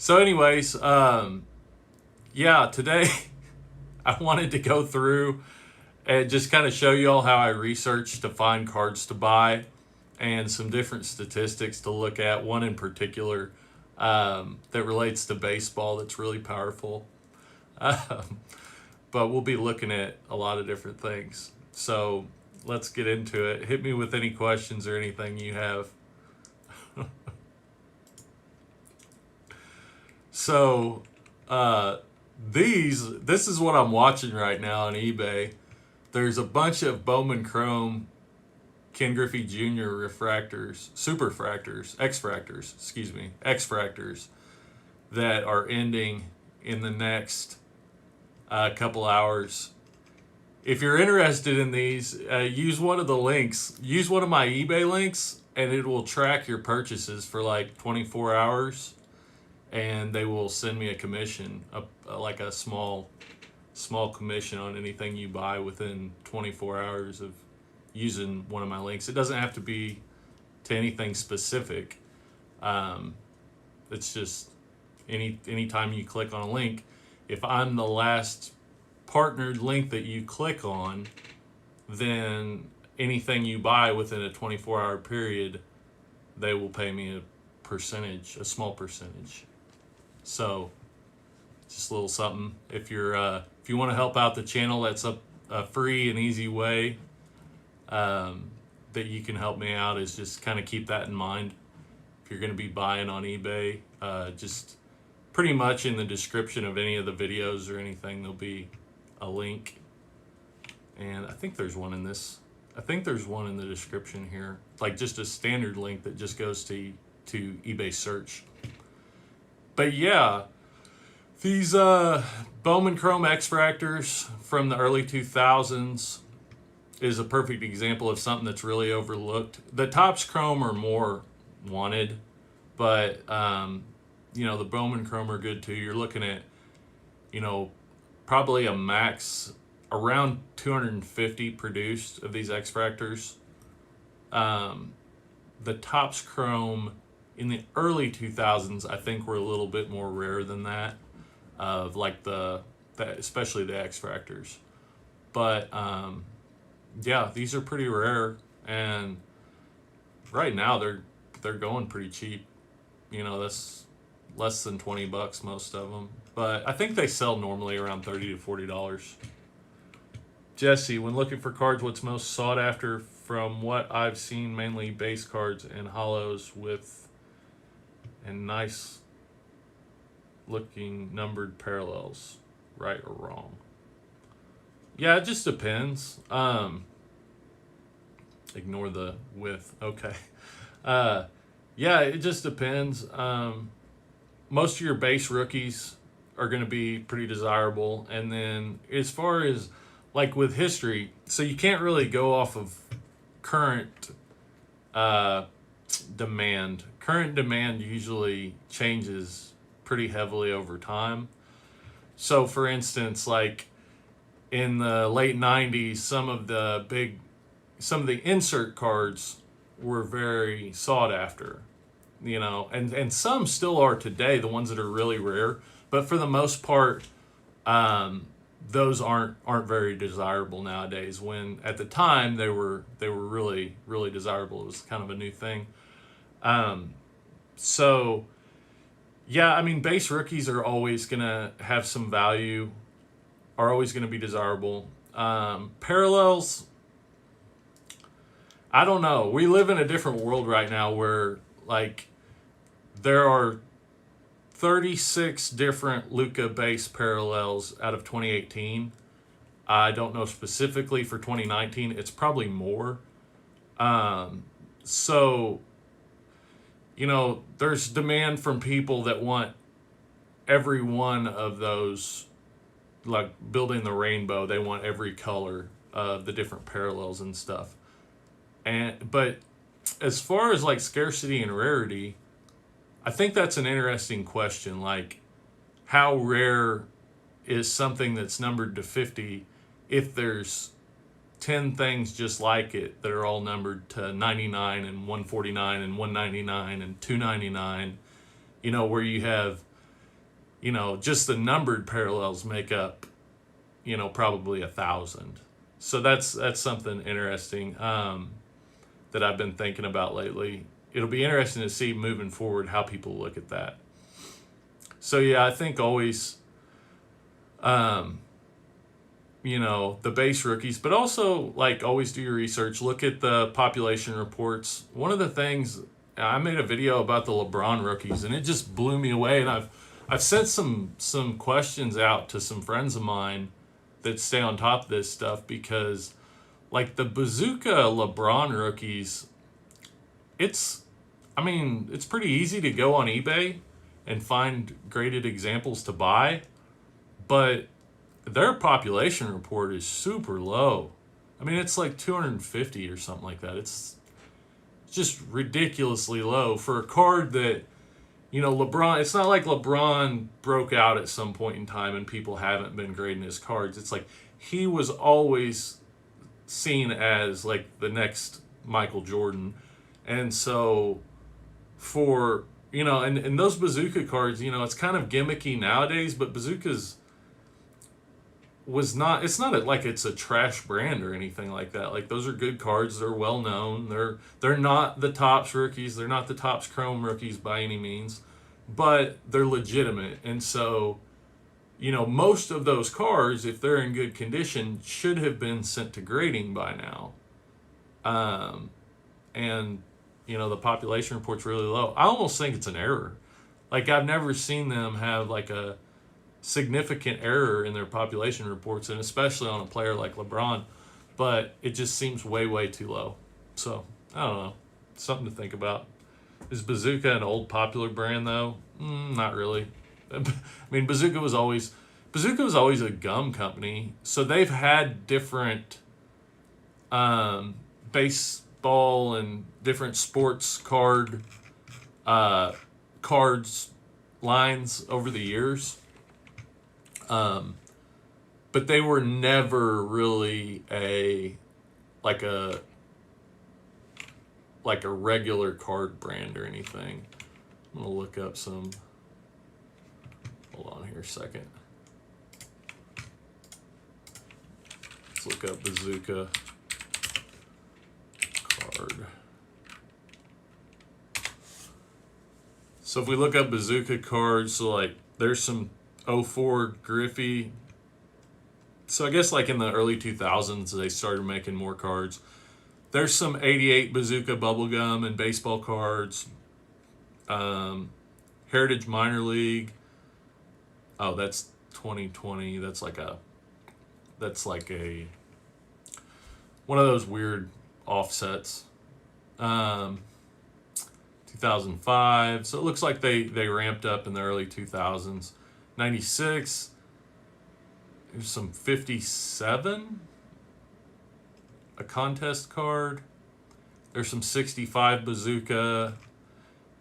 So anyways, yeah, today I wanted to go through and just kind of show you all how I researched to find cards to buy and some different statistics to look at. One in particular that relates to baseball that's really powerful. Um, but we'll be looking at a lot of different things. So let's get into it. Hit me with any questions or anything you have. So this is what I'm watching right now on eBay. There's a bunch of Bowman Chrome Ken Griffey Jr. refractors, superfractors, X-fractors that are ending in the next couple hours. If you're interested in these, use one of the links. Use one of my eBay links, and it will track your purchases for like 24 hours, and they will send me a commission, like a small commission on anything you buy within 24 hours of using one of my links. It doesn't have to be to anything specific. It's just anytime you click on a link, if I'm the last partnered link that you click on, then anything you buy within a 24-hour period, they will pay me a small percentage. So just a little something. If you want to help out the channel, that's a free and easy way that you can help me out, is just kind of keep that in mind. If you're going to be buying on eBay, just pretty much in the description of any of the videos or anything, there'll be a link. And I think there's one in the description here, like just a standard link that just goes to eBay search. But yeah, these Bowman Chrome X-fractors from the early 2000s is a perfect example of something that's really overlooked. The Topps Chrome are more wanted, but the Bowman Chrome are good too. You're looking at, probably a max around 250 produced of these X-fractors. The Topps Chrome in the early 2000s, I think, were a little bit more rare than that, of like especially the X-fractors. But yeah, these are pretty rare, and right now they're going pretty cheap. That's less than $20, most of them. But I think they sell normally around $30 to $40. Jesse, when looking for cards, what's most sought after? From what I've seen, mainly base cards and hollows and nice looking numbered parallels. Right or wrong? Yeah, it just depends. Ignore the width. Okay. Yeah, it just depends. Most of your base rookies are going to be pretty desirable. And then as far as like with history, so you can't really go off of current demand. Current demand usually changes pretty heavily over time. So for instance, like in the late 90s, some of the insert cards were very sought after, and some still are today, the ones that are really rare, but for the most part, those aren't very desirable nowadays, when at the time they were really, really desirable. It was kind of a new thing. So yeah, I mean, base rookies are always gonna have some value, are always gonna be desirable. Parallels, I don't know. We live in a different world right now where, like, there are 36 different Luka base parallels out of 2018. I don't know specifically for 2019. It's probably more. So, there's demand from people that want every one of those, like building the rainbow. They want every color of the different parallels and stuff. But as far as like scarcity and rarity, I think that's an interesting question. Like, how rare is something that's numbered to 50 if there's 10 things just like it that are all numbered to 99 and 149 and 199 and 299, where you have just the numbered parallels make up, probably 1,000. So that's something interesting that I've been thinking about lately. It'll be interesting to see moving forward how people look at that. So yeah, I think always, the base rookies, but also like always do your research. Look at the population reports. One of the things, I made a video about the LeBron rookies, and it just blew me away. And I've sent some questions out to some friends of mine that stay on top of this stuff, because like the Bazooka LeBron rookies, it's pretty easy to go on eBay and find graded examples to buy, but their population report is super low. It's like 250 or something like that. It's just ridiculously low for a card that, LeBron, it's not like LeBron broke out at some point in time and people haven't been grading his cards. It's like he was always seen as like the next Michael Jordan. And so for, and those Bazooka cards, it's kind of gimmicky nowadays, but Bazookas it's not like it's a trash brand or anything like that. Like, those are good cards. They're well known. They're not the Topps rookies. They're not the Topps Chrome rookies by any means, but they're legitimate. And so, most of those cards, if they're in good condition, should have been sent to grading by now. And the population report's really low. I almost think it's an error. Like, I've never seen them have like a significant error in their population reports, and especially on a player like LeBron, but it just seems way, way too low. So, I don't know. Something to think about. Is Bazooka an old popular brand, though? Not really. Bazooka was always a gum company, so they've had different baseball and different sports cards lines over the years. But they were never really a regular card brand or anything. I'm gonna look up some. Hold on here a second. Let's look up Bazooka card. So if we look up Bazooka cards, so like there's some 04 Griffey. So I guess like in the early 2000s, they started making more cards. There's some 88 Bazooka bubblegum and baseball cards. Heritage Minor League. Oh, that's 2020. That's like a one of those weird offsets. 2005. So it looks like they ramped up in the early 2000s. 96. There's some 57. A contest card. There's some 65 Bazooka.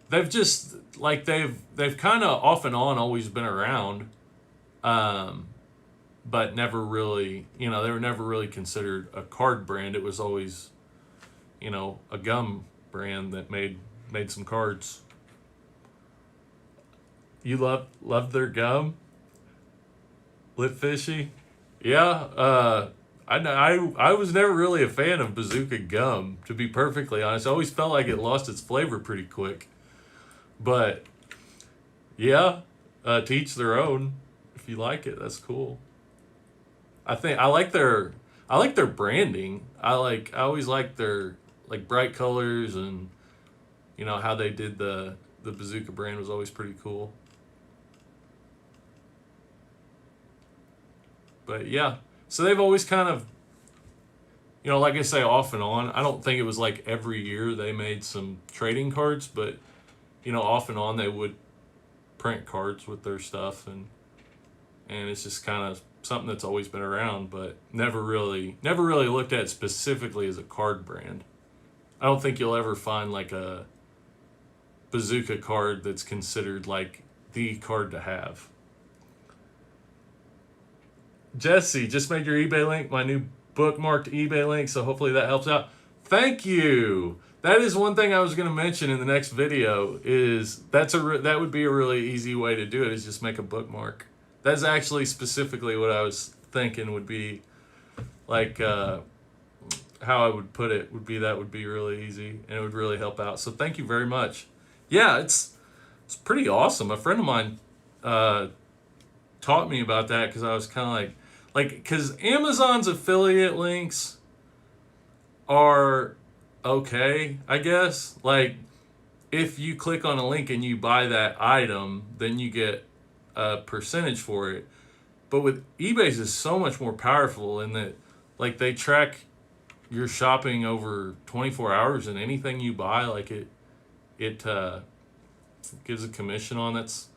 They've just like they've kind of off and on always been around, but never really, they were never really considered a card brand. It was always, a gum brand that made some cards. You love their gum? Lit Fishy? Yeah, I was never really a fan of Bazooka gum, to be perfectly honest. I always felt like it lost its flavor pretty quick. But yeah, to each their own. If you like it, that's cool. I like their branding. I always like their like bright colors, and how they did the Bazooka brand was always pretty cool. But yeah, so they've always kind of, like I say, off and on. I don't think it was like every year they made some trading cards, but off and on they would print cards with their stuff, and it's just kind of something that's always been around, but never really looked at specifically as a card brand. I don't think you'll ever find like a Bazooka card that's considered like the card to have. Jesse, just made your eBay link, my new bookmarked eBay link, so hopefully that helps out. Thank you. that is one thing I was going to mention in the next video. Is that would be a really easy way to do it, is just make a bookmark. That's actually specifically what I was thinking would be like. How I would put it would be that would be really easy, and it would really help out. So thank you very much. Yeah, it's pretty awesome. A friend of mine taught me about that, because I was kind of because Amazon's affiliate links are okay, I guess. Like, if you click on a link and you buy that item, then you get a percentage for it. But with eBay's is so much more powerful in that, like, they track your shopping over 24 hours, and anything you buy, like, it gives a commission on. It's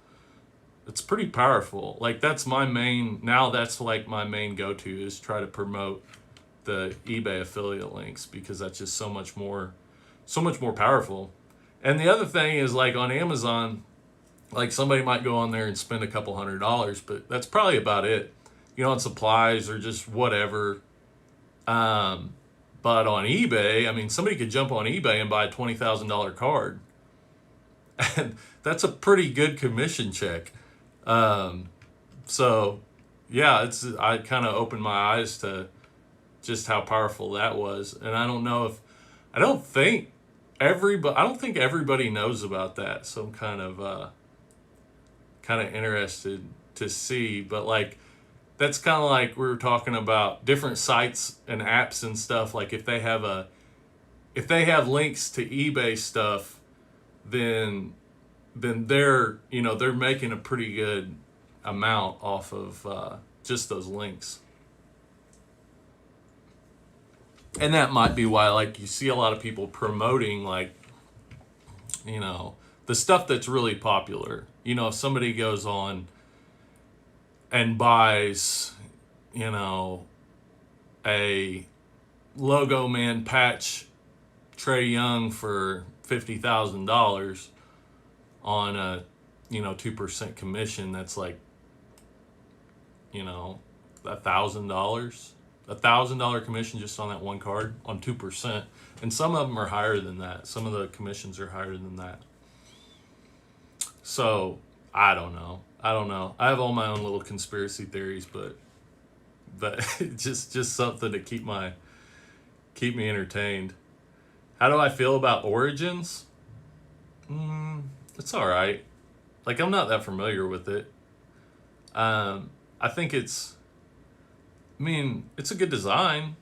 pretty powerful. Like, that's my main go-to, is try to promote the eBay affiliate links, because that's just so much more powerful. And the other thing is, like, on Amazon, like, somebody might go on there and spend a couple $100, but that's probably about it, on supplies or just whatever. But on eBay, I mean, somebody could jump on eBay and buy a $20,000 card, and that's a pretty good commission check. So yeah, I kind of opened my eyes to just how powerful that was. And I don't think everybody knows about that. So I'm kind of interested to see, but like, that's kind of like we were talking about different sites and apps and stuff. Like, if they have links to eBay stuff, then they're making a pretty good amount off of just those links. And that might be why, like, you see a lot of people promoting, like, the stuff that's really popular. If somebody goes on and buys, a Logo Man patch Trae Young for $50,000 on a 2% commission, that's like $1,000 commission just on that one card on 2%, and some of them are higher than that. Some of the commissions are higher than that. So I don't know. I have all my own little conspiracy theories, but just something to keep me entertained. How do I feel about Origins? It's all right. Like, I'm not that familiar with it. I think it's a good design.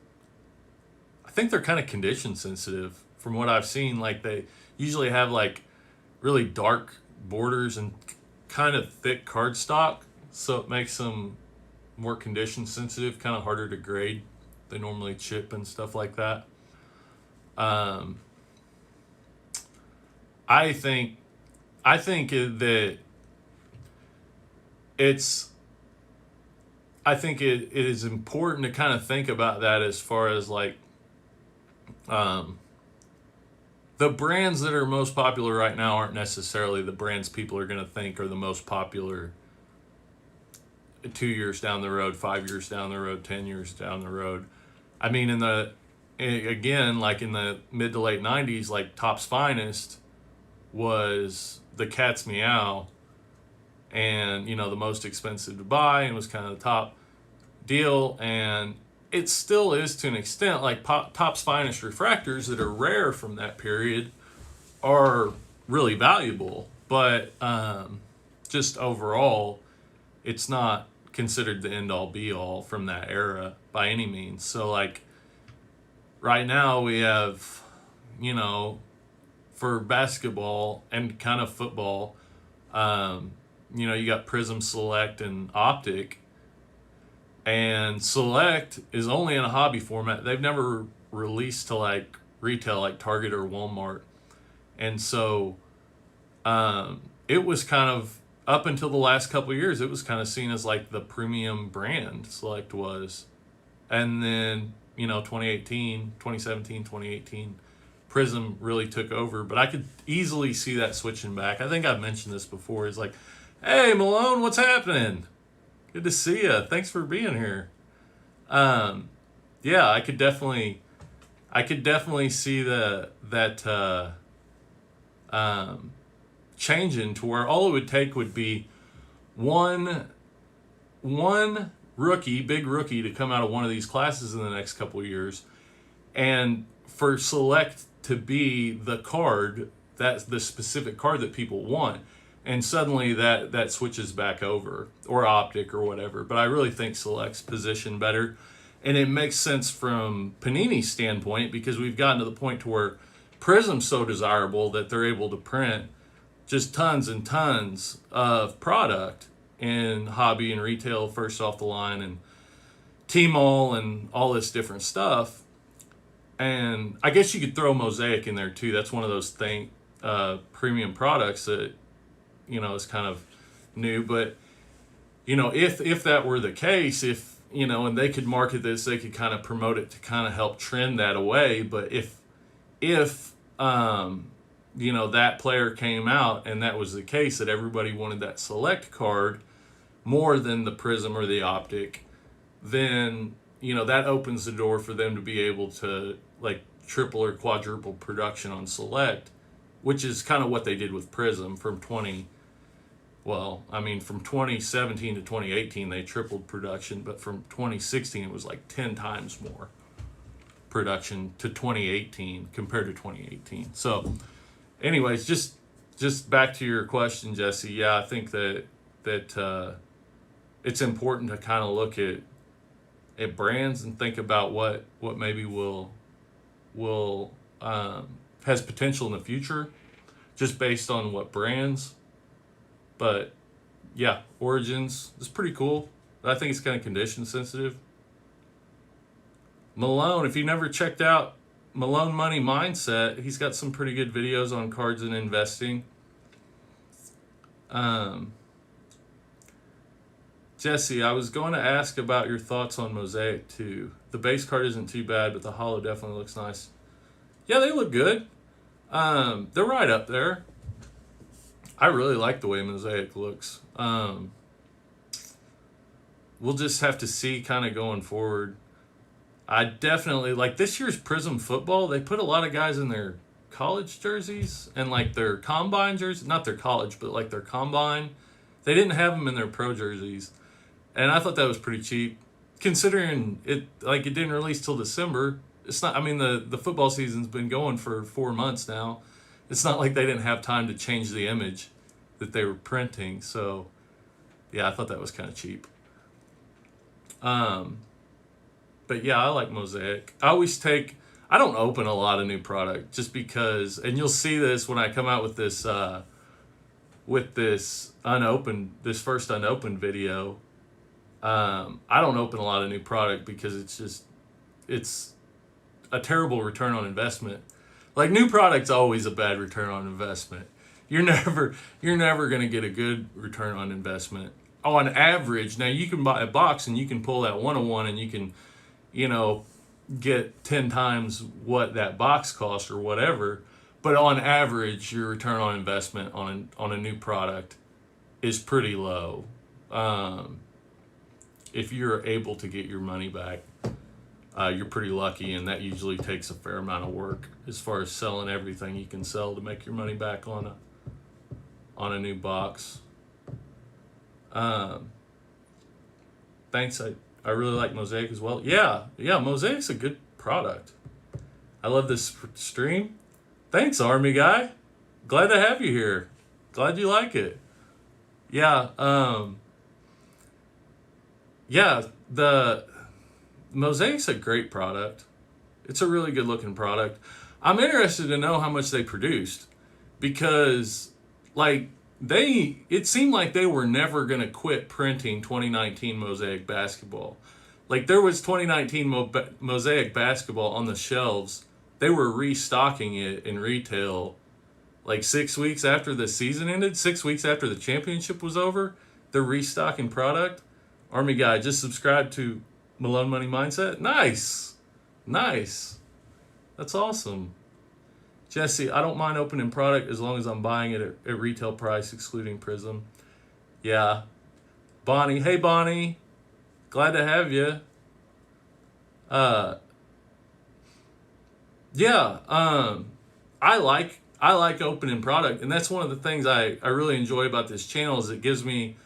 I think they're kind of condition sensitive from what I've seen. Like, they usually have like really dark borders and kind of thick cardstock, so it makes them more condition sensitive, kind of harder to grade. They normally chip and stuff like that. I think that it is important to kind of think about that, as far as like the brands that are most popular right now aren't necessarily the brands people are going to think are the most popular 2 years down the road, 5 years down the road, 10 years down the road. I mean, like in the mid to late 90s, like Topps Finest was the cat's meow, and the most expensive to buy, and was kind of the top deal. And it still is to an extent. Like, Topps Finest refractors that are rare from that period are really valuable, but just overall, it's not considered the end-all be-all from that era by any means. So, like, right now we have, for basketball and kind of football, you got Prism Select and Optic. And Select is only in a hobby format. They've never released to like retail, like Target or Walmart. And so it was kind of, up until the last couple of years, it was kind of seen as like the premium brand, Select was. And then, 2017, 2018, Prism really took over. But I could easily see that switching back. I think I've mentioned this before. It's like, hey, Malone, what's happening? Good to see you. Thanks for being here. Yeah, I I could definitely see that changing to where all it would take would be one rookie, big rookie, to come out of one of these classes in the next couple of years, and for Select to be the card, that's the specific card that people want, and suddenly that switches back over, or Optic or whatever. But I really think Select's positioned better, and it makes sense from Panini's standpoint, because we've gotten to the point to where Prism's so desirable that they're able to print just tons and tons of product in hobby and retail, first off the line, and Tmall and all this different stuff. And I guess you could throw Mosaic in there too. That's one of those premium products that, is kind of new. But, if that were the case, and they could market this, they could kind of promote it to kind of help trend that away. But if that player came out and that was the case, that everybody wanted that Select card more than the Prism or the Optic, then, that opens the door for them to be able to like triple or quadruple production on Select, which is kind of what they did with Prism from 2017 to 2018, they tripled production, but from 2016, it was like 10 times more production to 2018 compared to 2018. So anyways, just back to your question, Jesse. Yeah, I think that it's important to kind of look at brands and think about what maybe will has potential in the future, just based on what brands. But yeah, Origins is pretty cool. I think it's kind of condition sensitive. Malone, if you never checked out Malone Money Mindset, he's got some pretty good videos on cards and investing. Jesse, I was going to ask about your thoughts on Mosaic too. The base card isn't too bad, but the holo definitely looks nice. Yeah, they look good. They're right up there. I really like the way Mosaic looks. We'll just have to see kind of going forward. I definitely like this year's Prism football. They put a lot of guys in their college jerseys and like their combine jerseys, not their college, but like their combine. They didn't have them in their pro jerseys. And I thought that was pretty cheap, considering it didn't release till December. It's not, the football season's been going for 4 months now. It's not like they didn't have time to change the image that they were printing. So yeah, I thought that was kind of cheap. But yeah, I like Mosaic. I don't open a lot of new product just because, and you'll see this when I come out with this first unopened video. I don't open a lot of new product because it's a terrible return on investment. Like, new product's always a bad return on investment. You're never going to get a good return on investment. On average, now you can buy a box and you can pull that 101 and you can, get 10 times what that box cost or whatever. But on average, your return on investment on a new product is pretty low. If you're able to get your money back, you're pretty lucky, and that usually takes a fair amount of work as far as selling everything you can sell to make your money back on a new box. Thanks. I really like Mosaic as well. Yeah, Mosaic's a good product. I love this stream. Thanks, Army Guy. Glad to have you here. Glad you like it. Yeah, the Mosaic's a great product. It's a really good looking product. I'm interested to know how much they produced, because it seemed like they were never going to quit printing 2019 Mosaic basketball. Like, there was 2019 Mosaic basketball on the shelves. They were restocking it in retail like 6 weeks after the season ended, 6 weeks after the championship was over. They're restocking product. Army Guy, just subscribe to Malone Money Mindset. Nice. That's awesome. Jesse, I don't mind opening product as long as I'm buying it at retail price, excluding Prism. Yeah. Bonnie. Hey, Bonnie. Glad to have you. Yeah, I like opening product, and that's one of the things I really enjoy about this channel is it gives me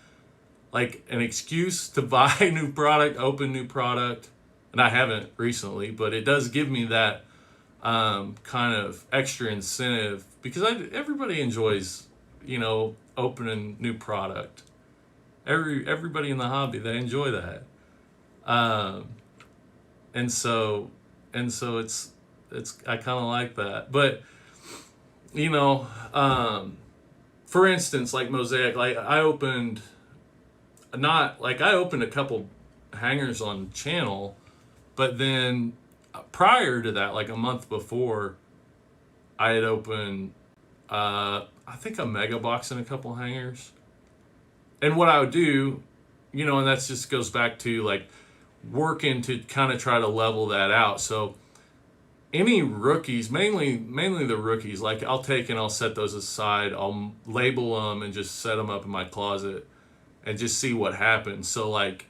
like an excuse to buy new product, open new product, and I haven't recently, but it does give me that kind of extra incentive because everybody enjoys, opening new product. Everybody in the hobby, they enjoy that, um, and so it's I kind of like that, but you know, um, for instance, like Mosaic, like I opened a couple hangers on channel, but then prior to that, like a month before, I had opened I think a mega box and a couple hangers. And what I would do, and that just goes back to like working to kind of try to level that out. So any rookies, mainly the rookies, like I'll take and I'll set those aside. I'll label them and just set them up in my closet and just see what happens. So like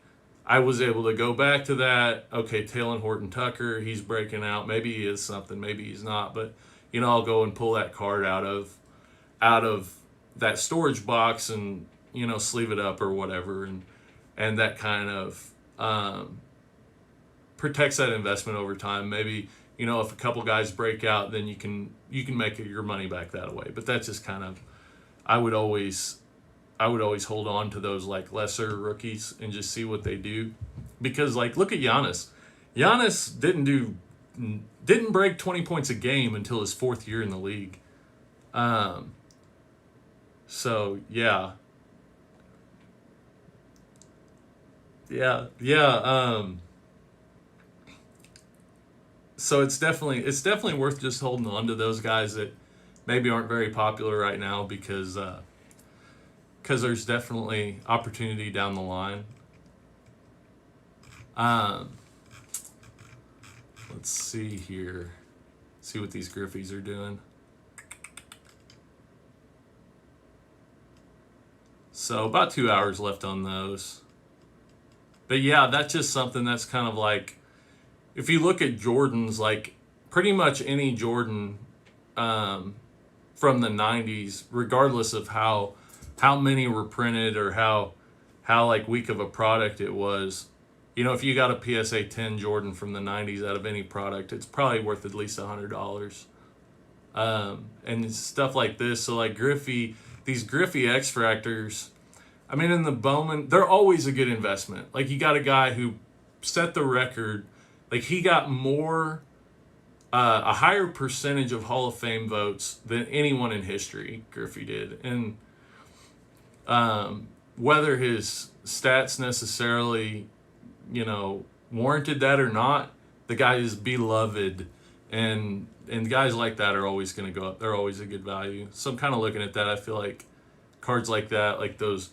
I was able to go back to that. Okay, Taylon Horton Tucker, he's breaking out. Maybe he is something, maybe he's not. But I'll go and pull that card out of that storage box and sleeve it up or whatever, and that kind of protects that investment over time. Maybe if a couple guys break out, then you can make your money back that way. But that's just kind of I would always hold on to those like lesser rookies and just see what they do, because like look at Giannis. Giannis didn't break 20 points a game until his 4th year in the league. So yeah. So it's definitely worth just holding on to those guys that maybe aren't very popular right now, because there's definitely opportunity down the line. Let's see here. See what these Griffies are doing. So about 2 hours left on those. But yeah, that's just something that's kind of like, if you look at Jordans, like pretty much any Jordan from the 90s, regardless of how many were printed or how like weak of a product it was, if you got a PSA 10 Jordan from the 90s out of any product, it's probably worth at least $100. And stuff like this. So like these Griffey X-Fractors, I mean, in the Bowman, they're always a good investment. Like you got a guy who set the record. Like he got a higher percentage of Hall of Fame votes than anyone in history, Griffey did. And whether his stats necessarily, warranted that or not, the guy is beloved. And guys like that are always going to go up. They're always a good value. So I'm kind of looking at that. I feel like cards like that, like those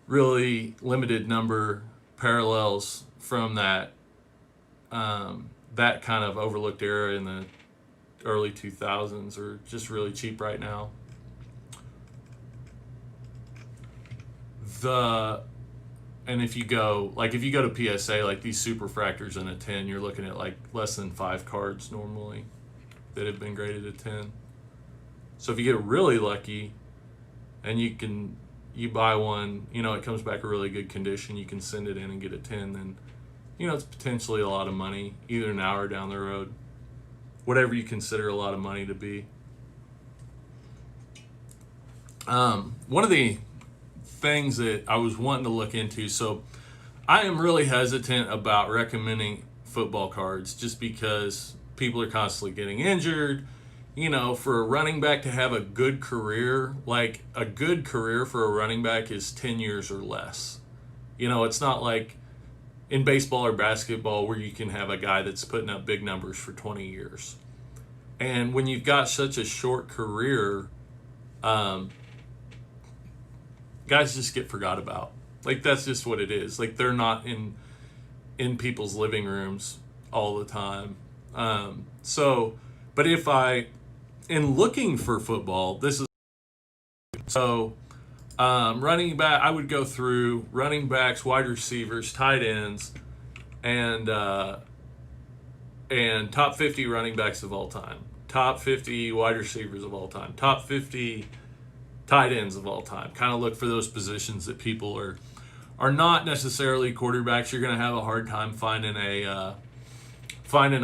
really limited number parallels from that that kind of overlooked era in the early 2000s are just really cheap right now. And if you go to PSA, like these superfractors in a 10, you're looking at like less than 5 cards normally that have been graded a 10. So if you get really lucky and you buy one, it comes back in really good condition, you can send it in and get a 10, then it's potentially a lot of money either now or down the road, whatever you consider a lot of money to be. One of the things that I was wanting to look into, so I am really hesitant about recommending football cards just because people are constantly getting injured. For a running back to have a good career, like a good career for a running back is 10 years or less. It's not like in baseball or basketball where you can have a guy that's putting up big numbers for 20 years. And when you've got such a short career, guys just get forgot about. Like that's just what it is. Like they're not in people's living rooms all the time. But if in looking for football, this is so running back. I would go through running backs, wide receivers, tight ends, and and top 50 running backs of all time, top 50 wide receivers of all time, top 50 tight ends of all time. Kind of look for those positions that people are not necessarily quarterbacks. You're going to have a hard time finding a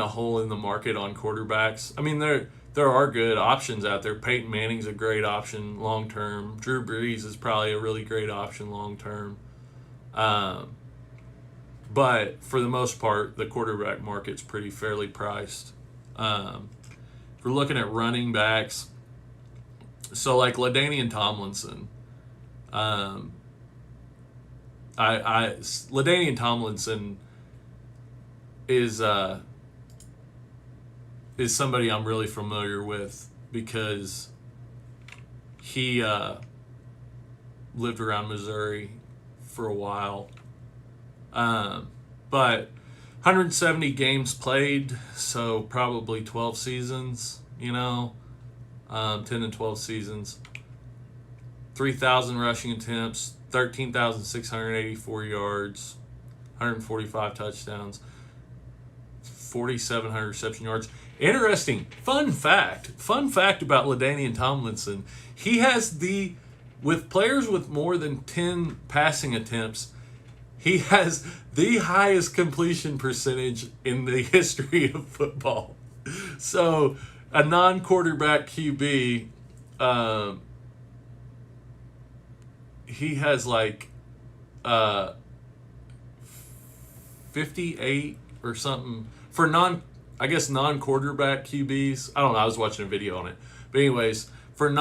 hole in the market on quarterbacks. I mean, there are good options out there. Peyton Manning's a great option long term. Drew Brees is probably a really great option long term. But for the most part, the quarterback market's pretty fairly priced. If we're looking at running backs, so like Ladainian Tomlinson, Ladainian Tomlinson is somebody I'm really familiar with because he lived around Missouri for a while. But 170 games played, so probably 12 seasons, 10 and 12 seasons. 3,000 rushing attempts, 13,684 yards, 145 touchdowns, 4,700 reception yards. Interesting fun fact about Ladainian Tomlinson, he has with players with more than 10 passing attempts, he has the highest completion percentage in the history of football. So a non-quarterback QB, he has like 58 or something for non-quarterback QBs. I don't know. I was watching a video on it, but anyways, for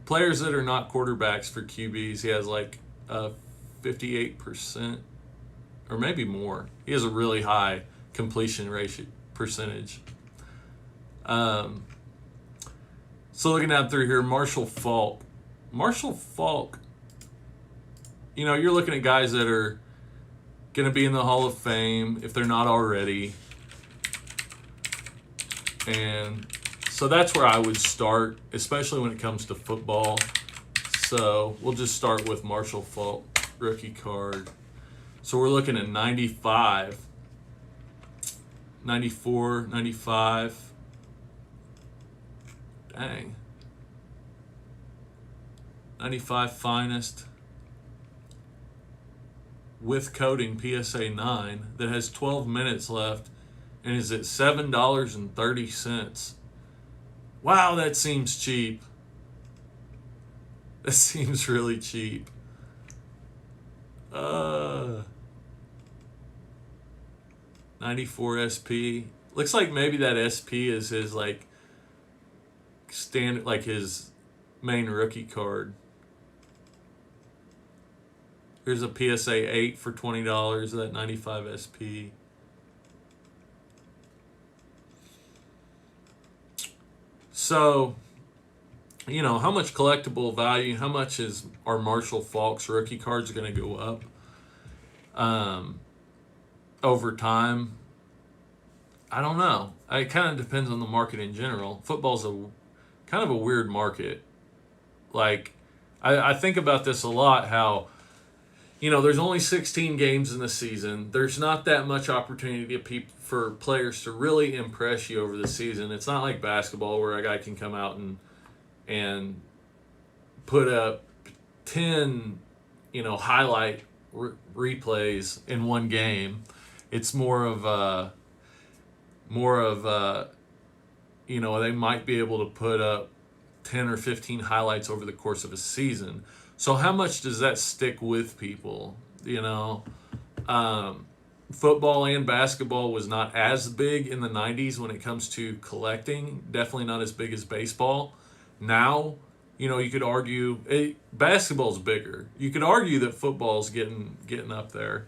players that are not quarterbacks for QBs, he has like 58%. Or maybe more. He has a really high completion ratio percentage. So looking down through here, Marshall Faulk, you're looking at guys that are going to be in the Hall of Fame if they're not already. And so that's where I would start, especially when it comes to football. So we'll just start with Marshall Faulk, rookie card. So we're looking at 95, 94, 95. Dang. 95 finest with coating PSA 9 that has 12 minutes left and is at $7.30. Wow, that seems cheap. That seems really cheap. 94 SP. Looks like maybe that SP is his like standard, like his main rookie card. Here's a PSA 8 for $20, that 95 SP. So, how much collectible value, how much are Marshall Faulk's rookie cards going to go up over time? I don't know. It kind of depends on the market in general. Football's kind of a weird market. Like, I think about this a lot, how, there's only 16 games in the season. There's not that much opportunity for players to really impress you over the season. It's not like basketball where a guy can come out and put up 10, highlight replays in one game. It's more of they might be able to put up 10 or 15 highlights over the course of a season. So how much does that stick with people? Football and basketball was not as big in the 90s when it comes to collecting. Definitely not as big as baseball. Now, you could argue basketball's bigger. You could argue that football's getting up there.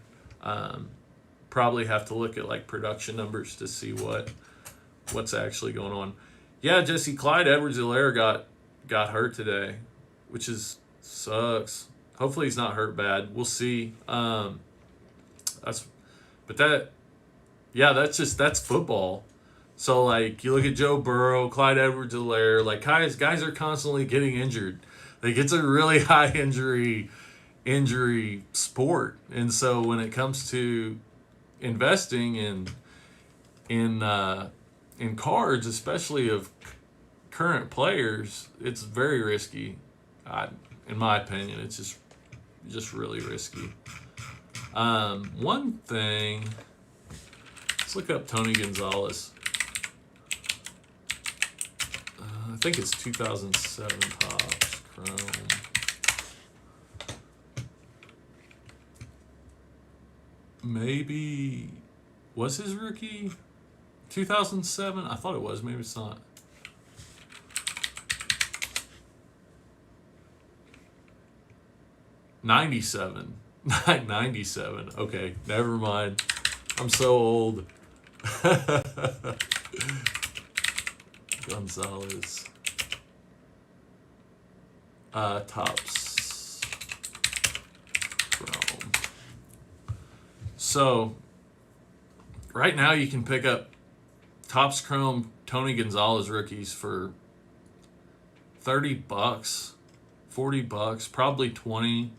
Probably have to look at like production numbers to see what's actually going on. Yeah, Jesse, Clyde Edwards-Helaire got hurt today, which sucks. Hopefully he's not hurt bad. We'll see. That's football. So like you look at Joe Burrow, Clyde Edwards-Helaire, like guys are constantly getting injured. Like it's a really high injury sport. And so when it comes to investing in in cards, especially of current players, it's very risky. In my opinion, it's just really risky. One thing, let's look up Tony Gonzalez. I think it's 2007 Topps Chrome. Maybe, was his rookie 2007? I thought it was, maybe it's not. '97. 97. Okay, never mind. I'm so old. Gonzalez. Topps Chrome. So, right now you can pick up Topps Chrome Tony Gonzalez rookies for $30, $40, probably 20.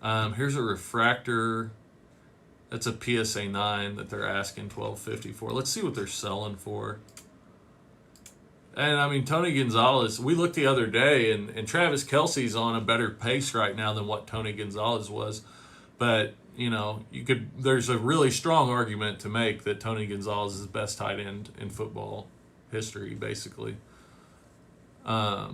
Here's a refractor. That's a PSA 9 that they're asking $12.50 for. Let's see what they're selling for. And I mean, Tony Gonzalez, we looked the other day, and Travis Kelce's on a better pace right now than what Tony Gonzalez was. But, you know, there's a really strong argument to make that Tony Gonzalez is the best tight end in football history, basically. Here's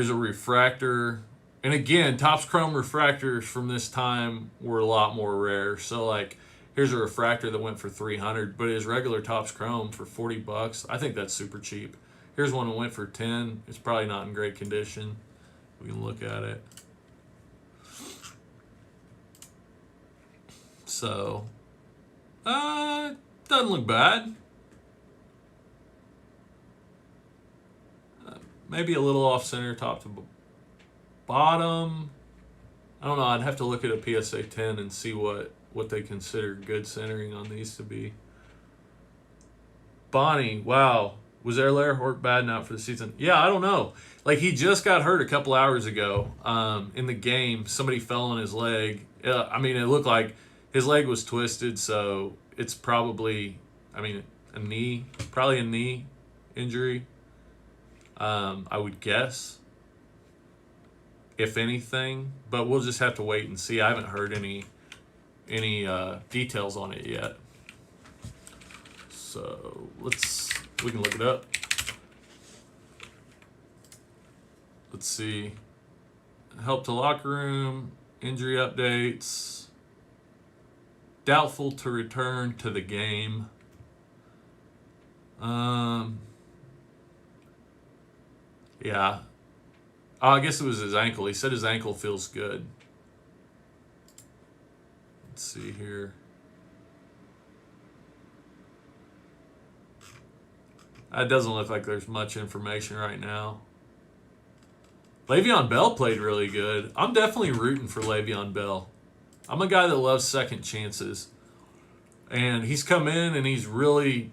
a refractor. And again, Topps Chrome refractors from this time were a lot more rare. So, like, here's a refractor that went for $300, but his regular Topps Chrome for $40. I think that's super cheap. Here's one that went for $10. It's probably not in great condition. We can look at it. So, doesn't look bad. Maybe a little off center, top to bottom. I don't know. I'd have to look at a PSA 10 and see what they consider good centering on these to be. Bonnie, wow. Was Hort bad now for the season? Yeah, I don't know. Like, he just got hurt a couple hours ago in the game. Somebody fell on his leg. I mean, it looked like his leg was twisted, so it's probably, I mean, probably a knee injury, I would guess, if anything. But we'll just have to wait and see. I haven't heard any details on it yet. So we can look it up. Let's see. Help to locker room, injury updates. Doubtful to return to the game. Yeah. Oh, I guess it was his ankle. He said his ankle feels good. Let's see here. It doesn't look like there's much information right now. Le'Veon Bell played really good. I'm definitely rooting for Le'Veon Bell. I'm a guy that loves second chances. And he's come in and he's really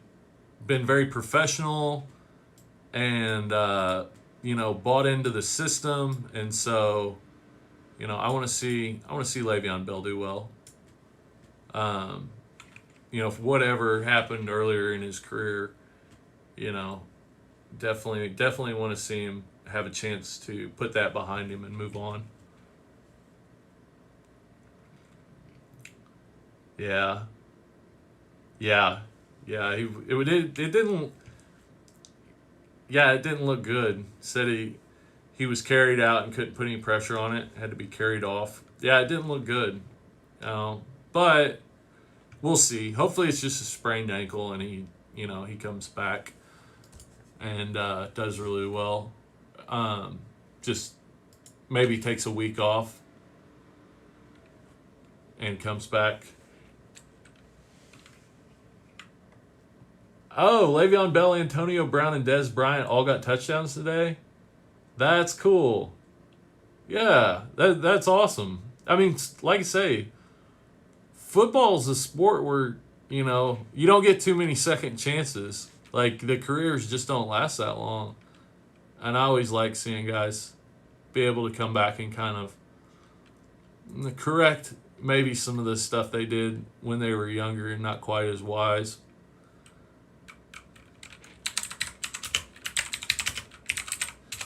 been very professional and, bought into the system. And so, I want to see Le'Veon Bell do well. If whatever happened earlier in his career, definitely want to see him have a chance to put that behind him and move on. Yeah. It didn't look good. Said he was carried out and couldn't put any pressure on it. Had to be carried off. Yeah, it didn't look good. But we'll see. Hopefully it's just a sprained ankle and he comes back and does really well. Just maybe takes a week off and comes back. Oh, Le'Veon Bell, Antonio Brown, and Dez Bryant all got touchdowns today? That's cool. Yeah, that's awesome. I mean, like I say, football is a sport where, you don't get too many second chances. Like, the careers just don't last that long. And I always like seeing guys be able to come back and kind of correct maybe some of the stuff they did when they were younger and not quite as wise.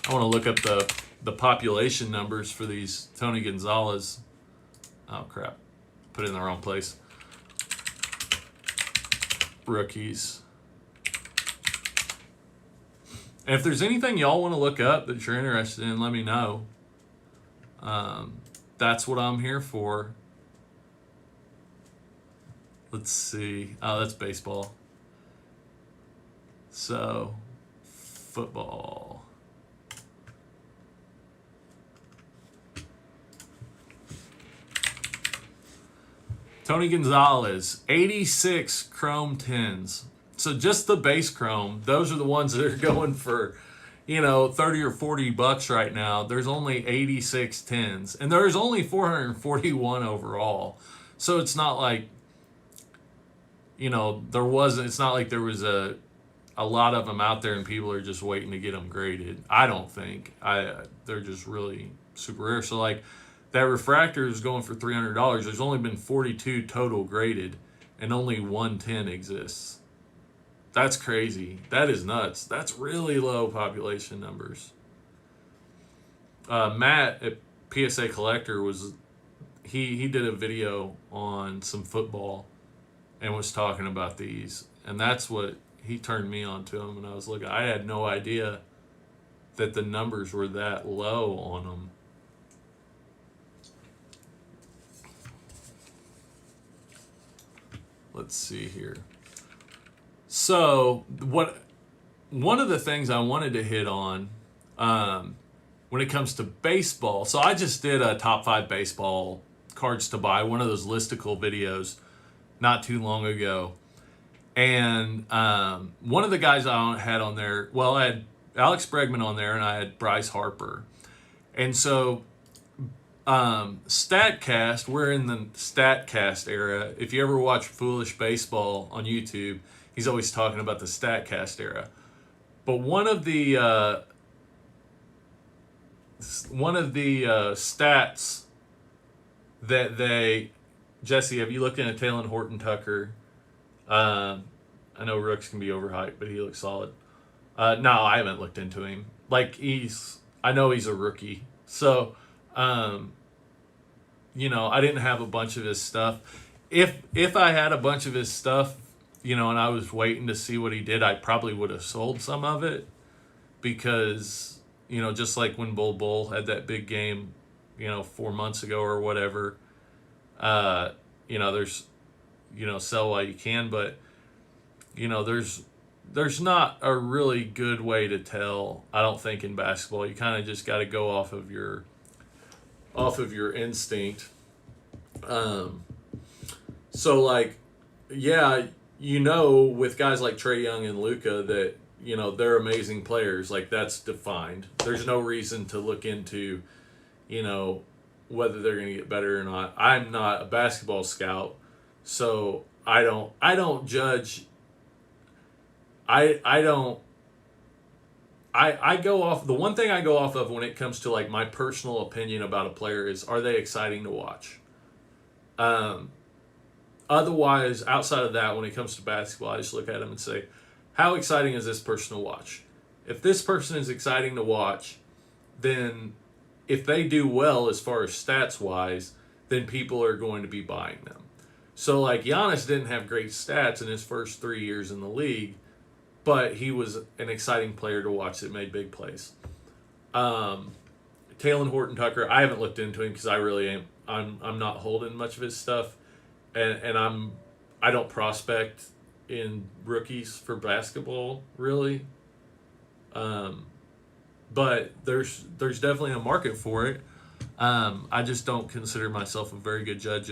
I want to look up the population numbers for these Tony Gonzalez. Oh, crap. Put it in the wrong place. Rookies. And if there's anything y'all want to look up that you're interested in, let me know. That's what I'm here for. Let's see. Oh, that's baseball. So, football. Tony Gonzalez, 86 chrome 10s. So just the base chrome, those are the ones that are going for, 30 or 40 bucks right now. There's only 86 10s, and there's only 441 overall. So it's not like, it's not like there was a lot of them out there and people are just waiting to get them graded. I don't think. They're just really super rare. So like that refractor is going for $300. There's only been 42 total graded, and only 110 exists. That's crazy. That is nuts. That's really low population numbers. Matt at PSA Collector he did a video on some football and was talking about these, and that's what he turned me on to them. And I was looking. I had no idea that the numbers were that low on them. Let's see here. So one of the things I wanted to hit on when it comes to baseball, so I just did a top 5 baseball cards to buy, one of those listicle videos not too long ago. And one of the guys I had on there, well, I had Alex Bregman on there and I had Bryce Harper. And so StatCast, we're in the StatCast era. If you ever watch Foolish Baseball on YouTube, he's always talking about the StatCast era. But one of the stats that they, Jesse, have you looked into Taylon Horton Tucker? I know Rooks can be overhyped, but he looks solid. No, I haven't looked into him. Like I know he's a rookie. So, I didn't have a bunch of his stuff. If I had a bunch of his stuff, and I was waiting to see what he did, I probably would have sold some of it because, just like when Bull had that big game, 4 months ago or whatever, there's, sell while you can, but, there's not a really good way to tell, I don't think, in basketball. You kind of just got to go off of your instinct. So like, yeah, with guys like Trae Young and Luka that, they're amazing players. Like that's defined. There's no reason to look into, whether they're going to get better or not. I'm not a basketball scout, so I don't judge. I go off, the one thing I go off of when it comes to like my personal opinion about a player is, are they exciting to watch? Otherwise, outside of that, when it comes to basketball, I just look at them and say, how exciting is this person to watch? If this person is exciting to watch, then if they do well as far as stats wise, then people are going to be buying them. So like Giannis didn't have great stats in his first 3 years in the league, but he was an exciting player to watch that made big plays. Taylon Horton Tucker, I haven't looked into him because I really am. I'm not holding much of his stuff, and I don't prospect in rookies for basketball really. But there's definitely a market for it. I just don't consider myself a very good judge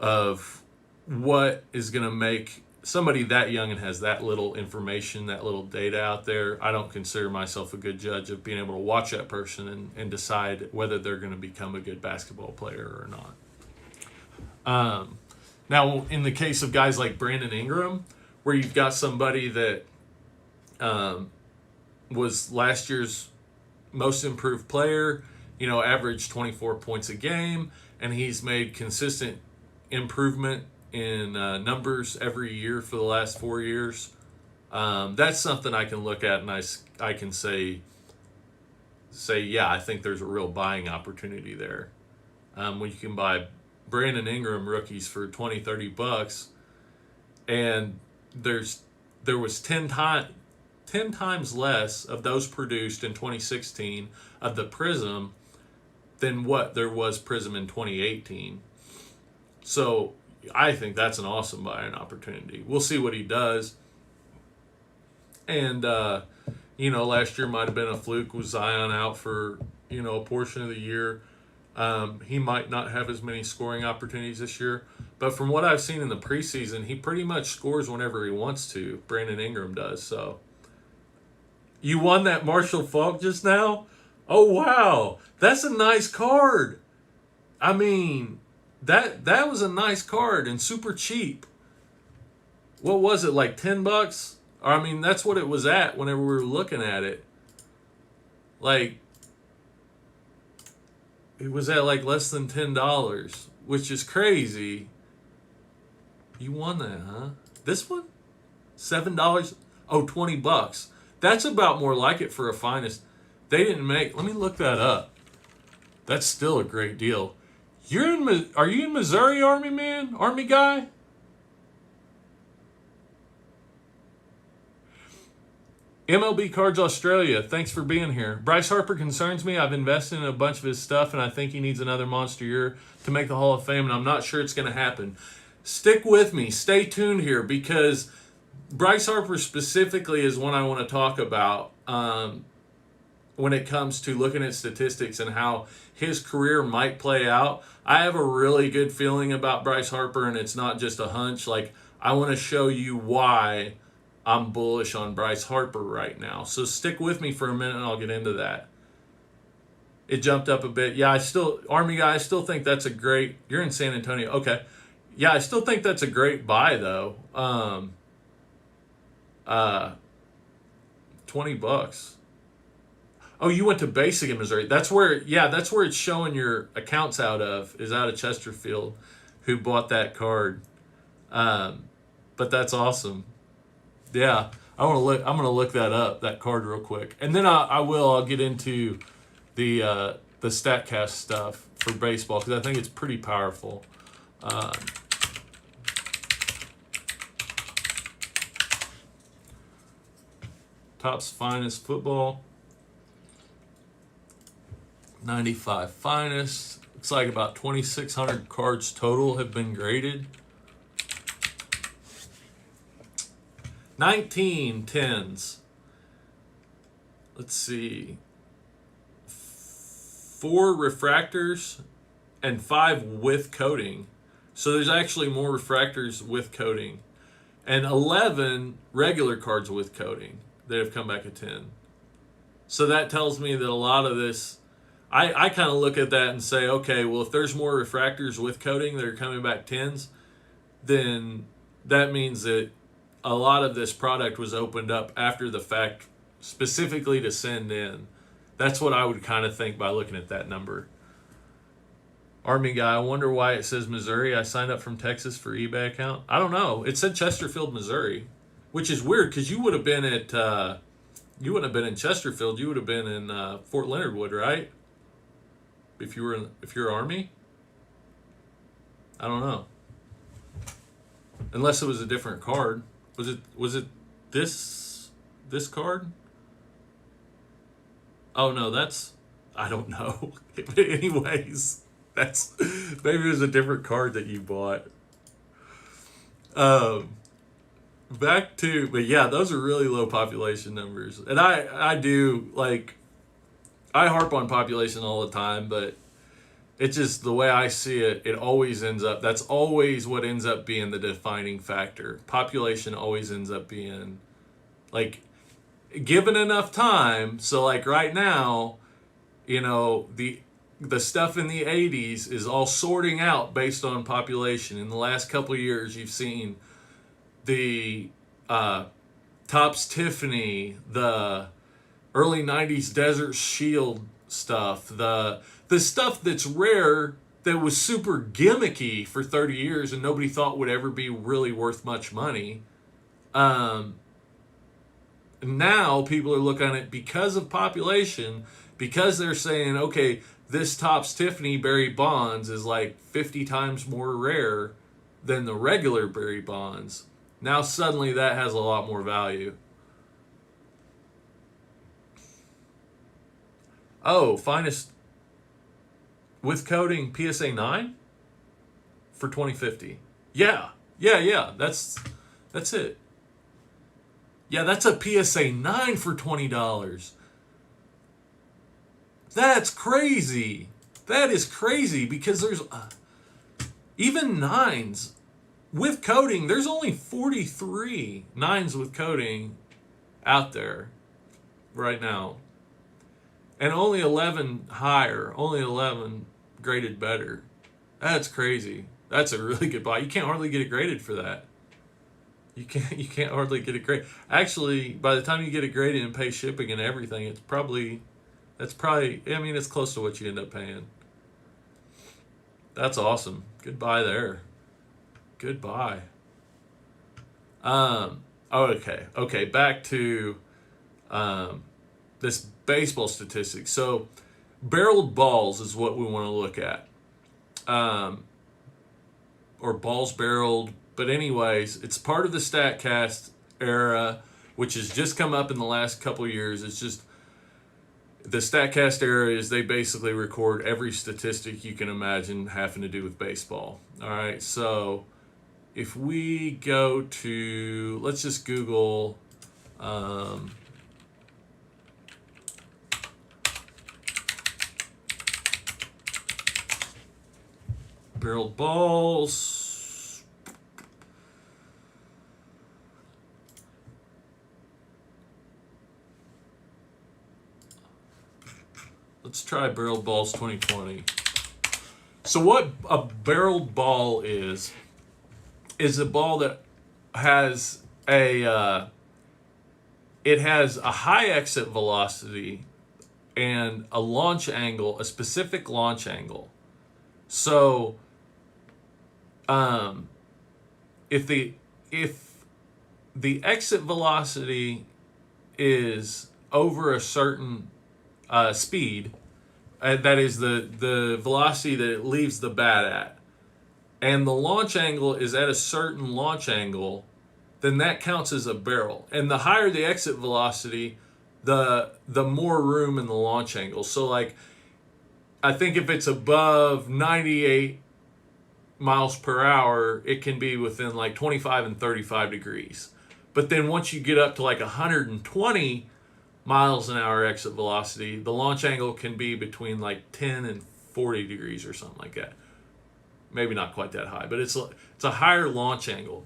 of what is going to make somebody that young and has that little information, that little data out there. I don't consider myself a good judge of being able to watch that person and decide whether they're going to become a good basketball player or not. Now, in the case of guys like Brandon Ingram, where you've got somebody that was last year's most improved player, averaged 24 points a game, and he's made consistent improvement in numbers every year for the last 4 years. That's something I can look at and I can say, yeah, I think there's a real buying opportunity there. When you can buy Brandon Ingram rookies for $20-$30, and there was 10 times less of those produced in 2016 of the Prism than what there was Prism in 2018. So I think that's an awesome buying opportunity. We'll see what he does. And, last year might have been a fluke with Zion out for, a portion of the year. He might not have as many scoring opportunities this year. But from what I've seen in the preseason, he pretty much scores whenever he wants to. Brandon Ingram does. So you won that Marshall Faulk just now? Oh, wow. That's a nice card. I mean, that was a nice card and super cheap. What was it, like $10? Or, I mean, that's what it was at whenever we were looking at it. Like, it was at like less than $10, which is crazy. You won that, huh? This one? $7? Oh, $20. That's about more like it for a finest. They didn't make. Let me look that up. That's still a great deal. Are you in Missouri, Army man? Army guy? MLB Cards Australia, thanks for being here. Bryce Harper concerns me. I've invested in a bunch of his stuff, and I think he needs another monster year to make the Hall of Fame, and I'm not sure it's going to happen. Stick with me. Stay tuned here, because Bryce Harper specifically is one I want to talk about when it comes to looking at statistics and how his career might play out. I have a really good feeling about Bryce Harper, and it's not just a hunch. Like, I want to show you why I'm bullish on Bryce Harper right now. So stick with me for a minute and I'll get into that. It jumped up a bit. Yeah, Army guy, I still think that's a great, you're in San Antonio. Okay. Yeah, I still think that's a great buy though. $20. Oh, you went to basic in Missouri. That's where it's showing your accounts out of Chesterfield, who bought that card. But that's awesome. Yeah, I'm gonna look that up, that card, real quick, and then I'll get into the StatCast stuff for baseball, because I think it's pretty powerful. Topps Finest Football, 95 Finest. Looks like about 2,600 cards total have been graded. 19 10s. Let's see. 4 refractors and 5 with coating. So there's actually more refractors with coating. And 11 regular cards with coating that have come back at 10. So that tells me that a lot of this, I kind of look at that and say, okay, well, if there's more refractors with coating that are coming back 10s, then that means that a lot of this product was opened up after the fact, specifically to send in. That's what I would kind of think by looking at that number. Army guy, I wonder why it says Missouri. I signed up from Texas for eBay account. I don't know. It said Chesterfield, Missouri, which is weird because you would have been at, you wouldn't have been in Chesterfield. You would have been in Fort Leonard Wood, right? If you're Army. I don't know. Unless it was a different card. Was it this card? Oh no, I don't know. Anyways, maybe it was a different card that you bought. But yeah, those are really low population numbers. And I do, like, I harp on population all the time, but it's just the way I see it, that's always what ends up being the defining factor. Population always ends up being, like, given enough time. So, like, right now, the stuff in the 80s is all sorting out based on population. In the last couple of years, you've seen the Topps Tiffany, the early 90s Desert Shield stuff, the stuff that's rare that was super gimmicky for 30 years and nobody thought would ever be really worth much money. now people are looking at it because of population, because they're saying, okay, this Topps Tiffany Barry Bonds is like 50 times more rare than the regular Barry Bonds. Now suddenly that has a lot more value. Oh, finest with coding PSA 9 for 2050. Yeah. That's it. Yeah, that's a PSA 9 for $20. That's crazy. That is crazy because there's even 9s with coding. There's only 43 9s with coding out there right now. And only 11 higher, only 11 graded better. That's crazy. That's a really good buy. You can't hardly get it graded for that. You can't hardly get it graded. Actually, by the time you get it graded and pay shipping and everything, it's probably it's close to what you end up paying. That's awesome. Good buy there. Good buy. Okay, back to this baseball statistic. So barreled balls is what we want to look at. Or balls barreled. But anyways, it's part of the StatCast era, which has just come up in the last couple of years. It's just the StatCast era is they basically record every statistic you can imagine having to do with baseball. All right, so if we go to, let's just Google barreled balls. Let's try barreled balls 2020. So what a barreled ball is a ball that has it has a high exit velocity and a launch angle, a specific launch angle. So if the exit velocity is over a certain speed, that is the velocity that it leaves the bat at, and the launch angle is at a certain launch angle, then that counts as a barrel. And the higher the exit velocity, the more room in the launch angle. So like, I think if it's above 98 miles per hour, it can be within like 25 and 35 degrees. But then once you get up to like 120 miles an hour exit velocity, the launch angle can be between like 10 and 40 degrees or something like that. Maybe not quite that high, but it's a higher launch angle.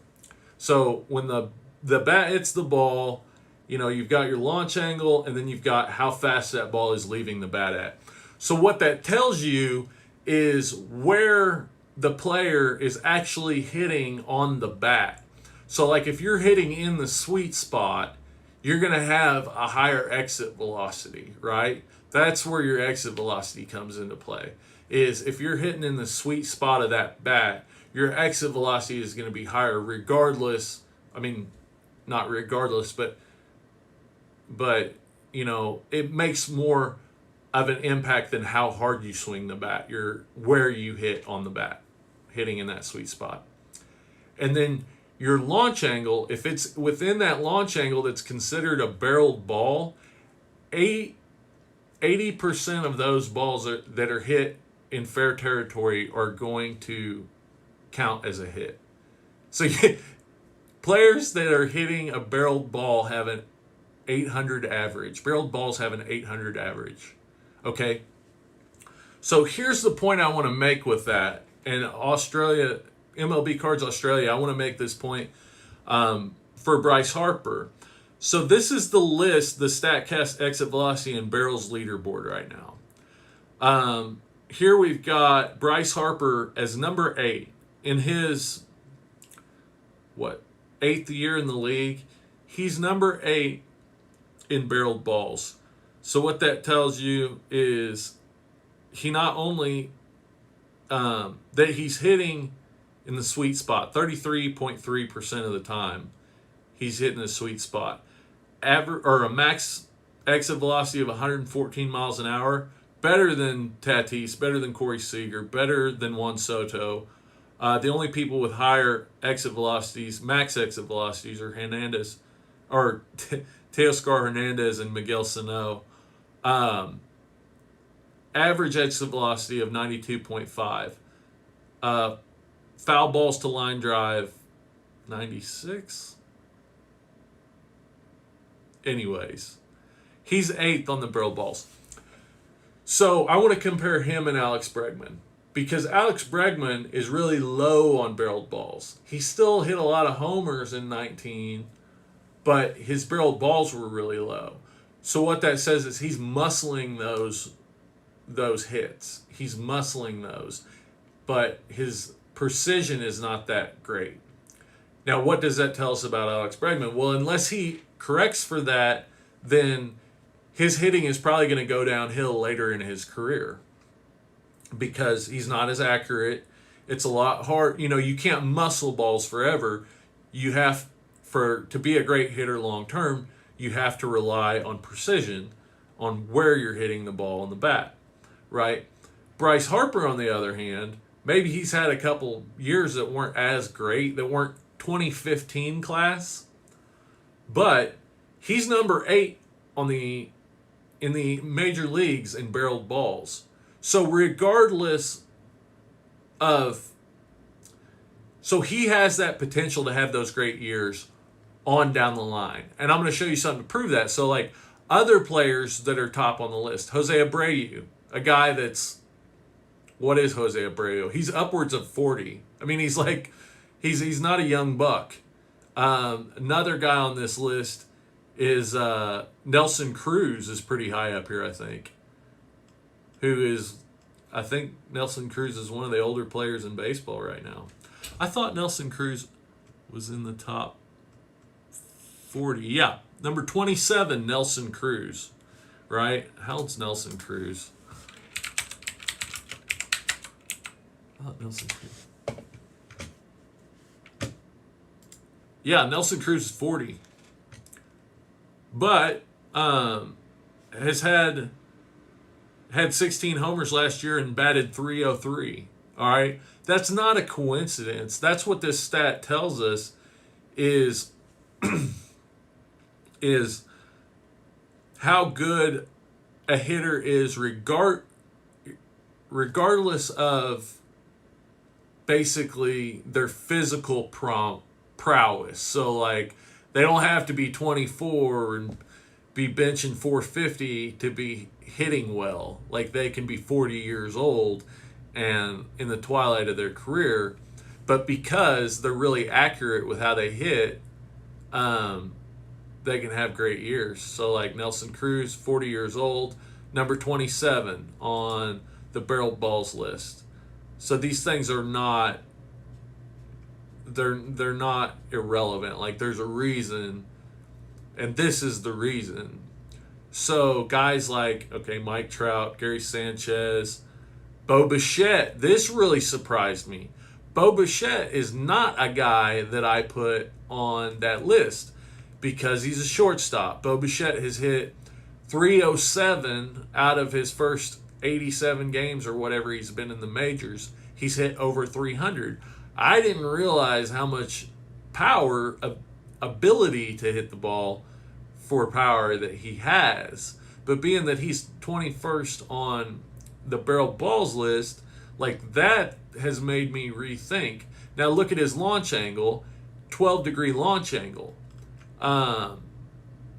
So when the bat hits the ball, you've got your launch angle, and then you've got how fast that ball is leaving the bat at. So what that tells you is where the player is actually hitting on the bat. So like if you're hitting in the sweet spot, you're going to have a higher exit velocity, right? That's where your exit velocity comes into play. Is if you're hitting in the sweet spot of that bat, your exit velocity is going to be higher regardless. I mean, not regardless, but it makes more of an impact than how hard you swing the bat. Where you hit on the bat, hitting in that sweet spot. And then your launch angle, if it's within that launch angle that's considered a barreled ball, 80% of those balls that are hit in fair territory are going to count as a hit. So players that are hitting a barreled ball have an 800 average. Barreled balls have an 800 average. Okay? So here's the point I want to make with that. And Australia, MLB Cards Australia, I want to make this point for Bryce Harper. So this is the list, the StatCast exit velocity and barrels leaderboard right now. Here we've got Bryce Harper as number 8 in his, 8th year in the league. He's number 8 in barreled balls. So what that tells you is he not only that he's hitting in the sweet spot, 33.3% of the time he's hitting the sweet spot. a max exit velocity of 114 miles an hour. Better than Tatis, better than Corey Seager, better than Juan Soto. The only people with higher exit velocities, max exit velocities, are Teoscar Hernandez and Miguel Sano. Average exit velocity of 92.5. Foul balls to line drive, 96. Anyways, he's 8th on the barrel balls. So I want to compare him and Alex Bregman, because Alex Bregman is really low on barreled balls. He still hit a lot of homers in 19, but his barreled balls were really low. So what that says is he's muscling those hits. He's muscling those, but his precision is not that great. Now, what does that tell us about Alex Bregman? Well, unless he corrects for that, then his hitting is probably going to go downhill later in his career because he's not as accurate. It's a lot hard. You can't muscle balls forever. You have, to be a great hitter long term, you have to rely on precision, on where you're hitting the ball on the bat, right? Bryce Harper, on the other hand, maybe he's had a couple years that weren't as great, that weren't 2015 class, but he's number 8 in the major leagues in barreled balls. So so he has that potential to have those great years on down the line. And I'm going to show you something to prove that. So like other players that are top on the list, Jose Abreu, a guy that's, what is Jose Abreu? He's upwards of 40. I mean, he's not a young buck. Another guy on this list is Nelson Cruz is pretty high up here, I think. I think Nelson Cruz is one of the older players in baseball right now. I thought Nelson Cruz was in the top 40. Yeah, number 27, Nelson Cruz. Right? How old's Nelson Cruz? Nelson Cruz. Yeah, Nelson Cruz is 40. But has had 16 homers last year and batted .303. All right? That's not a coincidence. That's what this stat tells us is how good a hitter is regardless of basically their physical prowess. So like they don't have to be 24 and be benching 450 to be hitting well. Like they can be 40 years old and in the twilight of their career, but because they're really accurate with how they hit, they can have great years. So like Nelson Cruz, 40 years old, number 27 on the barreled balls list. So these things are not, they're not irrelevant. Like there's a reason, and this is the reason. So guys like, Mike Trout, Gary Sanchez, Bo Bichette, this really surprised me. Bo Bichette is not a guy that I put on that list because he's a shortstop. Bo Bichette has hit .307 out of his first 87 games or whatever he's been in the majors. He's hit over 300. I didn't realize how much power, ability to hit the ball for power that he has. But being that he's 21st on the barreled balls list, like that has made me rethink. Now look at his launch angle, 12-degree launch angle. That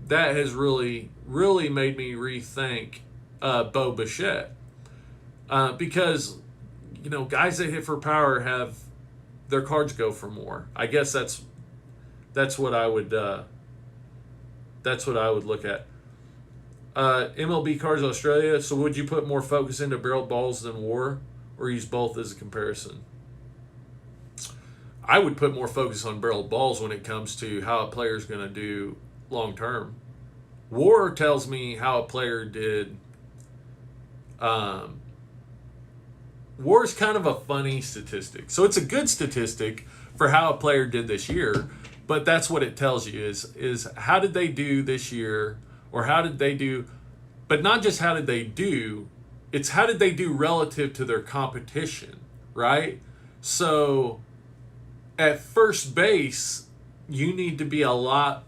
has really, really made me rethink Bo Bichette. Because, guys that hit for power have their cards go for more. I guess that's what I would look at. MLB Cards Australia. So would you put more focus into barreled balls than WAR, or use both as a comparison? I would put more focus on barreled balls when it comes to how a player is going to do long term. WAR tells me how a player did. WAR is kind of a funny statistic. So it's a good statistic for how a player did this year, But that's what it tells you is how did they do this year, or how did they do, but not just how did they do, it's how did they do relative to their competition, right? So at first base, you need to be a lot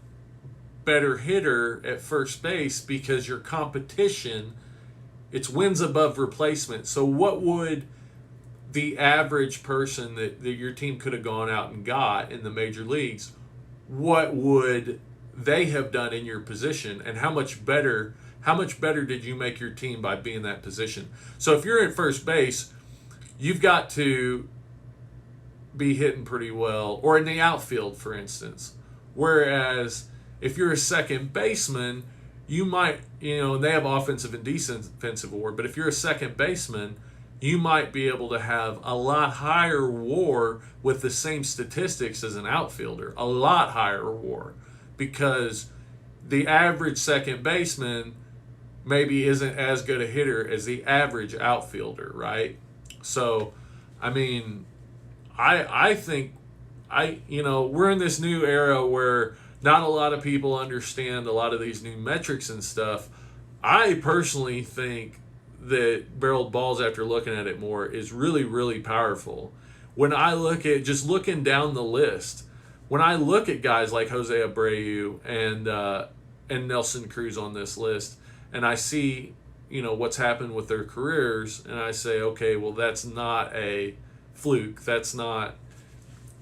better hitter at first base because your competition, it's wins above replacement. So what would the average person that your team could have gone out and got in the major leagues, what would they have done in your position, and how much better did you make your team by being in that position? So if you're at first base, you've got to be hitting pretty well, or in the outfield, for instance. Whereas if you're a second baseman, you might, they have offensive and defensive WAR, but if you're a second baseman, you might be able to have a lot higher WAR with the same statistics as an outfielder, a lot higher WAR, because the average second baseman maybe isn't as good a hitter as the average outfielder, right? So, I mean, I think we're in this new era where not a lot of people understand a lot of these new metrics and stuff. I personally think that barreled balls, after looking at it more, is really, really powerful. When I look at just looking down the list, when I look at guys like Jose Abreu and Nelson Cruz on this list, and I see what's happened with their careers, and I say, okay, well, that's not a fluke. That's not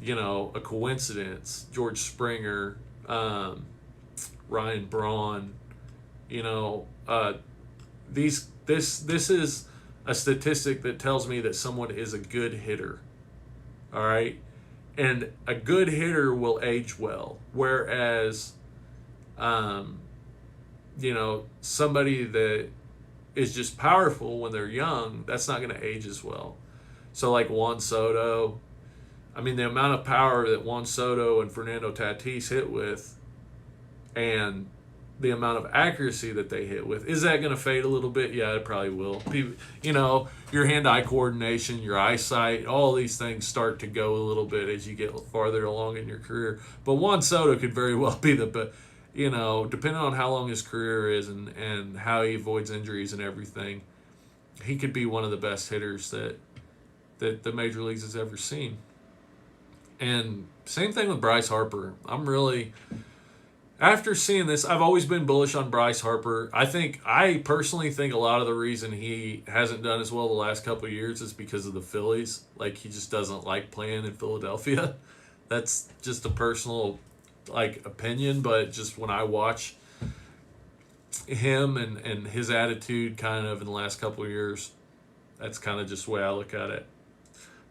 a coincidence. George Springer, Ryan Braun, This is a statistic that tells me that someone is a good hitter. All right? And a good hitter will age well. Whereas, somebody that is just powerful when they're young, that's not going to age as well. So like Juan Soto, I mean, the amount of power that Juan Soto and Fernando Tatis hit with, and the amount of accuracy that they hit with, is that going to fade a little bit? Yeah, it probably will. Your hand-eye coordination, your eyesight, all these things start to go a little bit as you get farther along in your career. But Juan Soto could very well be depending on how long his career is and how he avoids injuries and everything, he could be one of the best hitters that the Major Leagues has ever seen. And same thing with Bryce Harper. After seeing this, I've always been bullish on Bryce Harper. I personally think a lot of the reason he hasn't done as well the last couple of years is because of the Phillies. Like, he just doesn't like playing in Philadelphia. That's just a personal, opinion, but just when I watch him and his attitude kind of in the last couple of years, that's kind of just the way I look at it.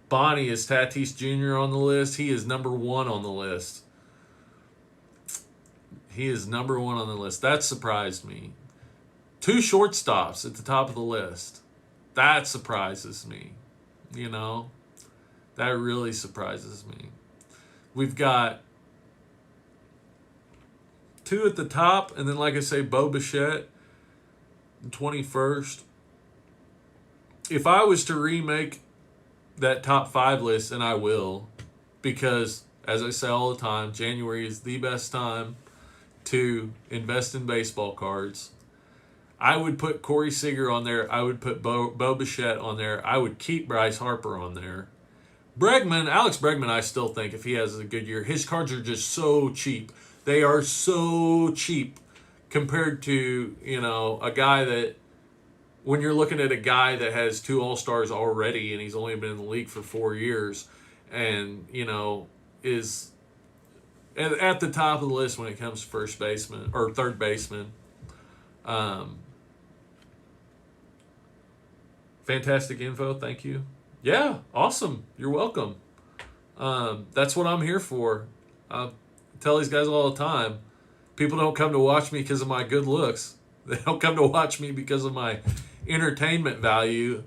Bonnie, is Tatis Jr. on the list? He is number 1 on the list. He is number 1 on the list. That surprised me. 2 shortstops at the top of the list. That surprises me. That really surprises me. We've got 2 at the top, and then, like I say, Bo Bichette, 21st. If I was to remake that top 5 list, and I will, because, as I say all the time, January is the best time to invest in baseball cards. I would put Corey Seager on there. I would put Bo Bichette on there. I would keep Bryce Harper on there. Alex Bregman, I still think, if he has a good year, his cards are just so cheap. They are so cheap compared to, a guy that, when you're looking at a guy that has 2 All-Stars already and he's only been in the league for 4 years and, is at the top of the list when it comes to first baseman or third baseman. Fantastic info. Thank you. Yeah, awesome. You're welcome. That's what I'm here for. I tell these guys all the time, people don't come to watch me because of my good looks. They don't come to watch me because of my entertainment value.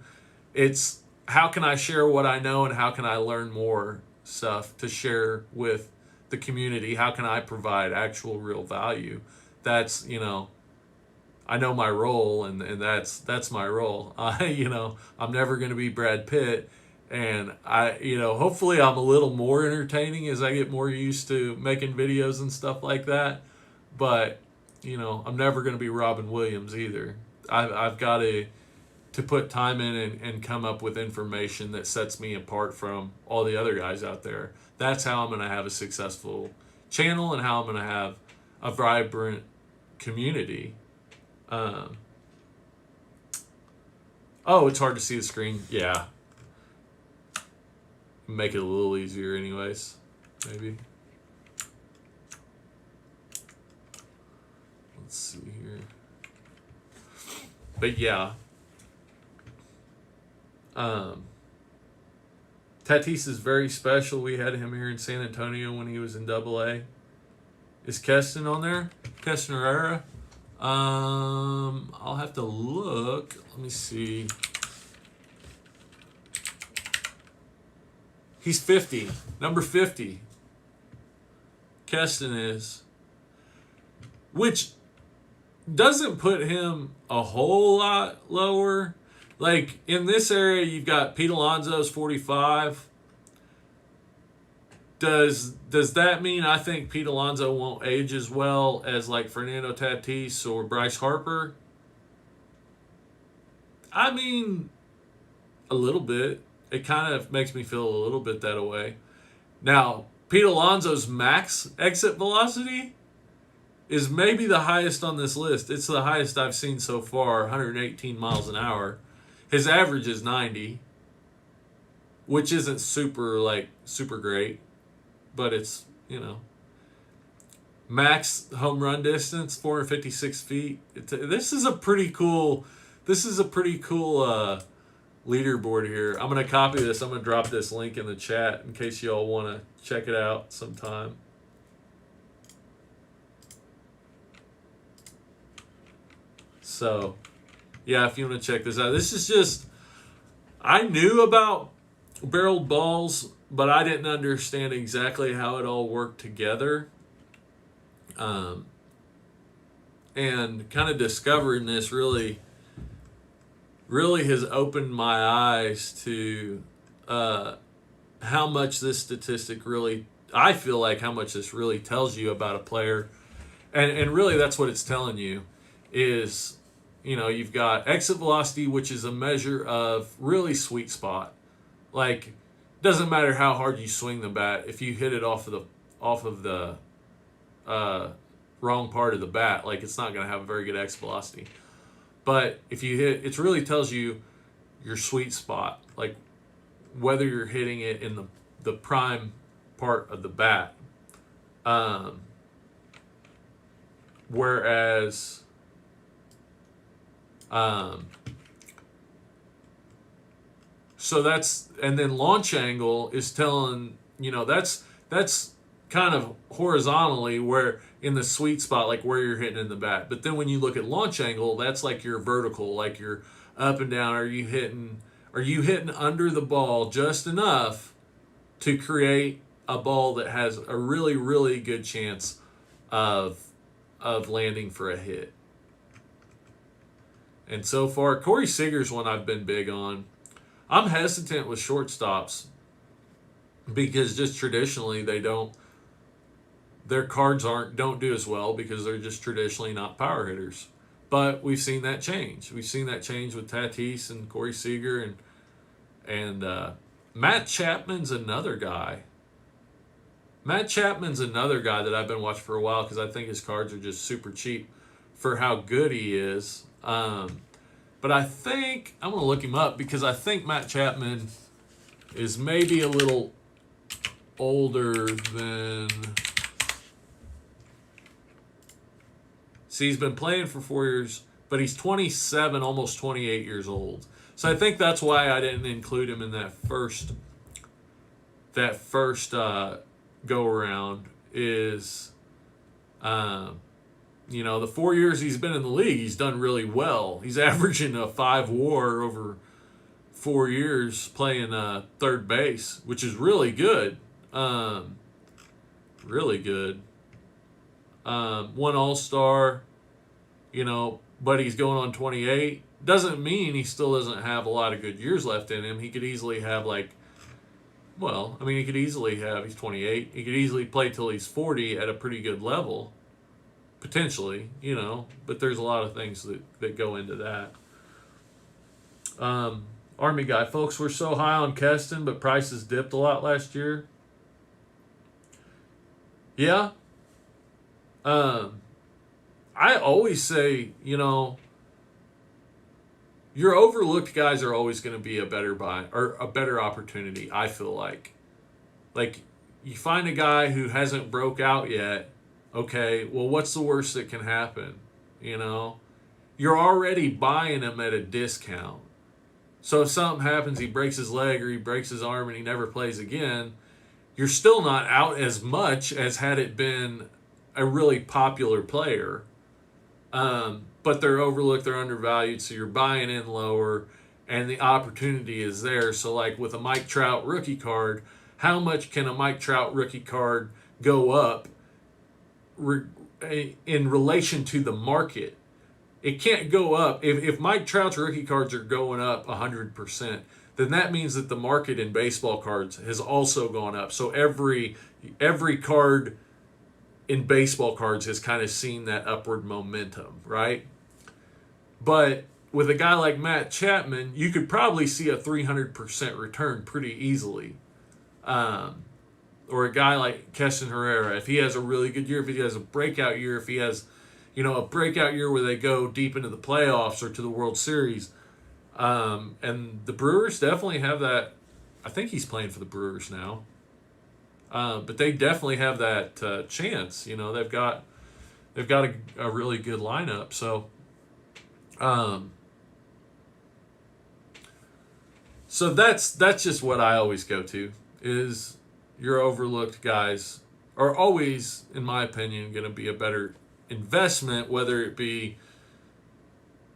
It's how can I share what I know and how can I learn more stuff to share with the community? How can I provide actual real value? That's, I know my role and that's my role. I'm never going to be Brad Pitt, And hopefully I'm a little more entertaining as I get more used to making videos and stuff like that. But, I'm never going to be Robin Williams either. I've got to put time in and come up with information that sets me apart from all the other guys out there. That's how I'm going to have a successful channel and how I'm going to have a vibrant community. Oh, it's hard to see the screen. Yeah. Make it a little easier anyways, maybe. Let's see here. But yeah. Tatis is very special. We had him here in San Antonio when he was in AA. Is Keston on there? Keston Herrera? I'll have to look. Let me see. He's 50. Number 50. Keston is. Which doesn't put him a whole lot lower. Like, in this area, you've got Pete Alonso's 45. Does that mean I think Pete Alonso won't age as well as, like, Fernando Tatis or Bryce Harper? I mean, a little bit. It kind of makes me feel a little bit that way. Now, Pete Alonso's max exit velocity is maybe the highest on this list. It's the highest I've seen so far, 118 miles an hour. His average is 90, which isn't super great, but it's, max home run distance, 456 feet. This is a pretty cool leaderboard here. I'm going to copy this. I'm going to drop this link in the chat in case y'all want to check it out sometime. So, yeah, if you want to check this out. This is just, I knew about barreled balls, but I didn't understand exactly how it all worked together. And kind of discovering this really has opened my eyes to how much this statistic really, I feel like how much this really tells you about a player. And really that's what it's telling you is, you've got exit velocity, which is a measure of really sweet spot. Like, doesn't matter how hard you swing the bat, if you hit it off of the wrong part of the bat, like, it's not going to have a very good exit velocity. But if you hit, it really tells you your sweet spot, like whether you're hitting it in the prime part of the bat. Whereas, so that's, and then launch angle is telling, that's kind of horizontally where in the sweet spot, like where you're hitting in the bat. But then when you look at launch angle, that's like your vertical, like you're up and down. Are you hitting under the ball just enough to create a ball that has a really, really good chance of landing for a hit? And so far, Corey Seager's one I've been big on. I'm hesitant with shortstops because just traditionally their cards don't do as well because they're just traditionally not power hitters. But we've seen that change. We've seen that change with Tatis and Corey Seager and Matt Chapman's another guy. Matt Chapman's another guy that I've been watching for a while because I think his cards are just super cheap for how good he is. But I think I'm going to look him up because I think Matt Chapman is maybe a little older than... See, he's been playing for 4 years, but he's 27, almost 28 years old. So I think that's why I didn't include him in that first go around. Is the 4 years he's been in the league, he's done really well. He's averaging a 5 WAR over 4 years playing third base, which is really good. Really good. One All-Star, but he's going on 28. Doesn't mean he still doesn't have a lot of good years left in him. He could easily have like Well, I mean, he could easily have, he's 28, he could easily play till he's 40 at a pretty good level, potentially, you know, but there's a lot of things that go into that. Army guy, folks, we're so high on Keston, but prices dipped a lot last year. Yeah. I always say, you know, your overlooked guys are always going to be a better buy or a better opportunity, I feel like. Like, you find a guy who hasn't broke out yet, okay, well, what's the worst that can happen? You know? You're already buying him at a discount. So if something happens, he breaks his leg or he breaks his arm and he never plays again, you're still not out as much as had it been a really popular player. But they're overlooked, they're undervalued, so you're buying in lower, and the opportunity is there. So, like with a Mike Trout rookie card, how much can a Mike Trout rookie card go up in relation to the market? It can't go up. If Mike Trout's rookie cards are going up 100%, then that means that the market in baseball cards has also gone up. So every card in baseball cards has kind of seen that upward momentum, right? But with a guy like Matt Chapman, you could probably see a 300% return pretty easily. Or a guy like Keston Herrera, if he has a really good year, if he has a breakout year, if he has, you know, a breakout year where they go deep into the playoffs or to the World Series. And the Brewers definitely have that. I think he's playing for the Brewers now. But they definitely have that chance. You know, they've got a really good lineup. So that's just what I always go to, is your overlooked guys are always, in my opinion, going to be a better investment, whether it be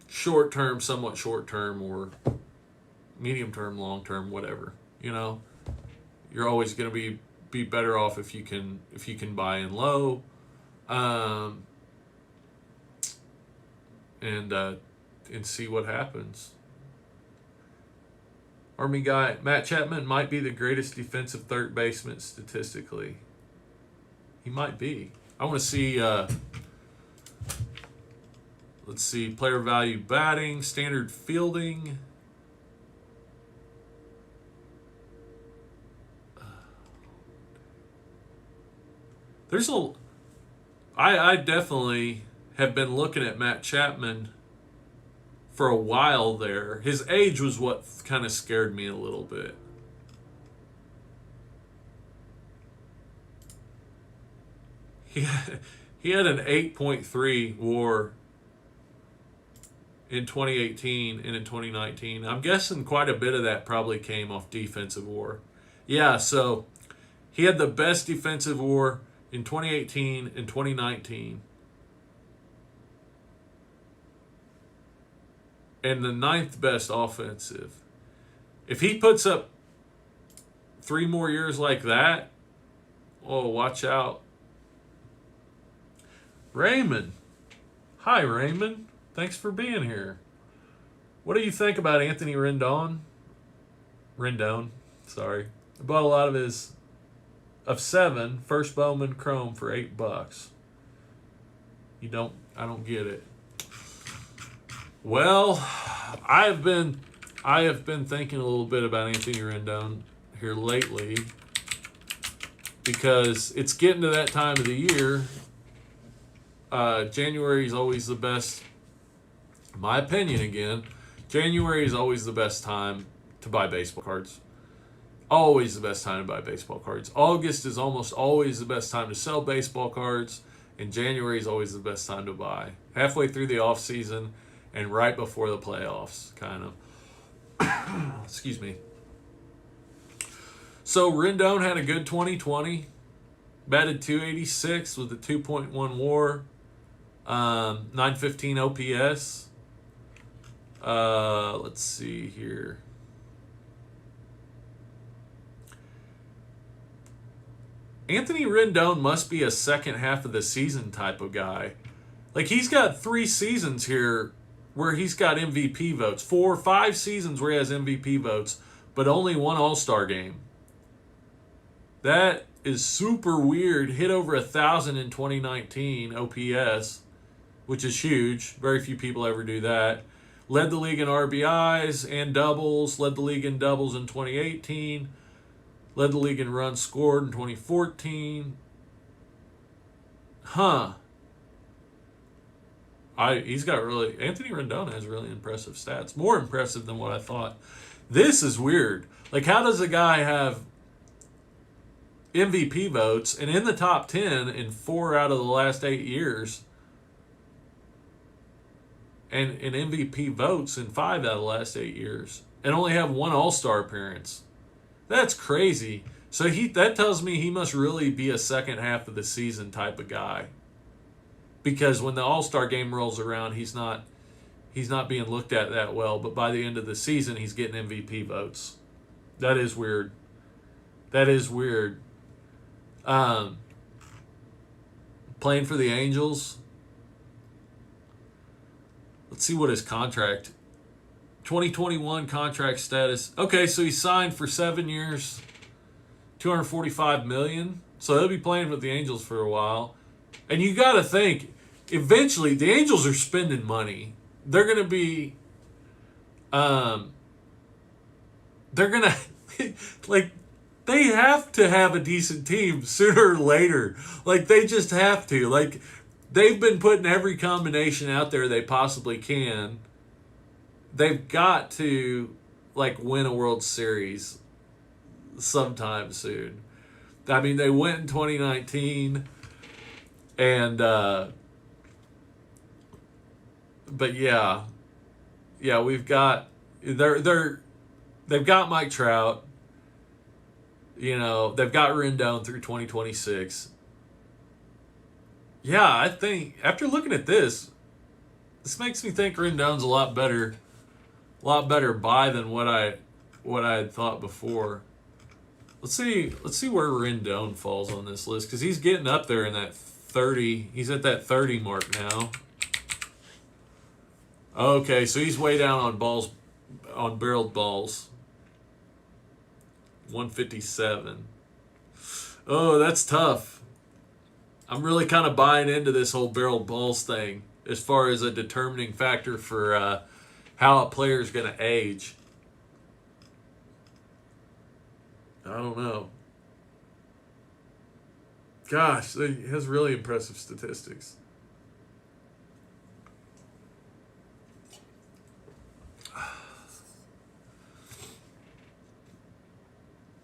short-term, somewhat short-term, or medium-term, long-term, whatever. You know, you're always going to be better off if you can buy in low, and see what happens. Army guy, Matt Chapman might be the greatest defensive third baseman statistically. He might be. I want to see, let's see, player value batting, standard fielding. I definitely have been looking at Matt Chapman for a while there. His age was what kind of scared me a little bit. He had an 8.3 WAR in 2018 and in 2019. I'm guessing quite a bit of that probably came off defensive WAR. Yeah, so he had the best defensive WAR in 2018 and 2019. And the 9th best offensive. If he puts up 3 more years like that, oh, watch out. Raymond. Hi, Raymond. Thanks for being here. What do you think about Anthony Rendon? Sorry. I bought a lot of his, of 7, first Bowman Chrome for $8. I don't get it. Well, I have been thinking a little bit about Anthony Rendon here lately, because it's getting to that time of the year. January is always the best, in my opinion again. January is always the best time to buy baseball cards. Always the best time to buy baseball cards. August is almost always the best time to sell baseball cards, and January is always the best time to buy. Halfway through the off season and right before the playoffs, kind of. Excuse me. So Rendon had a good 2020. Batted .286 with a 2.1 WAR. 915 OPS. Let's see here. Anthony Rendon must be a second half of the season type of guy. Like, he's got 3 seasons here where he's got MVP votes. 4 or 5 seasons where he has MVP votes, but only 1 All-Star game. That is super weird. Hit over 1,000 in 2019 OPS, which is huge. Very few people ever do that. Led the league in RBIs and doubles. Led the league in doubles in 2018. Led the league in runs scored in 2014. Huh. He's got really... Anthony Rendon has really impressive stats. More impressive than what I thought. This is weird. Like, how does a guy have MVP votes and in the top 10 in 4 out of the last 8 years and MVP votes in 5 out of the last 8 years and only have 1 All-Star appearance? That's crazy. So that tells me he must really be a second half of the season type of guy. Because when the All-Star game rolls around, he's not being looked at that well, but by the end of the season he's getting MVP votes. That is weird. That is weird. Playing for the Angels. Let's see what his contract. 2021 contract status. Okay, so he signed for 7 years, $245 million. So he'll be playing with the Angels for a while. And you got to think, eventually the Angels are spending money. They're going to be, they're going to, like, they have to have a decent team sooner or later. Like, they just have to. Like, they've been putting every combination out there they possibly can. They've got to, like, win a World Series sometime soon. I mean, they went in 2019, and but yeah, we've got they've got Mike Trout. You know, they've got Rendon through 2026. Yeah, I think after looking at this makes me think Rendon's a lot better buy than what I had thought before. Let's see where Rendon falls on this list, because he's getting up there in that 30. He's at that 30 mark now. Okay, so he's way down on balls, on barreled balls. 157. Oh, that's tough. I'm really kind of buying into this whole barreled balls thing as far as a determining factor for how a player is going to age. I don't know. Gosh, he has really impressive statistics.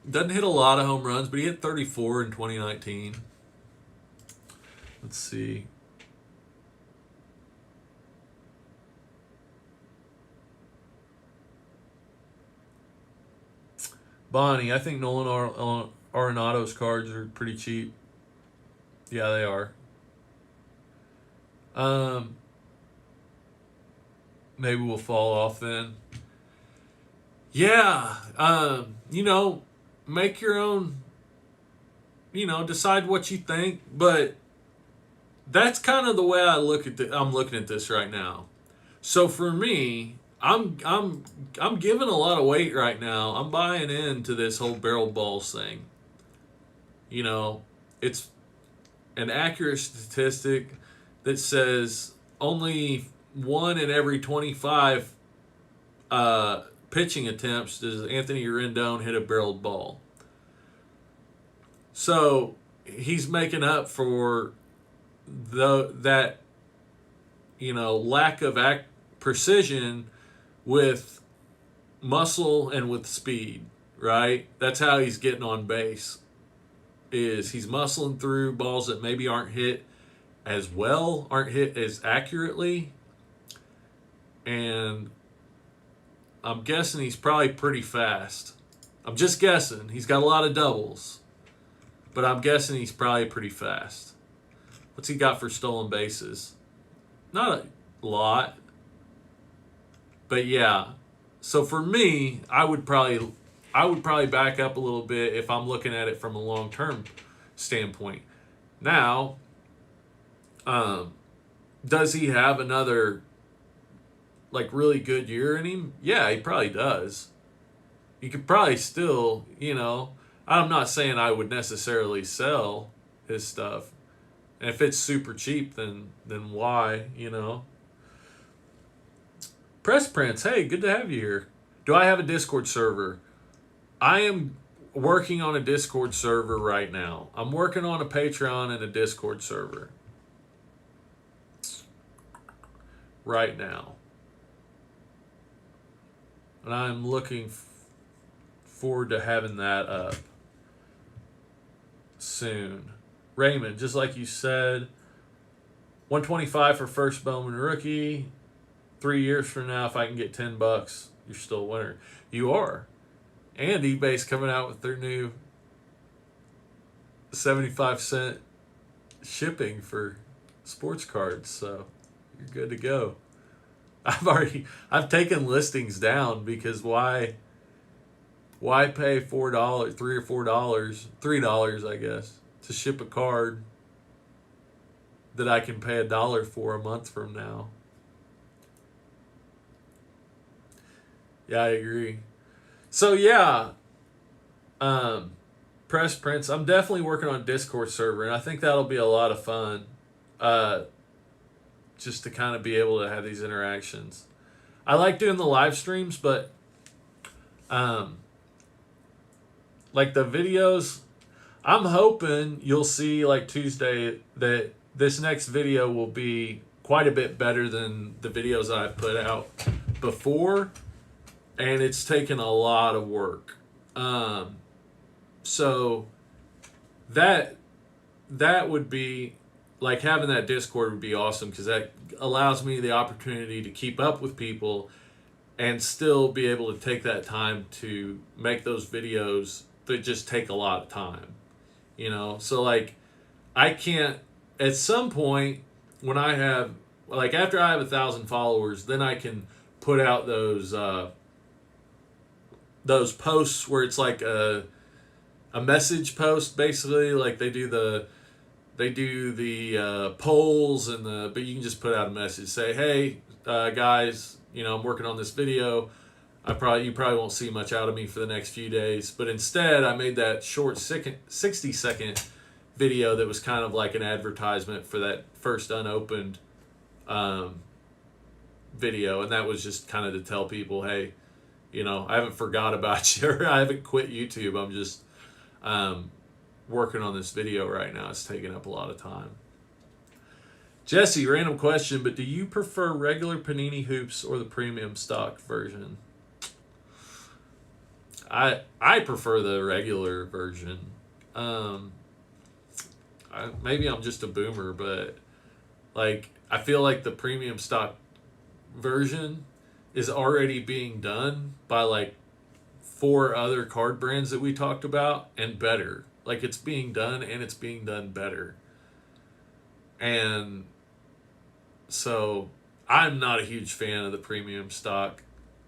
Doesn't hit a lot of home runs, but he hit 34 in 2019. Let's see. Bonnie, I think Nolan Arenado's cards are pretty cheap. Yeah, they are. Maybe we'll fall off then. Yeah, you know, make your own, you know, decide what you think, but that's kind of the way I'm looking at this right now. So for me, I'm giving a lot of weight right now. I'm buying into this whole barrel balls thing. You know, it's an accurate statistic that says only 1 in every 25 pitching attempts does Anthony Rendon hit a barreled ball. So he's making up for that, you know, lack of precision with muscle and with speed, right? That's how he's getting on base. Is he's muscling through balls that maybe aren't hit as well, aren't hit as accurately, and I'm guessing he's probably pretty fast. I'm just guessing. He's got a lot of doubles, but I'm guessing he's probably pretty fast. What's he got for stolen bases? Not a lot, but yeah. So for me, I would probably back up a little bit if I'm looking at it from a long-term standpoint. Now, does he have another, like, really good year in him? Yeah, he probably does. You could probably still, you know, I'm not saying I would necessarily sell his stuff. And if it's super cheap, then why, you know? Press Prince, hey, good to have you here. Do I have a Discord server? I am working on a Discord server right now. I'm working on a Patreon and a Discord server right now. And I'm looking forward to having that up soon. Raymond, just like you said, 125 for first Bowman rookie. 3 years from now, if I can get $10, you're still a winner. You are. And eBay's coming out with their new 75-cent shipping for sports cards, so you're good to go. I've taken listings down because why pay $4, $3 or $4, $3, I guess, to ship a card that I can pay $1 for a month from now? Yeah, I agree. So yeah, Press Prince, I'm definitely working on Discord server, and I think that'll be a lot of fun. Just to kind of be able to have these interactions. I like doing the live streams, but like the videos, I'm hoping you'll see like Tuesday that this next video will be quite a bit better than the videos I've put out before, and it's taken a lot of work. So that would be like having that Discord would be awesome, because that allows me the opportunity to keep up with people and still be able to take that time to make those videos that just take a lot of time, you know? So like I can't, at some point when I have, like after I have 1,000 followers, then I can put out those posts where it's like a message post, basically, like they do the polls but you can just put out a message, say, hey, guys, you know, I'm working on this video. You probably won't see much out of me for the next few days, but instead I made that short 60-second video that was kind of like an advertisement for that first unopened video, and that was just kind of to tell people, hey, you know, I haven't forgot about you, or I haven't quit YouTube. I'm just working on this video right now. It's taking up a lot of time. Jesse, random question, but do you prefer regular Panini hoops or the premium stock version? I prefer the regular version. Maybe I'm just a boomer, but like I feel like the premium stock version is already being done by like 4 other card brands that we talked about, and better. Like it's being done, and it's being done better. And so I'm not a huge fan of the premium stock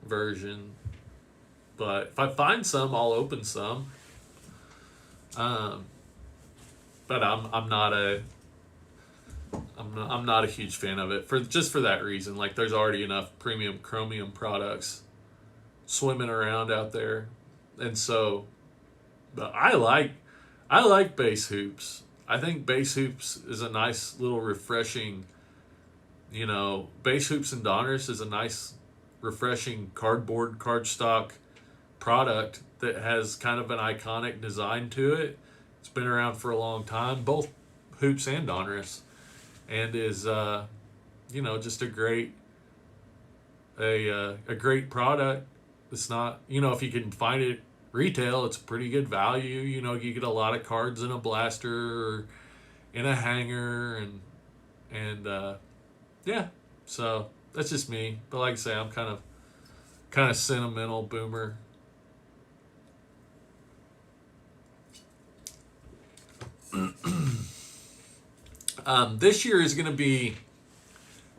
version, but if I find some, I'll open some. But I'm not a huge fan of it for that reason. Like there's already enough premium chromium products swimming around out there, and so, but I like base hoops. I think base hoops is a nice little refreshing, you know, base hoops and Donruss is a nice refreshing cardstock product that has kind of an iconic design to it. It's been around for a long time, both hoops and Donruss, and is you know, just a great product. It's not, you know, if you can find it retail, it's pretty good value. You know, you get a lot of cards in a blaster or in a hanger, and yeah. So that's just me. But like I say, I'm kind of sentimental boomer. This year is going to be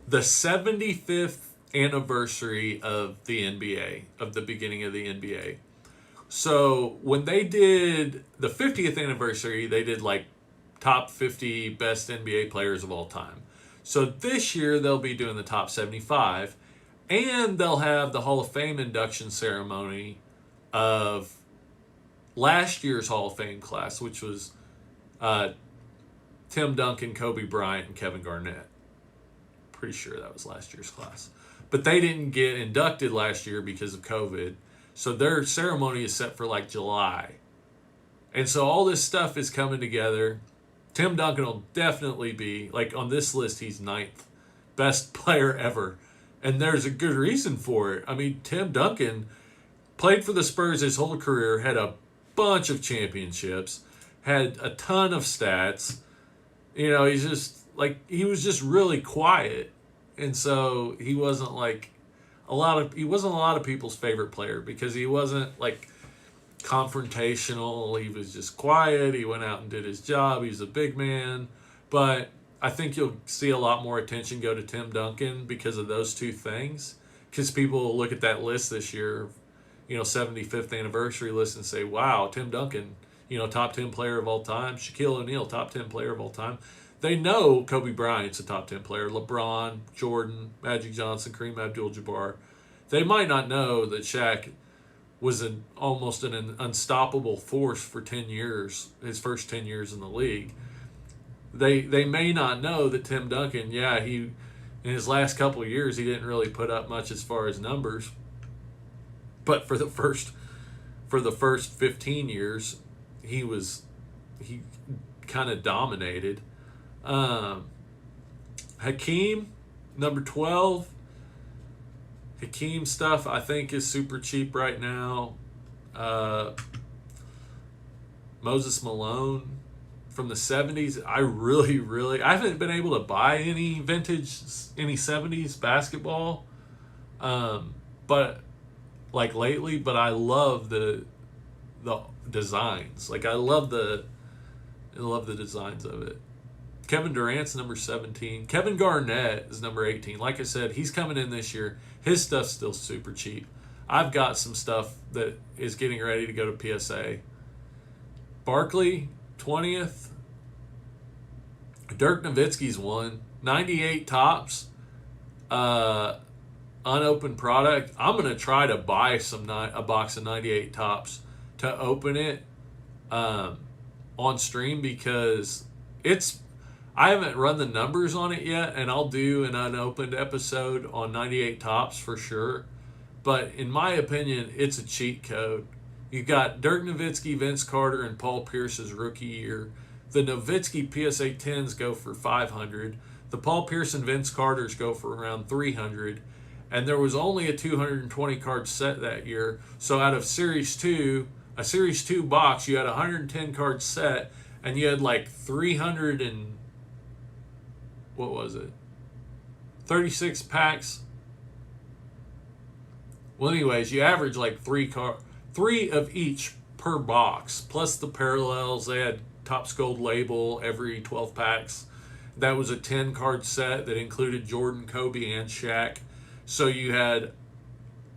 the 75th anniversary of the NBA, of the beginning of the NBA. So when they did the 50th anniversary, they did like top 50 best NBA players of all time. So this year they'll be doing the top 75, and they'll have the Hall of Fame induction ceremony of last year's Hall of Fame class, which was Tim Duncan, Kobe Bryant, and Kevin Garnett. Pretty sure that was last year's class. But they didn't get inducted last year because of COVID. So their ceremony is set for like July. And so all this stuff is coming together. Tim Duncan will definitely be, like on this list, he's 9th best player ever. And there's a good reason for it. I mean, Tim Duncan played for the Spurs his whole career, had a bunch of championships, had a ton of stats. You know, he's just like, he was just really quiet. And so he wasn't like a lot of people's favorite player because he wasn't like confrontational. He was just quiet. He went out and did his job. He's a big man. But I think you'll see a lot more attention go to Tim Duncan because of those two things. Because people will look at that list this year, 75th anniversary list, and say, wow, Tim Duncan, top 10 player of all time. Shaquille O'Neal, top 10 player of all time. They know Kobe Bryant's a top 10 player. LeBron, Jordan, Magic Johnson, Kareem Abdul-Jabbar. They might not know that Shaq was almost an unstoppable force for 10 years, his first 10 years in the league. They may not know that Tim Duncan, in his last couple of years, he didn't really put up much as far as numbers. But for the first 15 years, he kind of dominated. Hakeem, number 12. Hakeem stuff I think is super cheap right now. Moses Malone from the 70s. I haven't been able to buy any vintage, any 70s basketball, but like lately. But I love the designs. Like I love the designs of it. Kevin Durant's number 17. Kevin Garnett is number 18. Like I said, he's coming in this year. His stuff's still super cheap. I've got some stuff that is getting ready to go to PSA. Barkley, 20th. Dirk Nowitzki's one. 98 tops. Unopened product. I'm going to try to buy a box of 98 tops to open it on stream because I haven't run the numbers on it yet, and I'll do an unopened episode on 98 tops for sure. But in my opinion, it's a cheat code. You've got Dirk Nowitzki, Vince Carter, and Paul Pierce's rookie year. The Nowitzki PSA 10s go for $500. The Paul Pierce and Vince Carters go for around $300. And there was only a 220 card set that year. So out of Series 2, a Series 2 box, you had a 110 card set, and you had like 36 packs. Well, anyways, you average like three of each per box, plus the parallels. They had Topps Gold label every 12 packs. That was a 10 card set that included Jordan, Kobe, and Shaq. So you had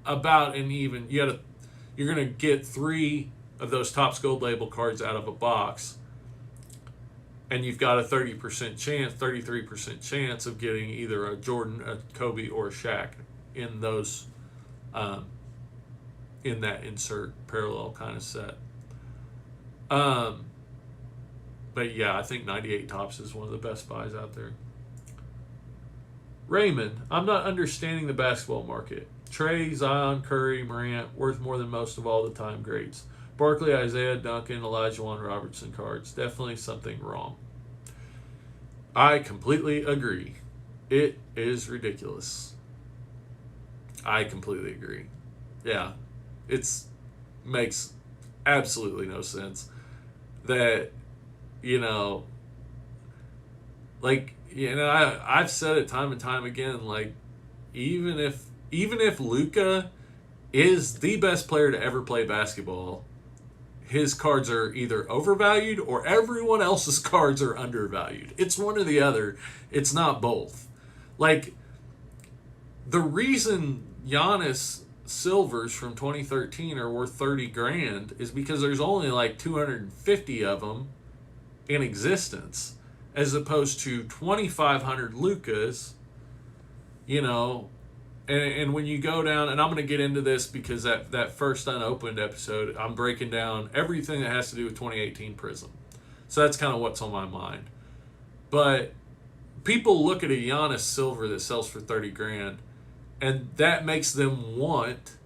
about an even. You're gonna get 3 of those Topps Gold label cards out of a box. And you've got a 33% chance of getting either a Jordan, a Kobe, or a Shaq in those, in that insert parallel kind of set. But yeah, I think 98 tops is one of the best buys out there. Raymond, I'm not understanding the basketball market. Trey, Zion, Curry, Morant, worth more than most of all the time greats. Barkley, Isaiah, Duncan, Elijah Robertson cards. Definitely something wrong. I completely agree. It is ridiculous. I completely agree. Yeah. Makes absolutely no sense that, I've said it time and time again, like, even if Luka is the best player to ever play basketball, his cards are either overvalued or everyone else's cards are undervalued. It's one or the other. It's not both. Like, the reason Giannis Silvers from 2013 are worth $30,000 is because there's only like 250 of them in existence, as opposed to 2,500 Lukas, And when you go down, and I'm going to get into this because that first unopened episode, I'm breaking down everything that has to do with 2018 Prism. So that's kind of what's on my mind. But people look at a Giannis silver that sells for 30 grand, and that makes them want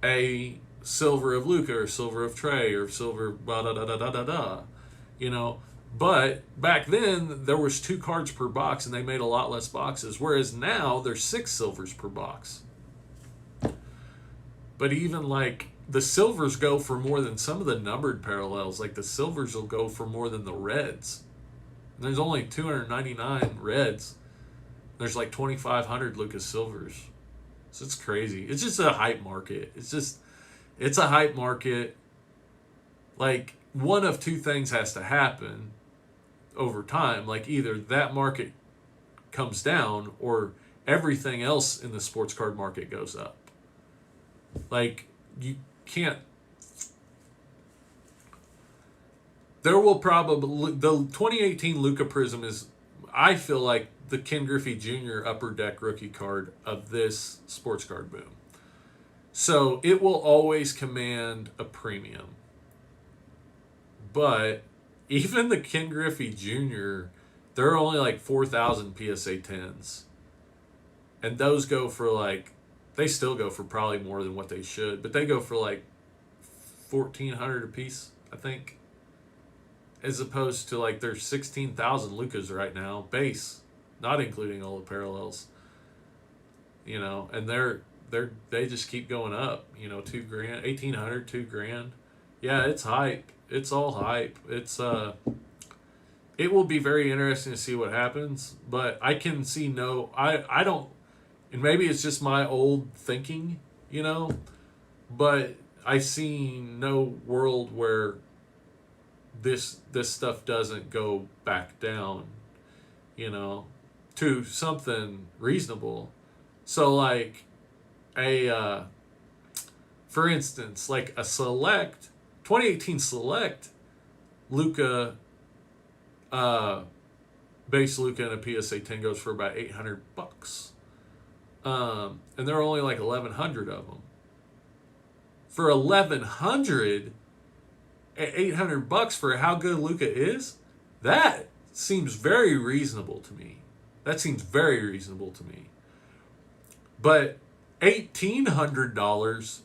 a silver of Luka or silver of Trey or silver da da da da da da da, you know. But back then there was 2 cards per box, and they made a lot less boxes. Whereas now there's 6 silvers per box. But even like the silvers go for more than some of the numbered parallels. Like the silvers will go for more than the reds. And there's only 299 reds. There's like 2,500 Lucas silvers. So it's crazy. It's just a hype market. It's a hype market. Like, one of 2 things has to happen over time. Like, either that market comes down or everything else in the sports card market goes up. Like, you can't. There will probably. The 2018 Luka Prism is, I feel like, the Ken Griffey Jr. Upper Deck rookie card of this sports card boom. So it will always command a premium. But even the Ken Griffey Jr., they're only like 4,000 PSA 10s. And those go for like, they still go for probably more than what they should, but they go for like 1,400 a piece, I think. As opposed to like there's 16,000 Lucas right now, base, not including all the parallels. You know, and they just keep going up, you know, 2 grand, 1,800, 2 grand. Yeah, it's hype. It's all hype. It will be very interesting to see what happens, but I can see I don't, and maybe it's just my old thinking, you know, but I see no world where this stuff doesn't go back down, you know, to something reasonable. So like for instance, like a select 2018 select Luka, base Luka and a PSA 10 goes for about $800. And there are only like 1,100 of them. For 1,100 at $800 for how good Luka is, that seems very reasonable to me. But $1,800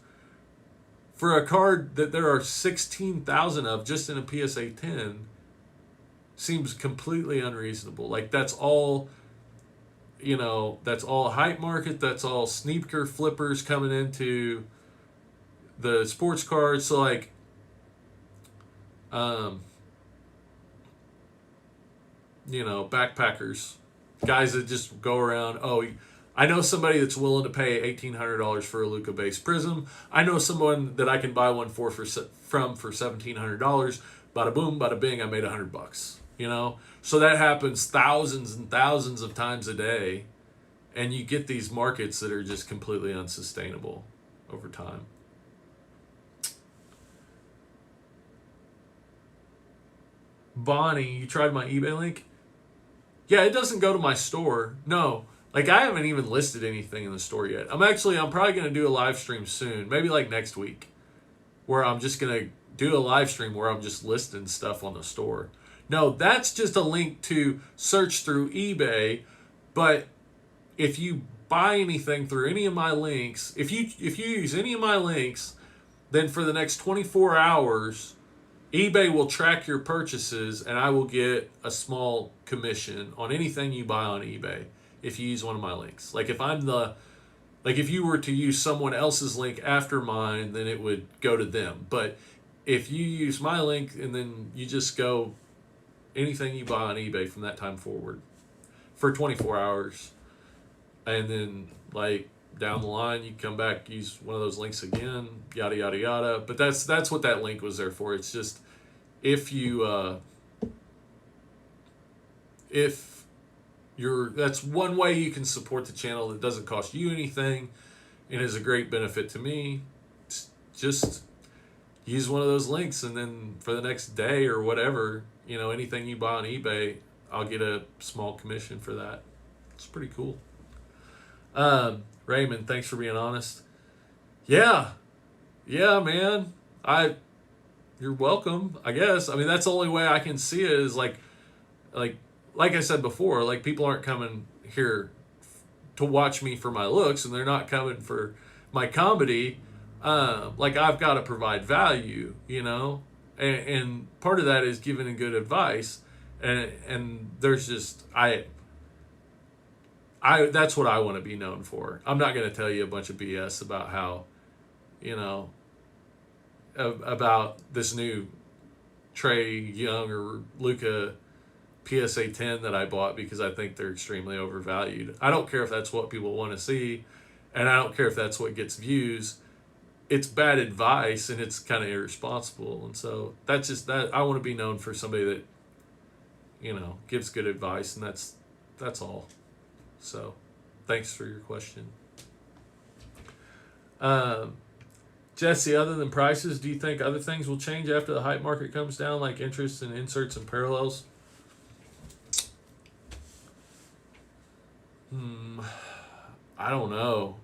for a card that there are 16,000 of just in a PSA 10 seems completely unreasonable. Like, that's all, you know, that's all hype market. That's all sneaker flippers coming into the sports cards. So, like, you know, backpackers, guys that just go around, oh, I know somebody that's willing to pay $1,800 for a Luka base Prism. I know someone that I can buy one from for $1,700. Bada boom, bada bing, I made $100. You know, so that happens thousands and thousands of times a day, and you get these markets that are just completely unsustainable over time. Bonnie, you tried my eBay link? Yeah, it doesn't go to my store. No. Like, I haven't even listed anything in the store yet. I'm probably going to do a live stream soon, maybe like next week, where I'm just going to do a live stream where I'm just listing stuff on the store. No, that's just a link to search through eBay, but if you buy anything through any of my links, if you use any of my links, then for the next 24 hours, eBay will track your purchases, and I will get a small commission on anything you buy on eBay if you use one of my links. Like, if you were to use someone else's link after mine, then it would go to them. But if you use my link and then you just go anything you buy on eBay from that time forward for 24 hours, and then like down the line you come back, use one of those links again, yada yada yada. But that's what that link was there for. It's just if that's one way you can support the channel that doesn't cost you anything and is a great benefit to me. Just use one of those links, and then for the next day or whatever, you know, anything you buy on eBay, I'll get a small commission for that. It's pretty cool. Raymond, thanks for being honest. Yeah, man. You're welcome, I guess. I mean, that's the only way I can see it is like, like I said before, like people aren't coming here to watch me for my looks, and they're not coming for my comedy. Like I've got to provide value, and part of that is giving good advice, and there's just I that's what I want to be known for. I'm not going to tell you a bunch of BS about how, about this new Trae Young or Luka PSA 10 that I bought because I think they're extremely overvalued. I don't care if that's what people want to see, and I don't care if that's what gets views. It's bad advice, and it's kind of irresponsible. And so that's just that. I want to be known for somebody that, gives good advice, and that's all. So thanks for your question. Jesse, other than prices, do you think other things will change after the hype market comes down, like interest in inserts and parallels? I don't know.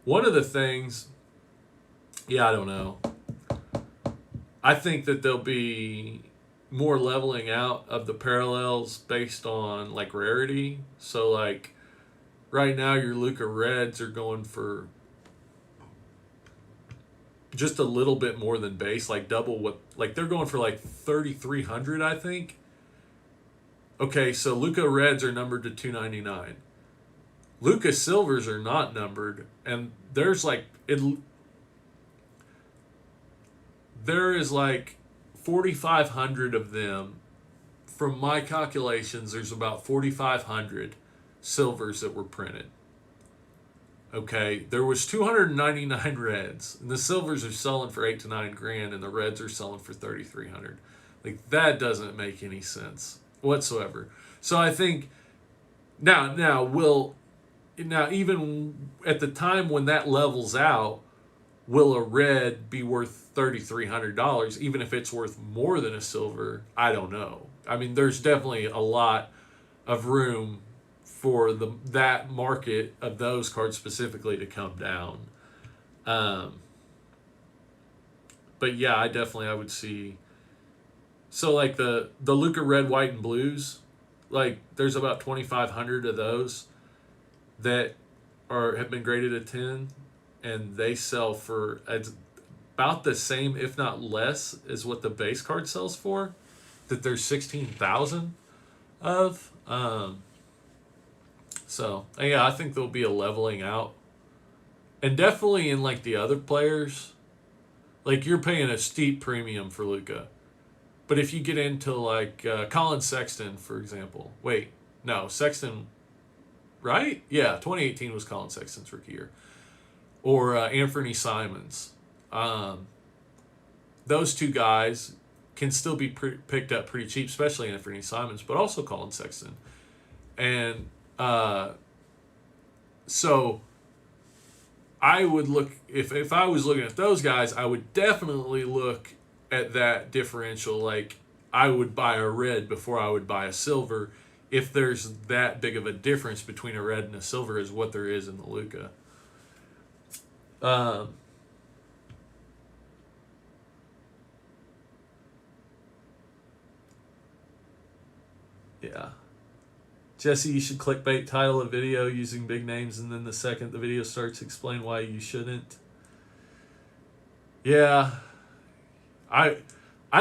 One of the things, I don't know. I think that there'll be more leveling out of the parallels based on like rarity. So like right now your Luka Reds are going for just a little bit more than base, like double what, like they're going for like 3,300, I think. Okay, so Luka Reds are numbered to 299. Luka Silvers are not numbered, and there's like there is like 4,500 of them. From my calculations, there's about 4,500 silvers that were printed. Okay, there was 299 reds, and the silvers are selling for 8 to 9 grand, and the reds are selling for 3,300. Like that doesn't make any sense whatsoever. So I think now even at the time when that levels out, will a red be worth $3,300 even if it's worth more than a silver? I don't know. I mean, there's definitely a lot of room for that market of those cards specifically to come down. But yeah, I would see. So like the Luka red, white, and blues, like there's about 2,500 of those that have been graded a 10, and they sell for about the same, if not less, as what the base card sells for. That there's 16,000 of. So yeah, I think there'll be a leveling out, and definitely in like the other players, like you're paying a steep premium for Luka, but if you get into like Colin Sexton, for example, Sexton, right? Yeah, 2018 was Colin Sexton's rookie year, or Anthony Simons. Those two guys can still be picked up pretty cheap, especially Anthony Simons, but also Colin Sexton, and. So I would look, if I was looking at those guys, I would definitely look at that differential. Like I would buy a red before I would buy a silver, if there's that big of a difference between a red and a silver as what there is in the Luka. Yeah. Jesse, you should clickbait title a video using big names, and then the second the video starts, explain why you shouldn't. Yeah. I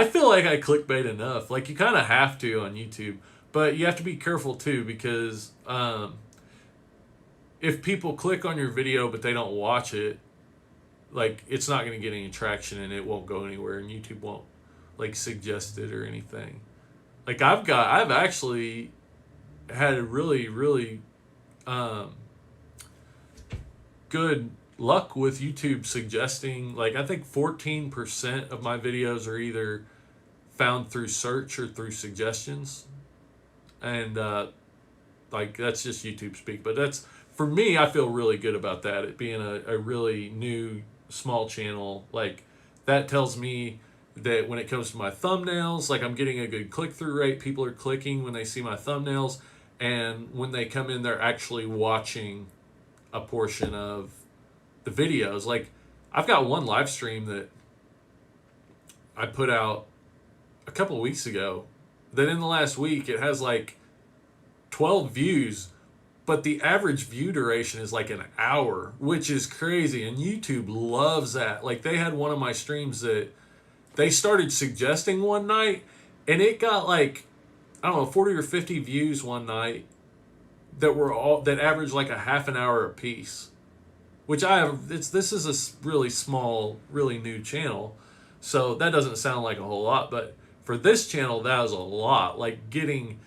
feel like I clickbait enough. Like you kind of have to on YouTube, but you have to be careful too, because if people click on your video but they don't watch it, like it's not going to get any traction and it won't go anywhere, and YouTube won't like suggest it or anything. Like I've actually had a really, really good luck with YouTube suggesting, like I think 14% of my videos are either found through search or through suggestions. And like that's just YouTube speak. But that's, for me, I feel really good about that. It being a really new, small channel. Like that tells me that when it comes to my thumbnails, like I'm getting a good click-through rate. People are clicking when they see my thumbnails. And when they come in, they're actually watching a portion of the videos. Like, I've got one live stream that I put out a couple of weeks ago that in the last week it has like 12 views, but the average view duration is like an hour, which is crazy. And YouTube loves that. Like, they had one of my streams that they started suggesting one night, and it got like, I don't know, 40 or 50 views one night that averaged like a half an hour a piece. Which this is a really small, really new channel, so that doesn't sound like a whole lot, but for this channel, that was a lot. Like, getting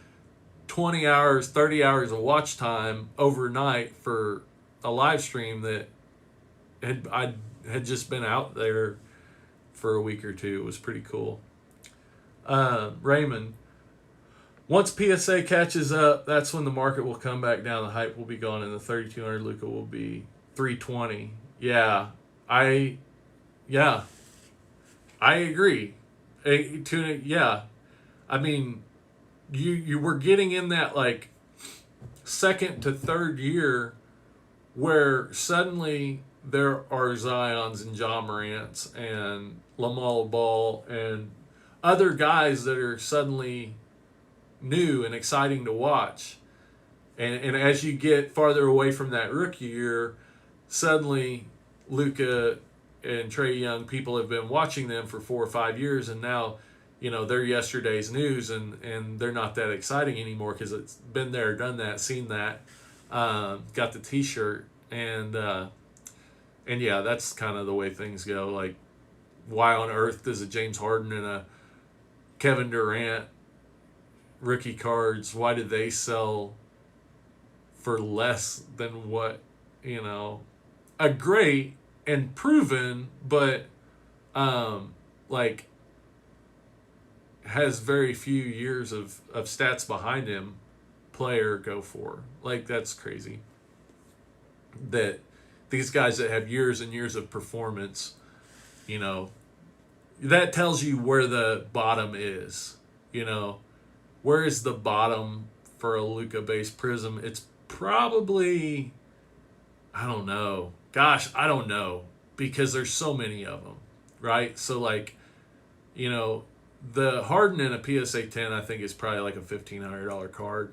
20 hours, 30 hours of watch time overnight for a live stream that I had just been out there for a week or two. It was pretty cool. Raymond, once PSA catches up, that's when the market will come back down. The hype will be gone, and the 3200 Luka will be 320. Yeah, I agree. Yeah, I mean, you were getting in that like second to third year where suddenly there are Zions and John Morants and Lamelo Ball and other guys that are suddenly new and exciting to watch. And as you get farther away from that rookie year, suddenly Luka and Trae Young, people have been watching them for 4 or 5 years, and now, they're yesterday's news, and they're not that exciting anymore because it's been there, done that, seen that, got the T-shirt, and yeah, that's kind of the way things go. Like, why on earth does a James Harden and a Kevin Durant rookie cards, why did they sell for less than what, a great and proven, but like has very few years of stats behind him player go for? Like, that's crazy that these guys that have years and years of performance, that tells you where the bottom is. Where is the bottom for a Luka based Prism? It's probably, I don't know. Gosh, I don't know, because there's so many of them, right? So, like, the Harden in a PSA 10, I think, is probably like a $1,500 card.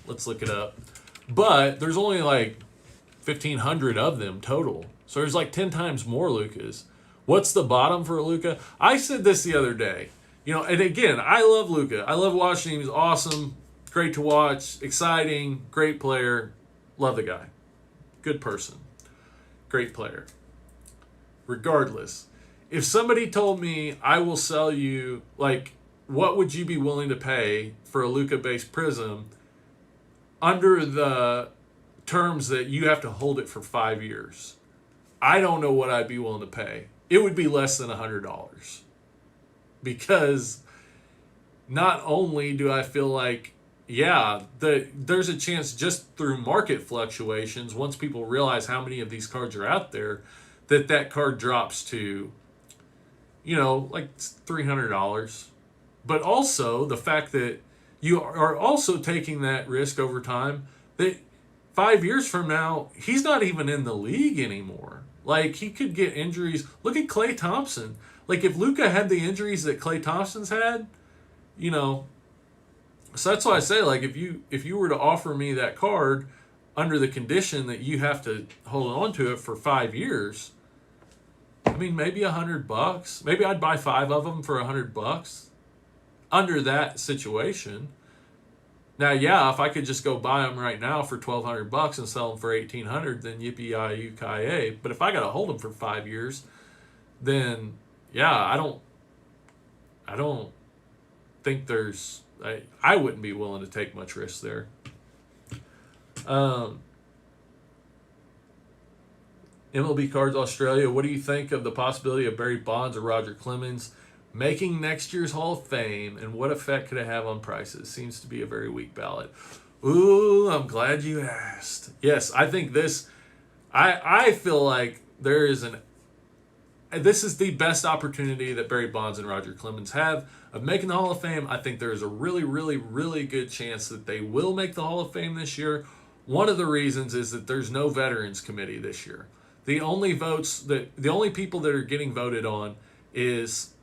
Let's look it up. But there's only like 1,500 of them total. So there's like 10 times more Lukas. What's the bottom for a Luka? I said this the other day. And again, I love Luka. I love watching him. He's awesome. Great to watch. Exciting. Great player. Love the guy. Good person. Great player. Regardless, if somebody told me, I will sell you, like, what would you be willing to pay for a Luka-based Prism under the terms that you have to hold it for 5 years? I don't know what I'd be willing to pay. It would be less than $100. Because not only do I feel like, yeah, there's a chance just through market fluctuations, once people realize how many of these cards are out there, that card drops to, like $300. But also the fact that you are also taking that risk over time that 5 years from now, he's not even in the league anymore. Like, he could get injuries. Look at Klay Thompson. Like, if Luka had the injuries that Klay Thompson's had, so that's why I say, like, if you were to offer me that card under the condition that you have to hold on to it for 5 years, I mean, maybe $100. Maybe I'd buy 5 of them for $100 under that situation. Now, yeah, if I could just go buy them right now for $1,200 and sell them for $1,800, then yippee-yi-yi-ki-yay. But if I got to hold them for 5 years, then yeah, I don't think there's. I wouldn't be willing to take much risk there. MLB Cards Australia, what do you think of the possibility of Barry Bonds or Roger Clemens making next year's Hall of Fame, and what effect could it have on prices? Seems to be a very weak ballot. Ooh, I'm glad you asked. Yes, I think this, I feel like this is the best opportunity that Barry Bonds and Roger Clemens have of making the Hall of Fame. I think there is a really, really, really good chance that they will make the Hall of Fame this year. One of the reasons is that there's no veterans committee this year. The only people that are getting voted on is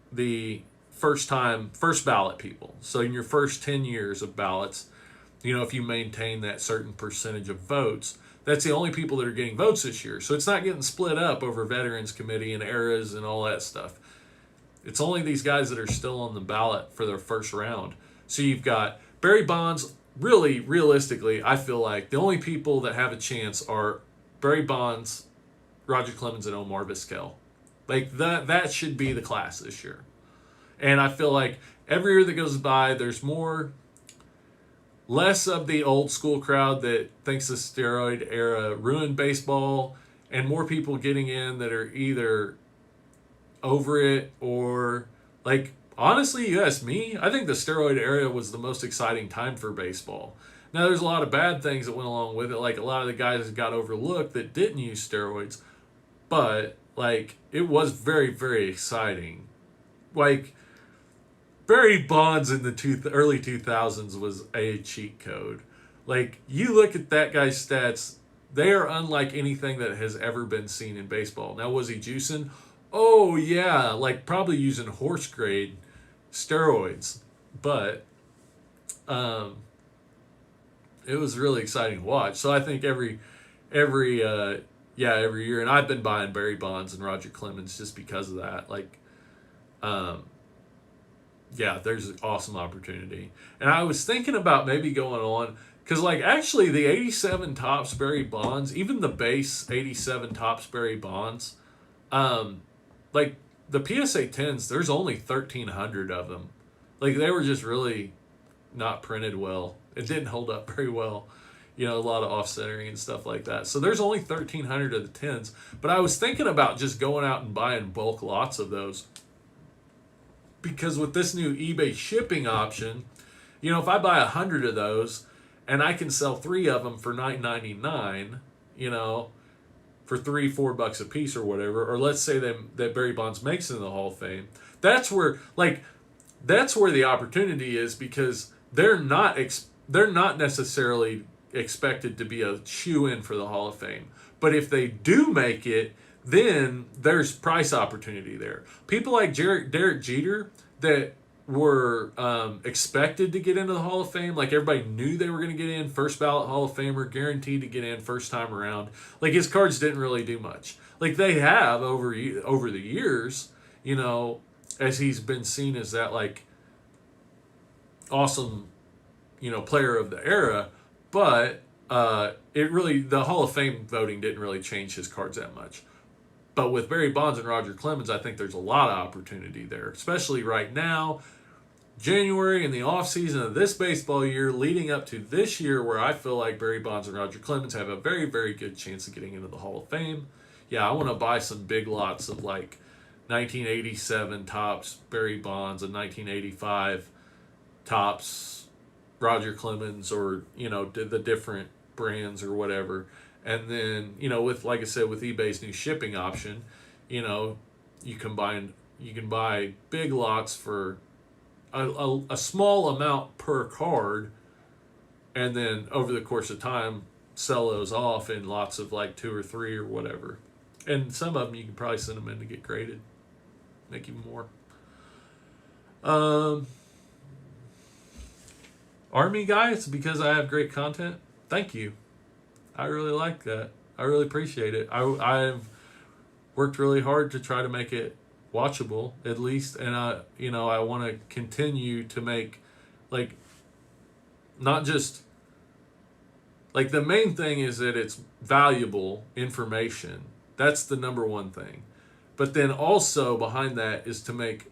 the first ballot people. So in your first 10 years of ballots, if you maintain that certain percentage of votes, that's the only people that are getting votes this year. So it's not getting split up over veterans committee and eras and all that stuff. It's only these guys that are still on the ballot for their first round. So you've got Barry Bonds. Really, realistically, I feel like the only people that have a chance are Barry Bonds, Roger Clemens, and Omar Vizquel. Like that should be the class this year. And I feel like every year that goes by, there's less of the old school crowd that thinks the steroid era ruined baseball, and more people getting in that are either over it or like, honestly, you ask me, I think the steroid era was the most exciting time for baseball. Now, there's a lot of bad things that went along with it, like a lot of the guys that got overlooked that didn't use steroids, but like it was very, very exciting. Like Barry Bonds in the early 2000s was a cheat code. Like, you look at that guy's stats, they are unlike anything that has ever been seen in baseball. Now, was he juicing? Oh, yeah, like probably using horse grade steroids. But it was really exciting to watch. So I think every year, and I've been buying Barry Bonds and Roger Clemens just because of that. Like, there's an awesome opportunity. And I was thinking about maybe going on, because like actually the 87 Topps Barry Bonds, even the base 87 Topps Barry Bonds, like the PSA 10s, there's only 1,300 of them. Like, they were just really not printed well. It didn't hold up very well. A lot of offsetting and stuff like that. So there's only 1,300 of the 10s. But I was thinking about just going out and buying bulk lots of those. Because with this new eBay shipping option, if I buy 100 of those and I can sell 3 of them for $9.99, for $3-4 a piece or whatever, or let's say that Barry Bonds makes it in the Hall of Fame, that's where the opportunity is, because they're not necessarily expected to be a shoe-in for the Hall of Fame. But if they do make it, then there's price opportunity there. People like Derek Jeter that were expected to get into the Hall of Fame, like everybody knew they were going to get in, first ballot Hall of Famer, guaranteed to get in first time around. Like, his cards didn't really do much. Like, they have over the years, as he's been seen as that like awesome, player of the era, but the Hall of Fame voting didn't really change his cards that much. But with Barry Bonds and Roger Clemens, I think there's a lot of opportunity there, especially right now, January, and the offseason of this baseball year leading up to this year, where I feel like Barry Bonds and Roger Clemens have a very, very good chance of getting into the Hall of Fame. Yeah, I want to buy some big lots of like 1987 Topps Barry Bonds and 1985 Topps Roger Clemens, or, the different brands or whatever. And then, with, like I said, with eBay's new shipping option, you can buy big lots for a small amount per card, and then over the course of time, sell those off in lots of like 2 or 3 or whatever. And some of them you can probably send them in to get graded, make even more. Army guy, it's because I have great content. Thank you. I really like that. I really appreciate it. I've worked really hard to try to make it watchable, at least, and I want to continue to make, like, not just, like, the main thing is that it's valuable information. That's the number one thing. But then also behind that is to make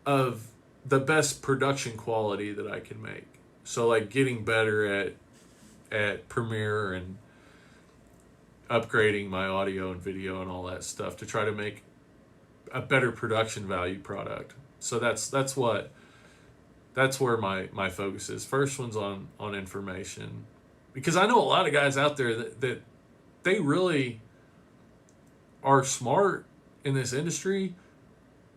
of the best production quality that I can make. So, like, getting better at Premiere and upgrading my audio and video and all that stuff to try to make a better production value product. So that's where my focus is. First one's on information, because I know a lot of guys out there that they really are smart in this industry,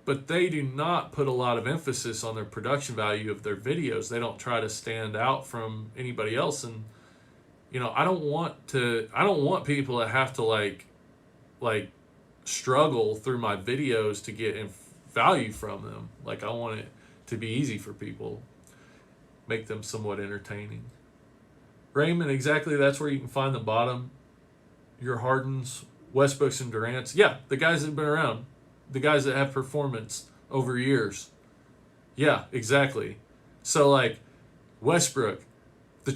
but they do not put a lot of emphasis on their production value of their videos. They don't try to stand out from anybody else, and You know, I don't want people to have to like struggle through my videos to get value from them. Like, I want it to be easy for people, make them somewhat entertaining. Raymond, exactly, that's where you can find the bottom. Your Hardens, Westbrooks, and Durant's. Yeah, the guys that have been around. The guys that have performance over years. Yeah, exactly. So, like, Westbrook, the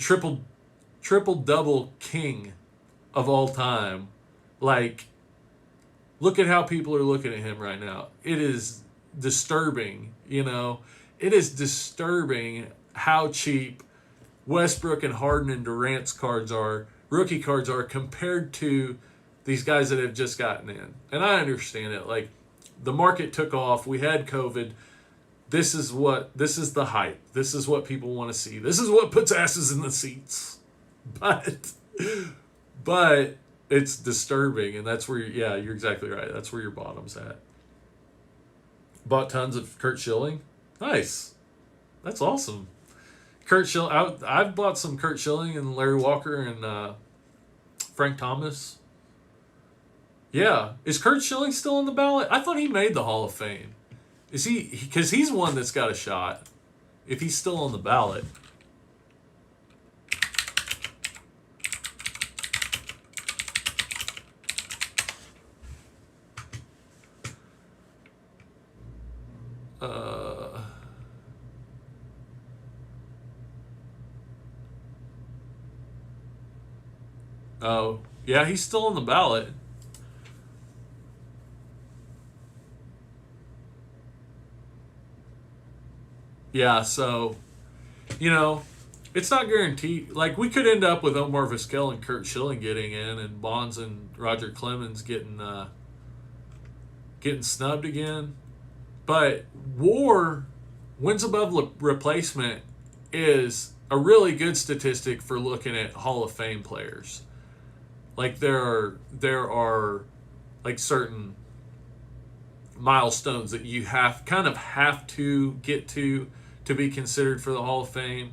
triple-double king of all time. Like, look at how people are looking at him right now. It is disturbing, you know. It is disturbing how cheap Westbrook and Harden and Durant's cards are, rookie cards are, compared to these guys that have just gotten in. And I understand it. Like, the market took off. We had COVID. This is the hype. This is what people want to see. This is what puts asses in the seats. But it's disturbing, and that's where, you're exactly right. That's where your bottom's at. Bought tons of Kurt Schilling. Nice. That's awesome. Kurt Schilling. I've bought some Kurt Schilling and Larry Walker and Frank Thomas. Yeah. Is Kurt Schilling still on the ballot? I thought he made the Hall of Fame. Is he? Because he's one that's got a shot. If he's still on the ballot. Oh, yeah, he's still on the ballot. Yeah, so, you know, it's not guaranteed. Like, we could end up with Omar Vizquel and Kurt Schilling getting in, and Bonds and Roger Clemens getting snubbed again. But WAR, wins above replacement, is a really good statistic for looking at Hall of Fame players. Like, there are like certain milestones that you have to get to be considered for the Hall of Fame.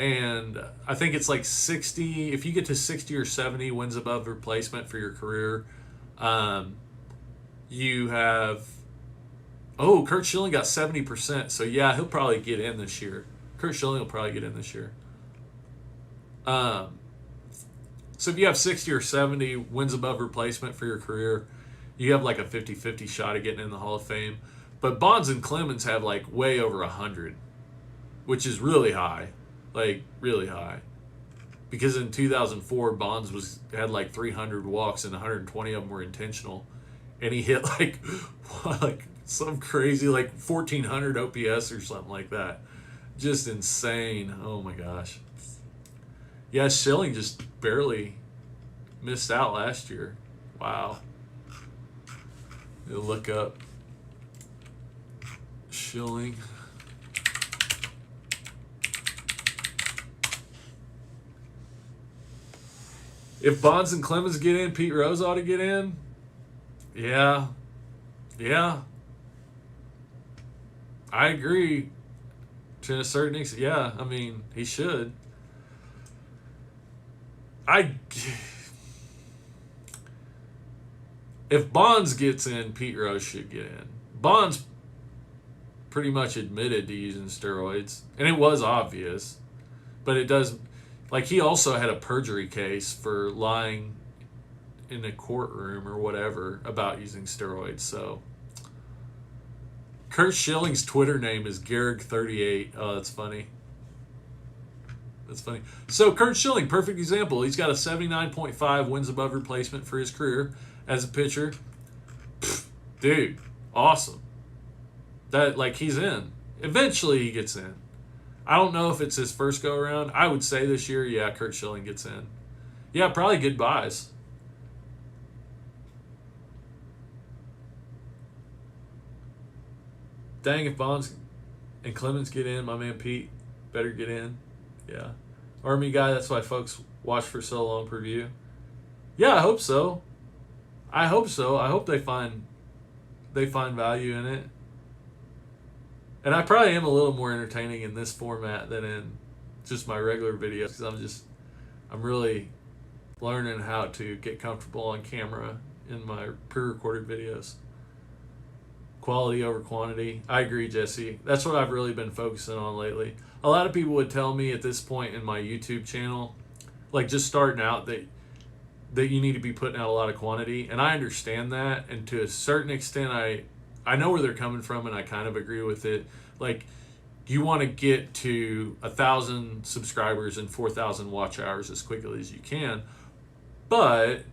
And I think it's like 60. If you get to 60 or 70 wins above replacement for your career, you have. Oh, Kurt Schilling got 70%. So yeah, he'll probably get in this year. Kurt Schilling will probably get in this year. So if you have 60 or 70 wins above replacement for your career, you have like a 50-50 shot of getting in the Hall of Fame. But Bonds and Clemens have like way over 100, which is really high. Like, really high. Because in 2004, Bonds had like 300 walks and 120 of them were intentional. And he hit like some crazy, like 1,400 OPS or something like that. Just insane. Oh my gosh. Yeah, Schilling just barely missed out last year. Wow. You'll look up Schilling. If Bonds and Clemens get in, Pete Rose ought to get in. Yeah. Yeah. I agree. To a certain extent. Yeah, I mean, he should. If Bonds gets in, Pete Rose should get in. Bonds pretty much admitted to using steroids, and it was obvious. But it does, like, he also had a perjury case for lying in a courtroom or whatever about using steroids. So Kurt Schilling's Twitter name is Garrig38. Oh, that's funny. That's funny. So Kurt Schilling, perfect example. He's got a 79.5 wins above replacement for his career as a pitcher. Dude, awesome. That, like, he's in. Eventually he gets in. I don't know if it's his first go around. I would say this year, yeah, Kurt Schilling gets in. Yeah, probably good buys. Dang, if Bonds and Clemens get in, my man Pete better get in. Yeah. Army guy, that's why folks watch for so long per view. Yeah, I hope so. I hope so. I hope they find value in it. And I probably am a little more entertaining in this format than in just my regular videos, because I'm really learning how to get comfortable on camera in my pre-recorded videos. Quality over quantity. I agree, Jesse. That's what I've really been focusing on lately. A lot of people would tell me at this point in my YouTube channel, like just starting out, that you need to be putting out a lot of quantity, and I understand that, and to a certain extent I know where they're coming from, and I kind of agree with it. Like, you want to get to 1,000 subscribers and 4,000 watch hours as quickly as you can, but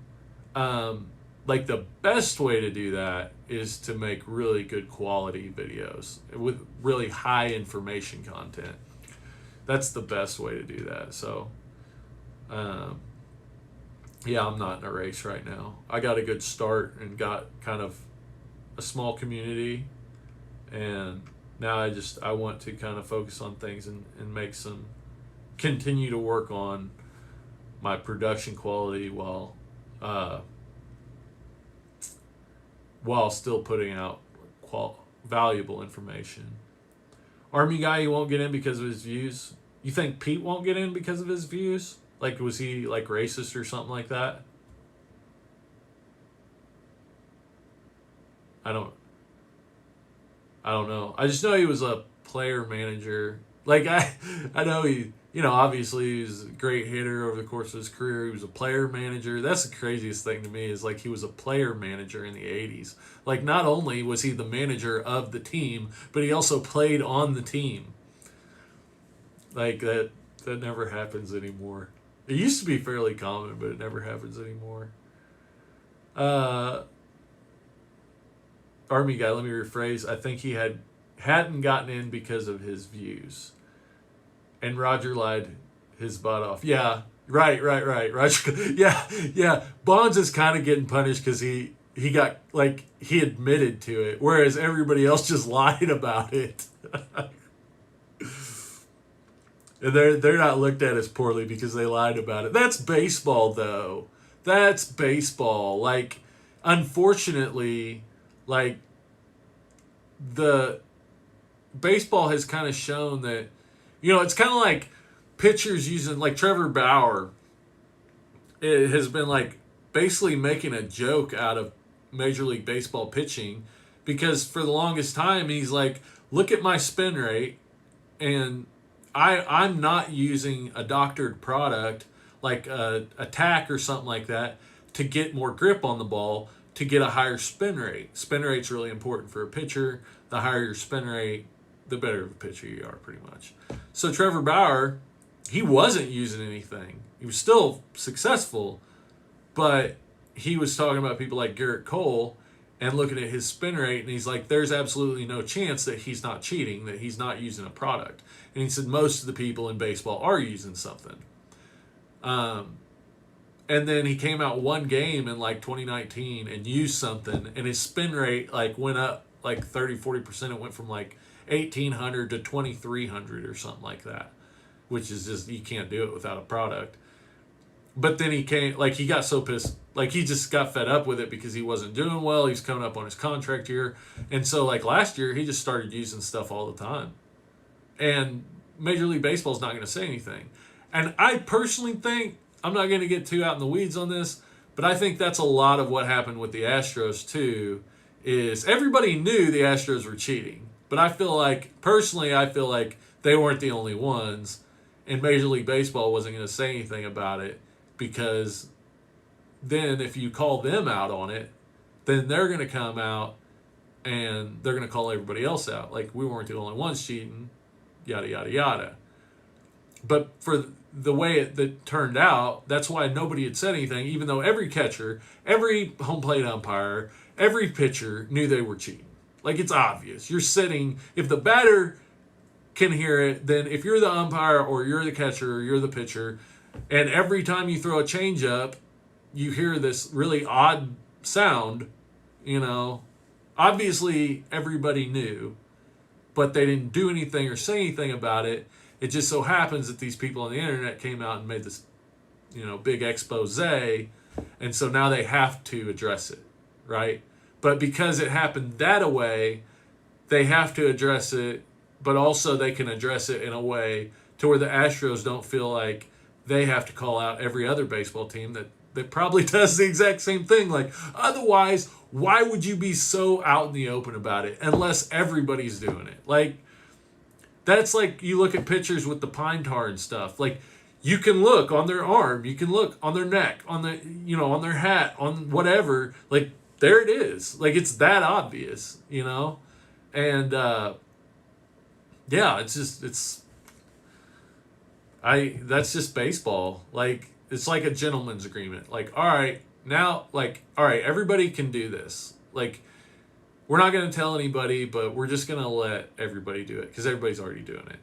like the best way to do that is to make really good quality videos with really high information content. That's the best way to do that. So yeah, I'm not in a race right now. I got a good start and got kind of a small community, and now I want to kind of focus on things and continue to work on my production quality while still putting out valuable information. Army guy, he won't get in because of his views. You think Pete won't get in because of his views? Like, was he like racist or something like that? I don't know. I just know he was a player manager. Like, I know he, obviously he was a great hitter over the course of his career. He was a player manager. That's the craziest thing to me, is like he was a player manager in the 80s. Like, not only was he the manager of the team, but he also played on the team. Like, that never happens anymore. It used to be fairly common, but it never happens anymore. Army guy, let me rephrase. I think he hadn't gotten in because of his views. And Roger lied his butt off. Yeah, right. Roger, yeah. Bonds is kind of getting punished because he got, like, he admitted to it, whereas everybody else just lied about it. And they're not looked at as poorly because they lied about it. That's baseball, though. That's baseball. Like, unfortunately, like, the baseball has kind of shown that, it's kind of like pitchers using, like Trevor Bauer, it has been like basically making a joke out of Major League Baseball pitching, because for the longest time he's like, look at my spin rate, and I'm not using a doctored product like a tack or something like that to get more grip on the ball to get a higher spin rate. Spin rate's really important for a pitcher. The higher your spin rate, the better of a pitcher you are, pretty much. So Trevor Bauer, he wasn't using anything. He was still successful, but he was talking about people like Garrett Cole and looking at his spin rate, and he's like, there's absolutely no chance that he's not cheating, that he's not using a product. And he said most of the people in baseball are using something. And then he came out one game in like 2019 and used something, and his spin rate like went up like 30-40%. It went from like 1,800 to 2,300 or something like that, which is just, you can't do it without a product. But then he got so pissed, like he just got fed up with it because he wasn't doing well. He's coming up on his contract year. And so like last year, he just started using stuff all the time. And Major League Baseball is not going to say anything. And I personally think, I'm not going to get too out in the weeds on this, but I think that's a lot of what happened with the Astros too, is everybody knew the Astros were cheating. But I feel like they weren't the only ones, and Major League Baseball wasn't going to say anything about it, because then if you call them out on it, then they're going to come out and they're going to call everybody else out. Like, we weren't the only ones cheating, yada, yada, yada. But for the way that turned out, that's why nobody had said anything, even though every catcher, every home plate umpire, every pitcher knew they were cheating. Like, it's obvious. You're sitting, if the batter can hear it, then if you're the umpire or you're the catcher or you're the pitcher, and every time you throw a changeup, you hear this really odd sound, obviously everybody knew, but they didn't do anything or say anything about it. It just so happens that these people on the internet came out and made this, big expose, and so now they have to address it, right? But because it happened that way, they have to address it, but also they can address it in a way to where the Astros don't feel like they have to call out every other baseball team that probably does the exact same thing. Like, otherwise, why would you be so out in the open about it unless everybody's doing it? Like, that's like you look at pitchers with the pine tar and stuff. Like, you can look on their arm, you can look on their neck, on the on their hat, on whatever. Like, there it is. Like, it's that obvious, And yeah, that's just baseball. Like, it's like a gentleman's agreement. Like, all right, everybody can do this. Like, we're not going to tell anybody, but we're just going to let everybody do it because everybody's already doing it.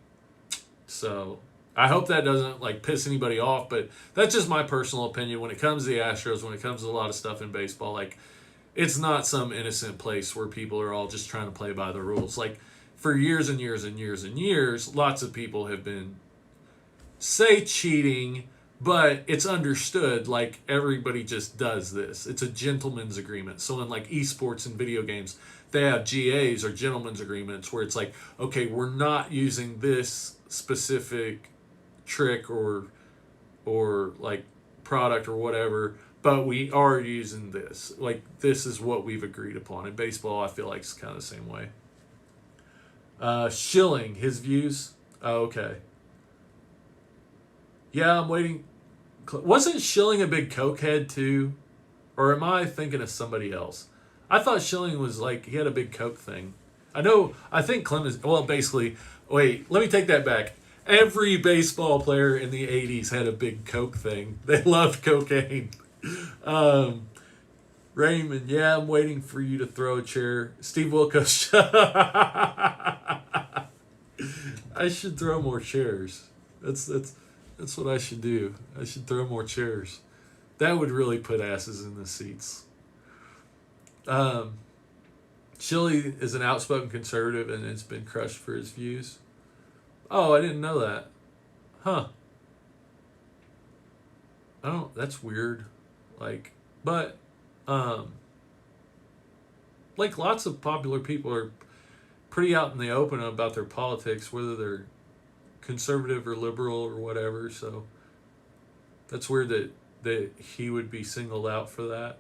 So I hope that doesn't like piss anybody off, but that's just my personal opinion when it comes to the Astros, when it comes to a lot of stuff in baseball. Like, it's not some innocent place where people are all just trying to play by the rules. Like, for years and years and years and years, lots of people have been, say, cheating, but it's understood, like, everybody just does this. It's a gentleman's agreement. So in, like, esports and video games, they have GAs or gentleman's agreements where it's like, okay, we're not using this specific trick or like product or whatever, but we are using this. Like, this is what we've agreed upon. In baseball, I feel like it's kind of the same way. Schilling, his views. Oh, okay. Yeah, I'm waiting. Wasn't Schilling a big cokehead too? Or am I thinking of somebody else? I thought Schilling was like, he had a big coke thing. I think Clemens, well, basically, wait, let me take that back. Every baseball player in the 80s had a big coke thing. They loved cocaine. Raymond, yeah, I'm waiting for you to throw a chair. Steve Wilkos. I should throw more chairs. That's what I should do. I should throw more chairs. That would really put asses in the seats. Chile is an outspoken conservative and it's been crushed for his views. Oh, I didn't know that. Huh. That's weird. Like, but, like, lots of popular people are pretty out in the open about their politics, whether they're conservative or liberal or whatever. So that's weird that he would be singled out for that.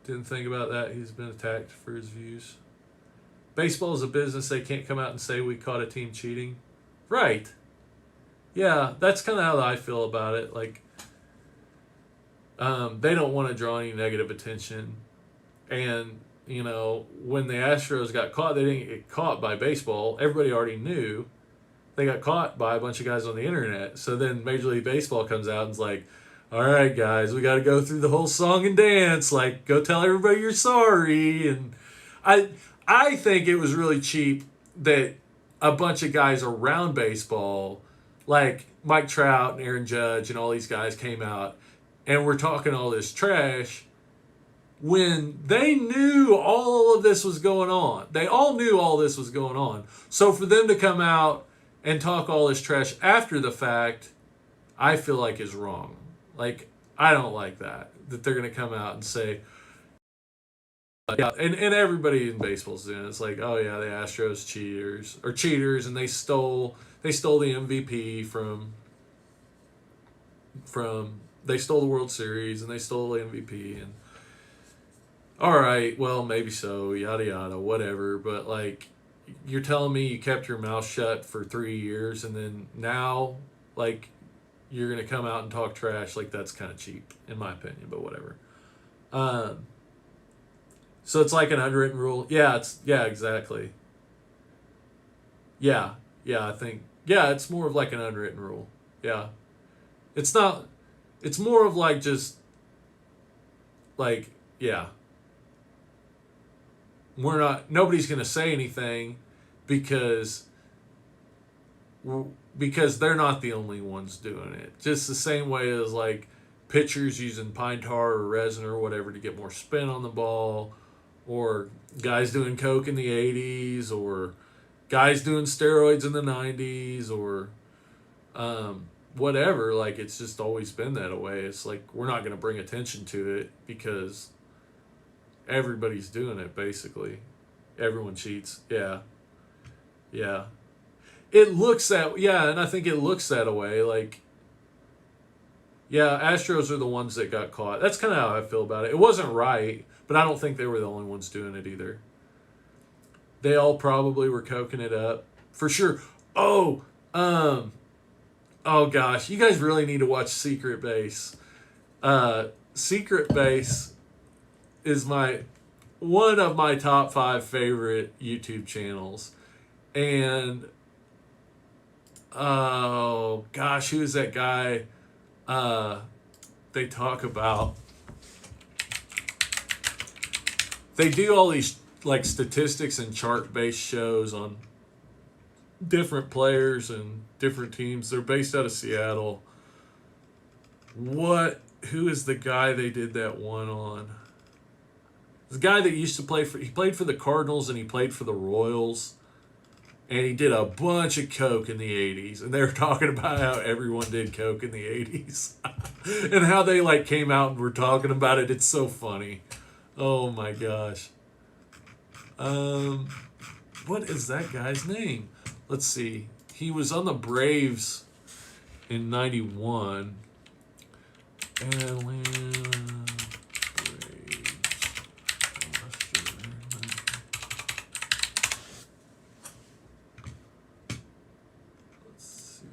Didn't think about that. He's been attacked for his views. Baseball is a business. They can't come out and say we caught a team cheating. Right. Yeah, that's kind of how I feel about it. Like, they don't want to draw any negative attention. And, when the Astros got caught, they didn't get caught by baseball. Everybody already knew. They got caught by a bunch of guys on the internet. So then Major League Baseball comes out and is like, all right, guys, we got to go through the whole song and dance. Like, go tell everybody you're sorry. And I think it was really cheap that a bunch of guys around baseball, like Mike Trout and Aaron Judge and all these guys, came out and were talking all this trash when they knew all of this was going on. They all knew all this was going on. So for them to come out and talk all this trash after the fact, I feel like is wrong. Like, I don't like that they're going to come out and say, yeah, and everybody in baseball's doing it. It's like, oh yeah, the Astros cheaters, and they stole the MVP from they stole the World Series and they stole the MVP. And all right, well, maybe so, yada yada, whatever. But like, you're telling me you kept your mouth shut for 3 years and then now, like, you're gonna come out and talk trash? Like, that's kind of cheap in my opinion, but whatever. So it's like an unwritten rule. Yeah, exactly. Yeah, I think, it's more of like an unwritten rule. Yeah. It's not, it's more of like just, like, yeah. Nobody's going to say anything because they're not the only ones doing it. Just the same way as, like, pitchers using pine tar or resin or whatever to get more spin on the ball, or guys doing coke in the 80s, or guys doing steroids in the 90s, or whatever. Like, it's just always been that way. It's like, we're not going to bring attention to it because everybody's doing it, basically. Everyone cheats. Yeah. It looks that, yeah, and I think it looks that way. Like, yeah, Astros are the ones that got caught. That's kind of how I feel about it. It wasn't right, but I don't think they were the only ones doing it either. They all probably were coking it up for sure. Oh, oh gosh, you guys really need to watch Secret Base. Secret Base is one of my top 5 favorite YouTube channels, and oh gosh, who is that guy? They talk about. They do all these like statistics and chart-based shows on different players and different teams. They're based out of Seattle. Who is the guy they did that one on? The guy that used to he played for the Cardinals and he played for the Royals. And he did a bunch of coke in the 80s. And they were talking about how everyone did coke in the 80s. And how they like came out and were talking about it. It's so funny. Oh my gosh. What is that guy's name? Let's see. He was on the Braves in 91. Atlanta Braves. Let's see.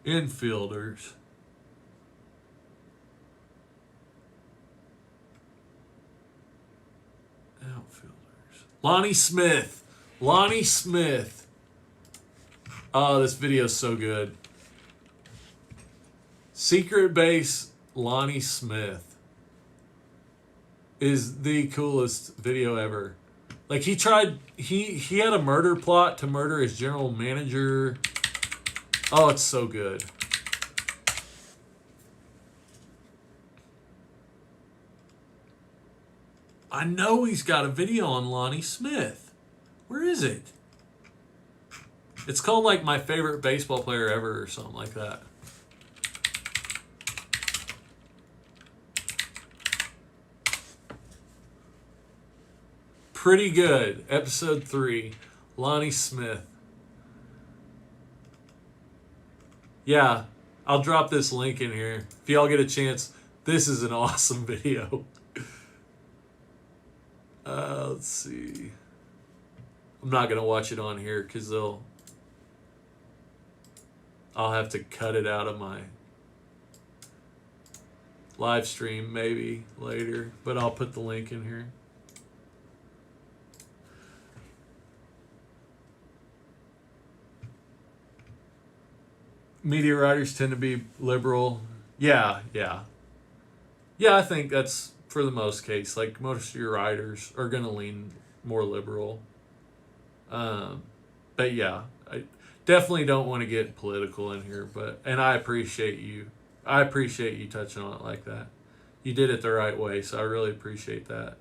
Infielders. Outfielders. Lonnie Smith. Lonnie Smith. Oh, this video is so good. Secret Base Lonnie Smith is the coolest video ever. Like he had a murder plot to murder his general manager. Oh, it's so good. I know he's got a video on Lonnie Smith. Where is it? It's called like My Favorite Baseball Player Ever or something like that. Pretty good. Episode 3. Lonnie Smith. Yeah, I'll drop this link in here. If y'all get a chance, this is an awesome video. Let's see. I'm not going to watch it on here because I'll have to cut it out of my live stream maybe later, but I'll put the link in here. Media writers tend to be liberal. Yeah. I think that's for the most case. Like most of your writers are going to lean more liberal. But yeah, I definitely don't want to get political in here. And I appreciate you. I appreciate you touching on it like that. You did it the right way, so I really appreciate that.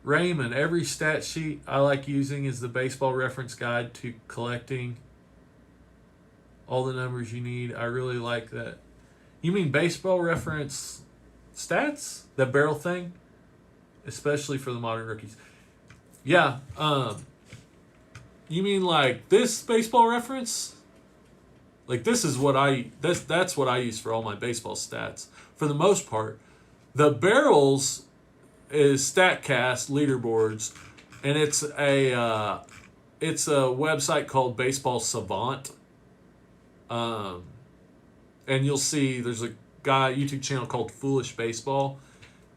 Raymond, every stat sheet I like using is the Baseball Reference Guide to collecting all the numbers you need. I really like that. You mean Baseball Reference stats? That barrel thing? Especially for the modern rookies. Yeah. You mean like this Baseball Reference? Like this is what that's what I use for all my baseball stats. For the most part. The barrels is StatCast leaderboards, and it's a website called Baseball Savant. And you'll see there's a YouTube channel called Foolish Baseball,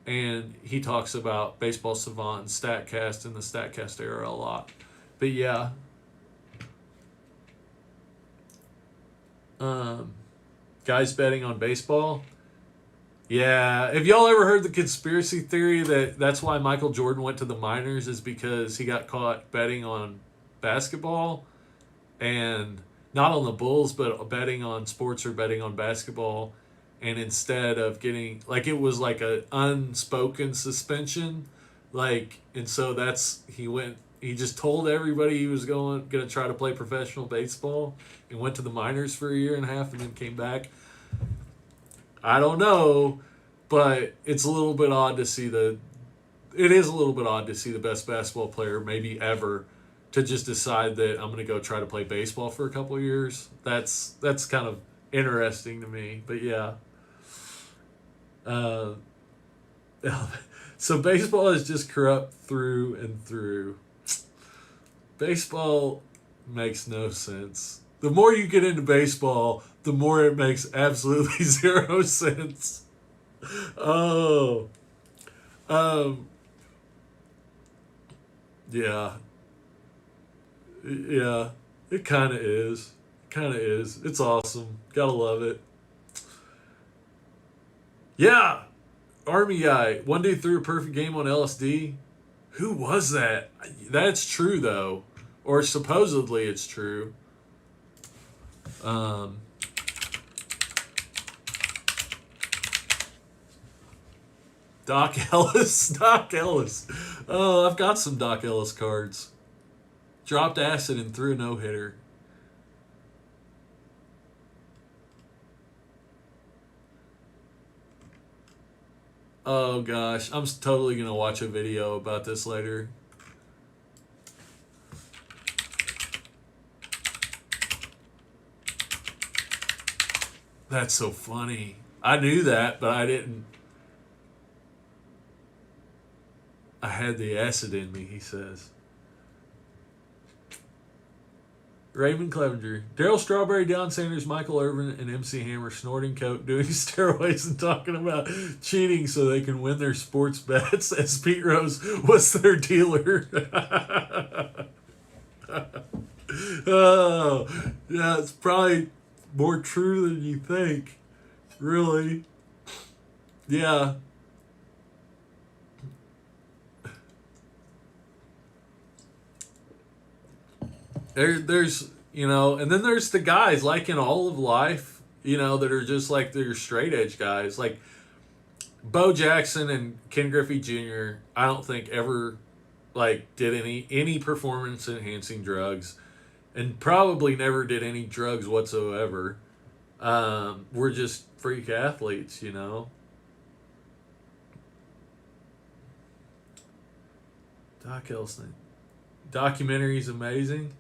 and he talks about Baseball Savant and StatCast in the StatCast era a lot. But yeah. Guys betting on baseball. Yeah. Have y'all ever heard the conspiracy theory that that's why Michael Jordan went to the minors is because he got caught betting on basketball, and not on the Bulls, but betting on sports or betting on basketball. And instead of getting, like, it was like a unspoken suspension. Like, and so he He just told everybody he was going to try to play professional baseball and went to the minors for a year and a half and then came back. I don't know, but it's a little bit odd to see the best basketball player maybe ever to just decide that I'm going to go try to play baseball for a couple of years. That's kind of interesting to me. But yeah. So baseball is just corrupt through and through. Baseball makes no sense. The more you get into baseball, the more it makes absolutely zero sense. Oh. Yeah. Yeah. It kind of is. It's awesome. Gotta love it. Yeah. Army guy. One dude threw a perfect game on LSD. Who was that? That's true, though. Or supposedly it's true. Doc Ellis. Oh, I've got some Doc Ellis cards. Dropped acid and threw a no-hitter. Oh gosh, I'm totally going to watch a video about this later. That's so funny. I knew that, but I didn't. I had the acid in me, he says. Raymond Clevenger. Darryl Strawberry, Deion Sanders, Michael Irvin, and MC Hammer snorting coke, doing steroids, and talking about cheating so they can win their sports bets, as Pete Rose was their dealer. Oh, yeah, it's probably more true than you think. Really. Yeah. There's, and then there's the guys, like in all of life, that are just like, they're straight edge guys. Like Bo Jackson and Ken Griffey Jr., I don't think ever, did any performance enhancing drugs, and probably never did any drugs whatsoever. We're just freak athletes, Doc Elson. Documentary's amazing.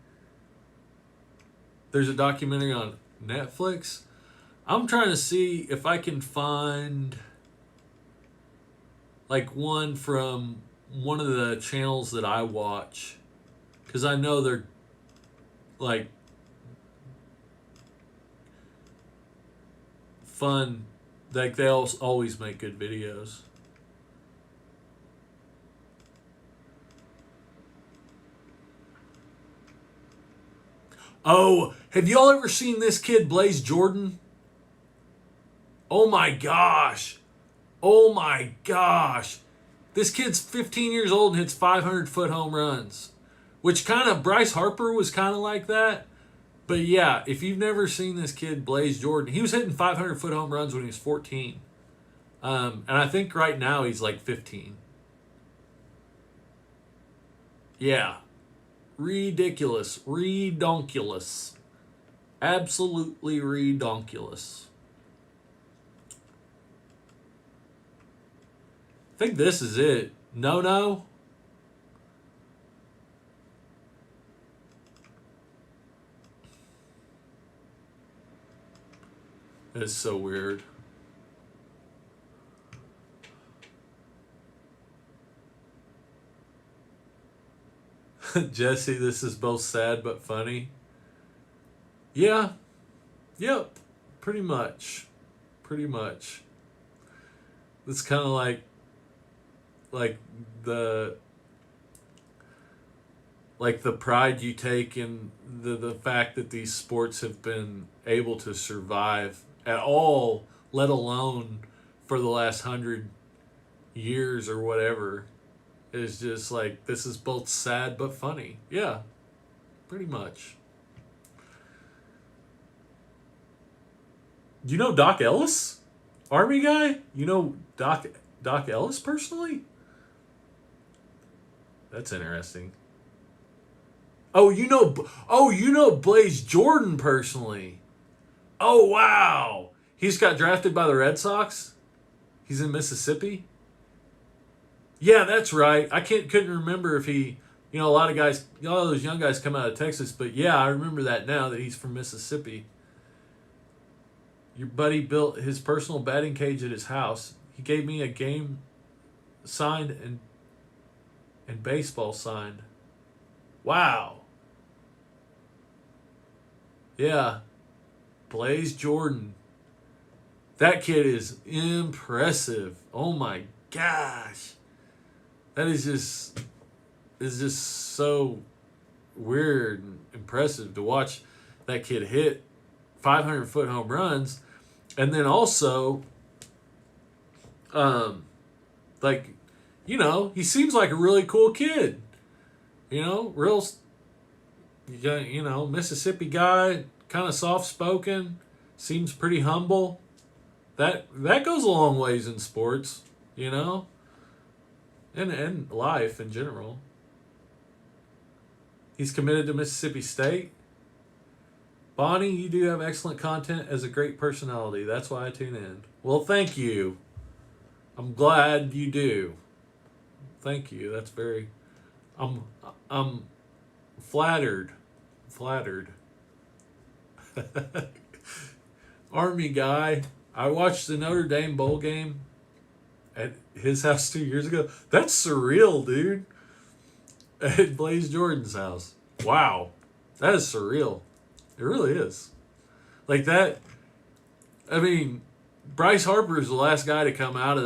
There's a documentary on Netflix. I'm trying to see if I can find one from one of the channels that I watch, because I know they're fun. They always make good videos. Oh, have y'all ever seen this kid, Blaze Jordan? Oh my gosh. This kid's 15 years old and hits 500-foot home runs. Which Bryce Harper was kind of like that. But yeah, if you've never seen this kid, Blaze Jordan, he was hitting 500-foot home runs when he was 14. And I think right now he's 15. Yeah. Ridiculous. Redonkulous. Absolutely redonkulous. I think this is it. No. It's so weird. Jesse, this is both sad but funny. Yeah. Yep. Pretty much. It's kind of like the pride you take in the fact that these sports have been able to survive at all, let alone for the last 100 years or whatever. Is just this is both sad but funny. Yeah, pretty much. You know Doc Ellis? Army guy? You know Doc Ellis personally? That's interesting. Blaze Jordan personally. Oh wow, he's got drafted by the Red Sox. He's in Mississippi. Yeah, that's right. I couldn't remember if he. A lot of guys, a lot of those young guys come out of Texas, but yeah, I remember that now that he's from Mississippi. Your buddy built his personal batting cage at his house. He gave me a game signed and baseball signed. Wow. Yeah. Blaze Jordan. That kid is impressive. Oh my gosh. That is just so weird and impressive to watch that kid hit 500-foot home runs. And then also, like, he seems like a really cool kid. Real, Mississippi guy, kind of soft spoken, seems pretty humble. That goes a long ways in sports, and life in general. He's committed to Mississippi State. Bonnie, you do have excellent content as a great personality. That's why I tune in. Well, thank you. I'm glad you do. Thank you. That's very. I'm flattered. Flattered. Army guy. I watched the Notre Dame bowl game at his house 2 years ago. That's surreal, dude. At Blaze Jordan's house. Wow. That is surreal. It really is. Like that. I mean, Bryce Harper is the last guy to come out of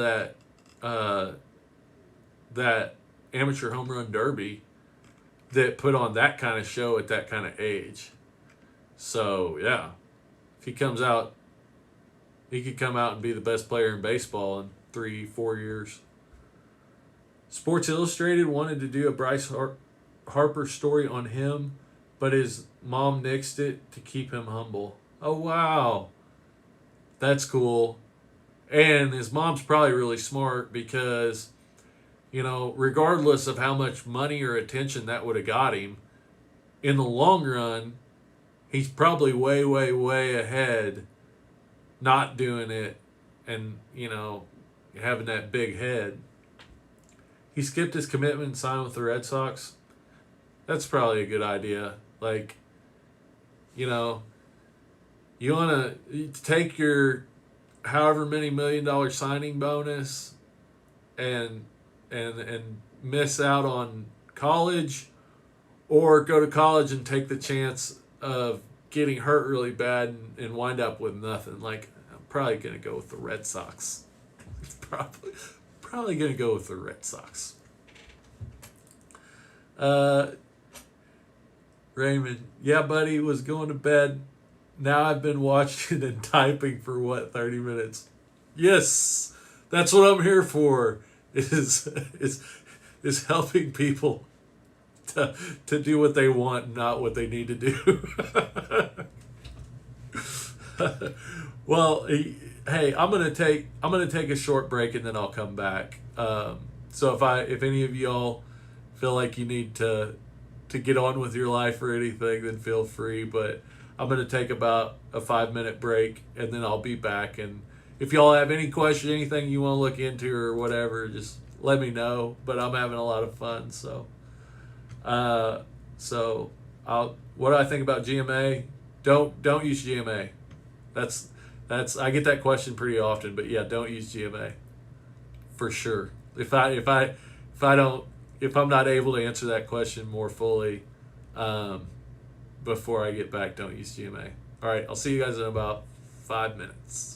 that amateur home run derby that put on that kind of show at that kind of age. So yeah, if he comes out, he could come out and be the best player in baseball in 3-4 years. Sports Illustrated wanted to do a Bryce Harper story on him, but his mom nixed it to keep him humble. Oh, wow. That's cool. And his mom's probably really smart because, regardless of how much money or attention that would have got him, in the long run, he's probably way, way, way ahead not doing it and, having that big head. He skipped his commitment and signed with the Red Sox. That's probably a good idea. Like, you want to take your however many $1 million signing bonus and miss out on college, or go to college and take the chance of getting hurt really bad and wind up with nothing. Like, I'm probably going to go with the Red Sox. Probably going to go with the Red Sox. Raymond, yeah, buddy, was going to bed. Now I've been watching and typing for 30 minutes. Yes, that's what I'm here for. Is helping people to do what they want, not what they need to do. Well, hey, I'm gonna take a short break and then I'll come back. So if any of y'all feel like you need to get on with your life or anything, then feel free. But I'm going to take about a 5-minute break and then I'll be back. And if y'all have any question, anything you want to look into or whatever, just let me know. But I'm having a lot of fun. So what do I think about GMA? Don't use GMA. That's I get that question pretty often. But yeah, don't use GMA for sure. If I'm not able to answer that question more fully before I get back, don't use GMA. All right, I'll see you guys in about 5 minutes.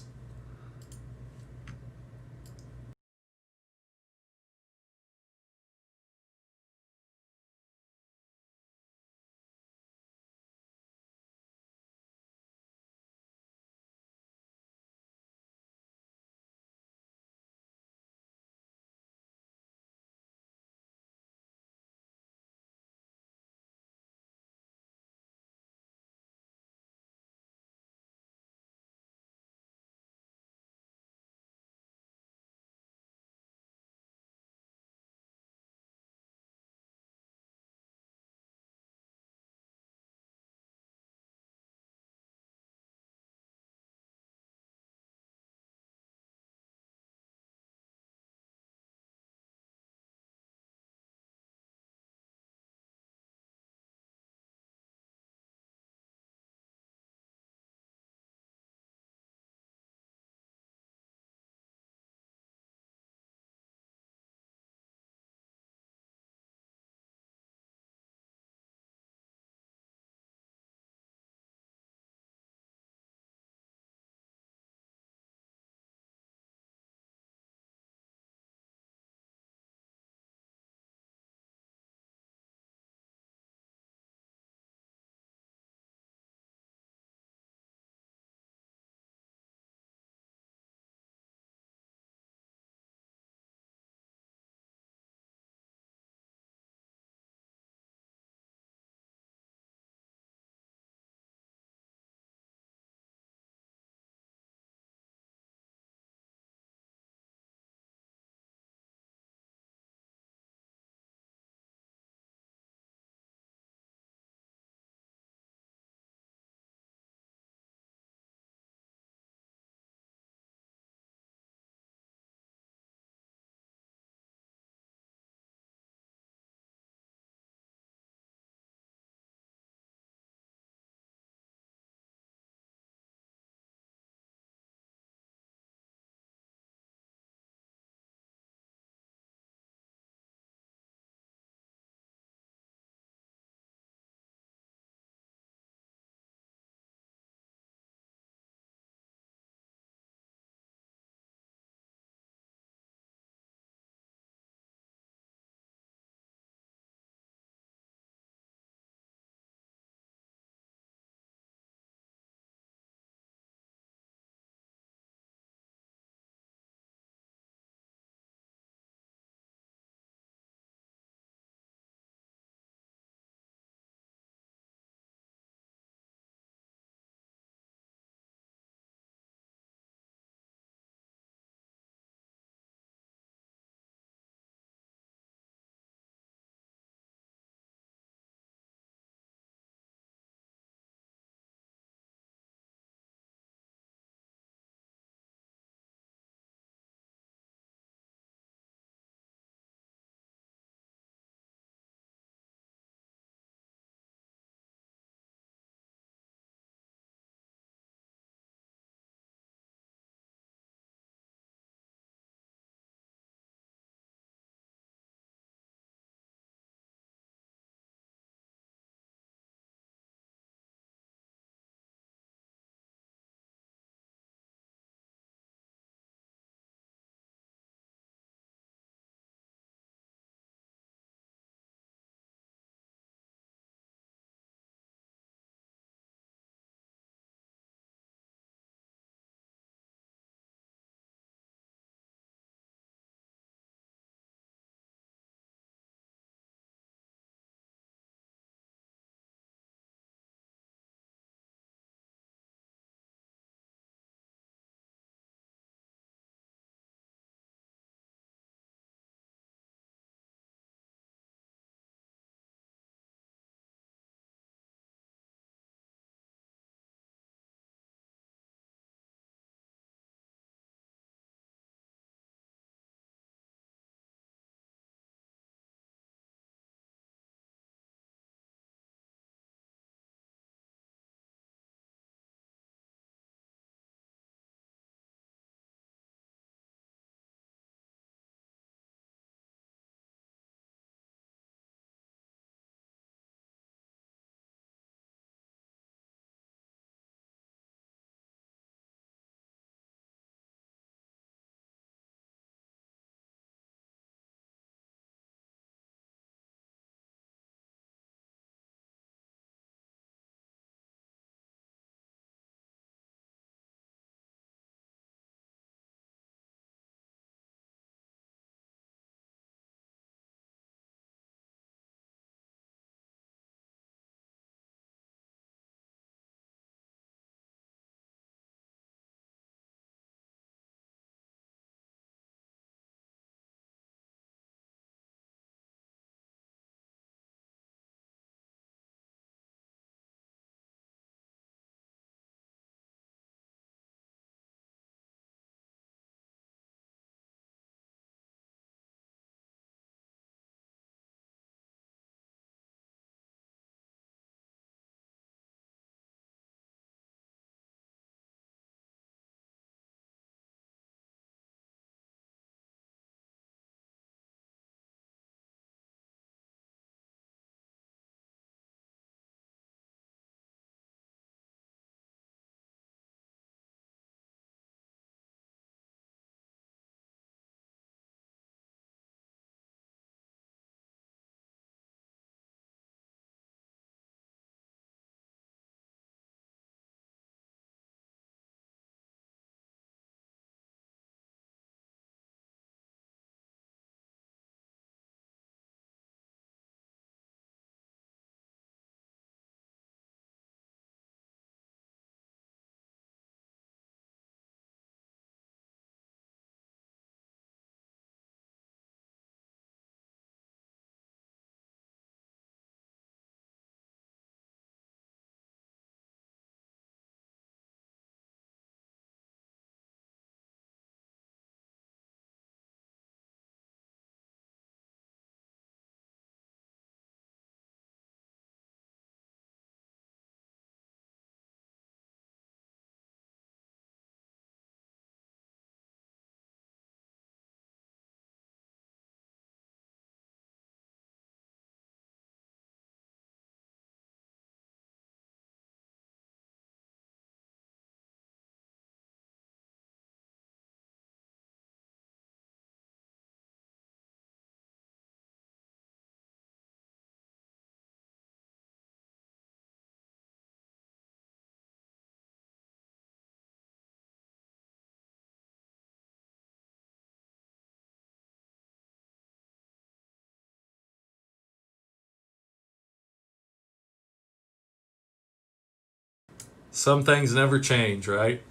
Some things never change, right?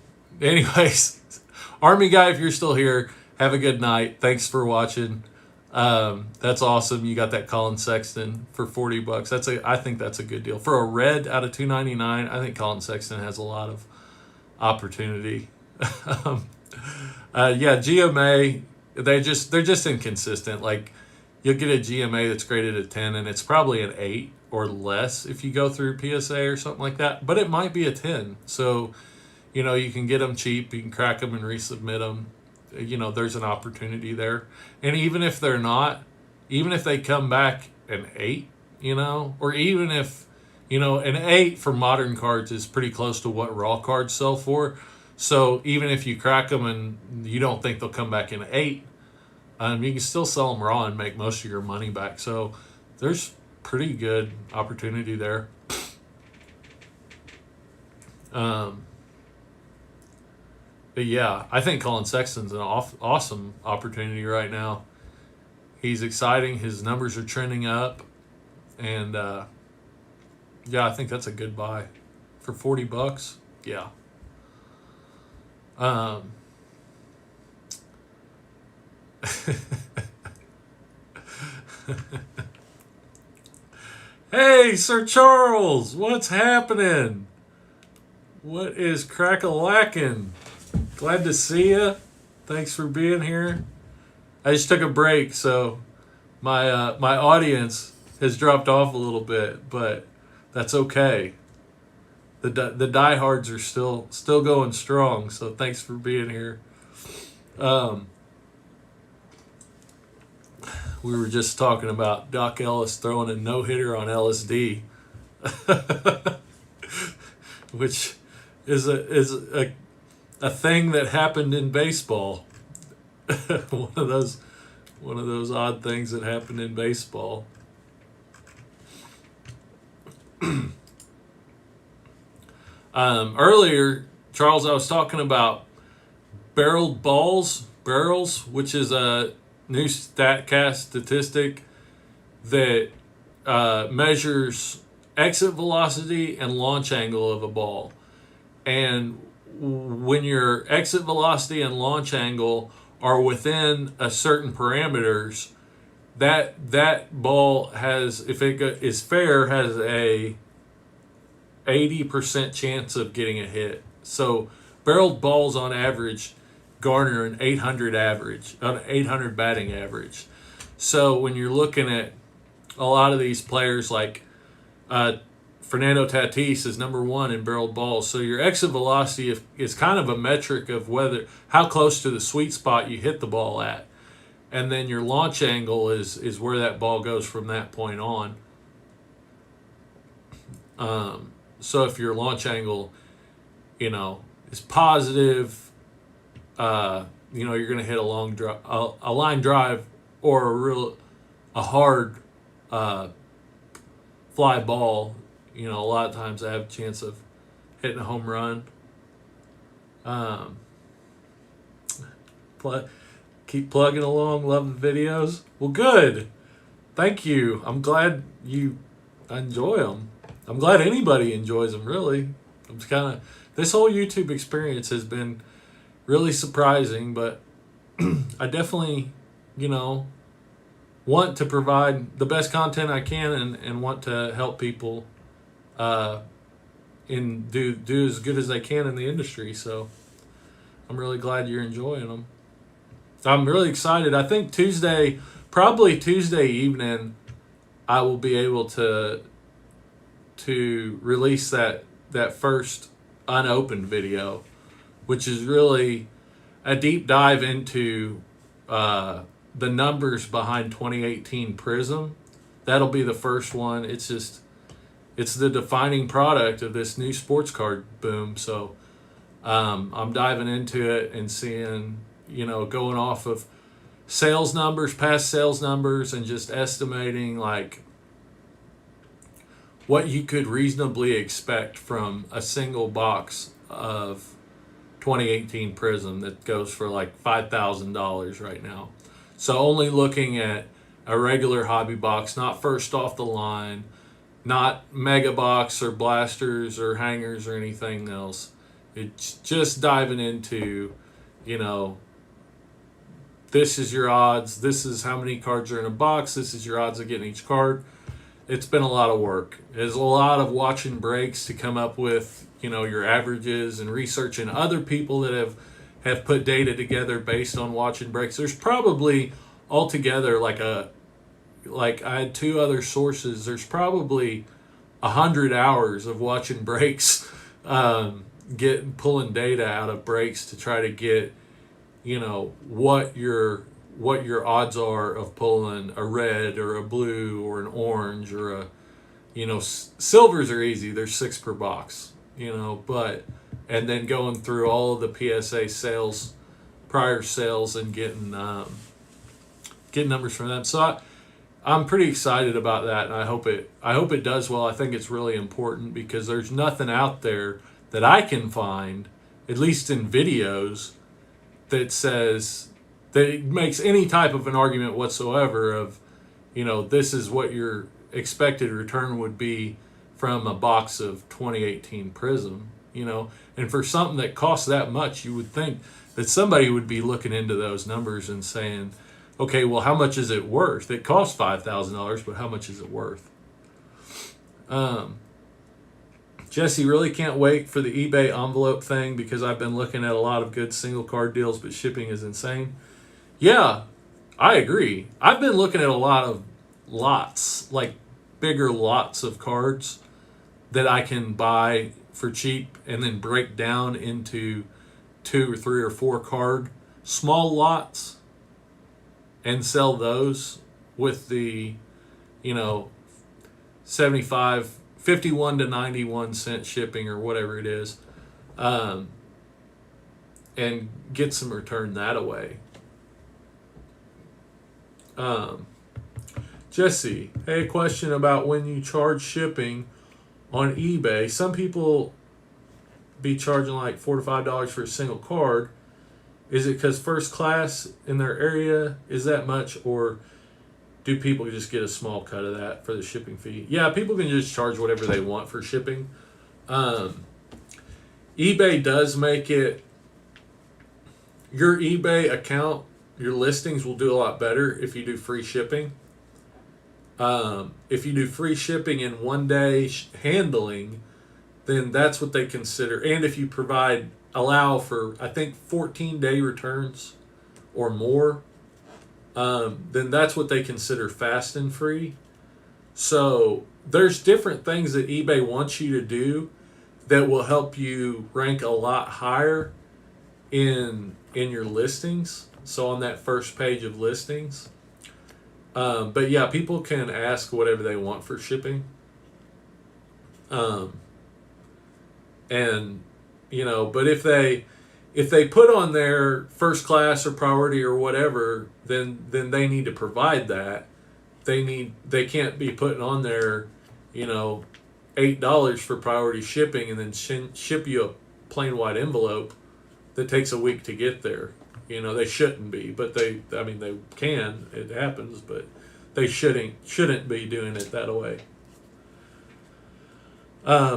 Anyways, Army guy, if you're still here, have a good night. Thanks for watching. That's awesome. You got that Colin Sexton for $40. I think that's a good deal for a red out of $2.99. I think Colin Sexton has a lot of opportunity. Yeah, GMA. They're just inconsistent. Like, you'll get a GMA that's graded at 10, and it's probably an 8 or less if you go through PSA or something like that. But it might be a 10. So, you can get them cheap. You can crack them and resubmit them. There's an opportunity there. And even if they're not, even if they come back an 8, or even if, an 8 for modern cards is pretty close to what raw cards sell for. So even if you crack them and you don't think they'll come back in 8, you can still sell them raw and make most of your money back. So there's pretty good opportunity there. But yeah, I think Colin Sexton's an awesome opportunity right now. He's exciting. His numbers are trending up. And yeah, I think that's a good buy. For $40, yeah. Hey, Sir Charles, what's happening? What is crack-a-lackin'? Glad to see you. Thanks for being here. I just took a break, so my my audience has dropped off a little bit, but that's okay. The diehards are still going strong, so thanks for being here. We were just talking about Doc Ellis throwing a no-hitter on LSD, which is a thing that happened in baseball. one of those odd things that happened in baseball. Earlier, Charles, I was talking about barrels, which is a new StatCast statistic that measures exit velocity and launch angle of a ball. And when your exit velocity and launch angle are within a certain parameters, that ball has, if it is fair, has a 80% chance of getting a hit. So barreled balls on average garner an 800 batting average. So when you're looking at a lot of these players, like Fernando Tatis is number 1 in barreled balls. So your exit velocity is kind of a metric of how close to the sweet spot you hit the ball at. And then your launch angle is where that ball goes from that point on. So if your launch angle, is positive, you're going to hit a line drive or a hard fly ball. A lot of times I have a chance of hitting a home run. Keep plugging along. Love the videos. Well, good. Thank you. I'm glad you enjoy them. I'm glad anybody enjoys them, really. This whole YouTube experience has been really surprising, but I definitely, want to provide the best content I can and want to help people do as good as they can in the industry. So I'm really glad you're enjoying them. I'm really excited. I think probably Tuesday evening, I will be able to release that first unopened video, which is really a deep dive into the numbers behind 2018 Prism. That'll be the first one. It's the defining product of this new sports card boom. So I'm diving into it and seeing, going off of sales numbers, past sales numbers, and just estimating like what you could reasonably expect from a single box of 2018 Prism that goes for like $5,000 right now. So only looking at a regular hobby box, not first off the line, not mega box or blasters or hangers or anything else. It's just diving into, you know, this is your odds. This is how many cards are in a box. This is your odds of getting each card. It's been a lot of work. There's a lot of watching breaks to come up with, you know, your averages and researching other people that have put data together based on watching breaks. There's probably altogether like I had 2 other sources. There's probably 100 hours of watching breaks, pulling data out of breaks to try to get, you know, what your odds are of pulling a red or a blue or an orange or a, you know, silvers are easy. There's 6 per box, you know, and then going through all of the PSA sales, prior sales, and getting numbers from them. So I'm pretty excited about that, and I hope it does well. I think it's really important because there's nothing out there that I can find, at least in videos, that says that it makes any type of an argument whatsoever of, you know, this is what your expected return would be from a box of 2018 Prism, you know. And for something that costs that much, you would think that somebody would be looking into those numbers and saying, okay, well, how much is it worth? It costs $5,000, but how much is it worth? Jesse, really can't wait for the eBay envelope thing because I've been looking at a lot of good single card deals, but shipping is insane. Yeah, I agree. I've been looking at a lot of lots, like bigger lots of cards that I can buy for cheap and then break down into 2 or 3 or 4 card small lots and sell those with the, you know, 51 to 91 cent shipping or whatever it is, and get some return that way. Jesse, hey, a question about when you charge shipping on eBay. Some people be charging like $4 to $5 for a single card. Is it because first class in their area is that much, or do people just get a small cut of that for the shipping fee? Yeah, people can just charge whatever they want for shipping. eBay does make it, your eBay account, your listings will do a lot better if you do free shipping. If you do free shipping and 1 day handling, then that's what they consider. And if you allow for, I think, 14-day returns or more, then that's what they consider fast and free. So there's different things that eBay wants you to do that will help you rank a lot higher in your listings. So on that first page of listings. But yeah, people can ask whatever they want for shipping. And, you know, but if they put on their first class or priority or whatever, then they need to provide that. They can't be putting on there, you know, $8 for priority shipping and then ship you a plain white envelope that takes a week to get there. You know, they shouldn't be, but they can, it happens, but they shouldn't be doing it that way.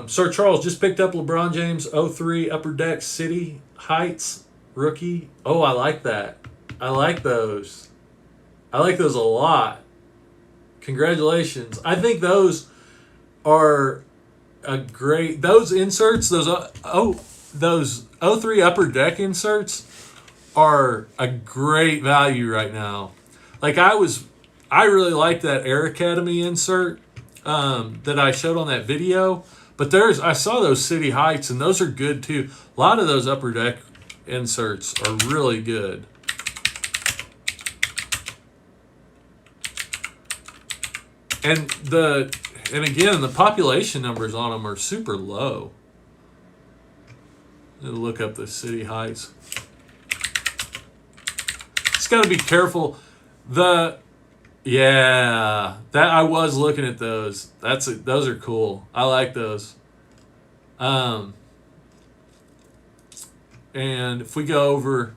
Sir Charles just picked up LeBron James 03 Upper Deck City Heights rookie. Oh, I like that. I like those. I like those a lot. Congratulations. I think those are those inserts, those 03 Upper Deck inserts are a great value right now. Like I really liked that Air Academy insert that I showed on that video. But I saw those City Heights, and those are good too. A lot of those Upper Deck inserts are really good. And again, the population numbers on them are super low. Look up the City Heights. Just got to be careful. Yeah, that I was looking at those. Those are cool. I like those. And if we go over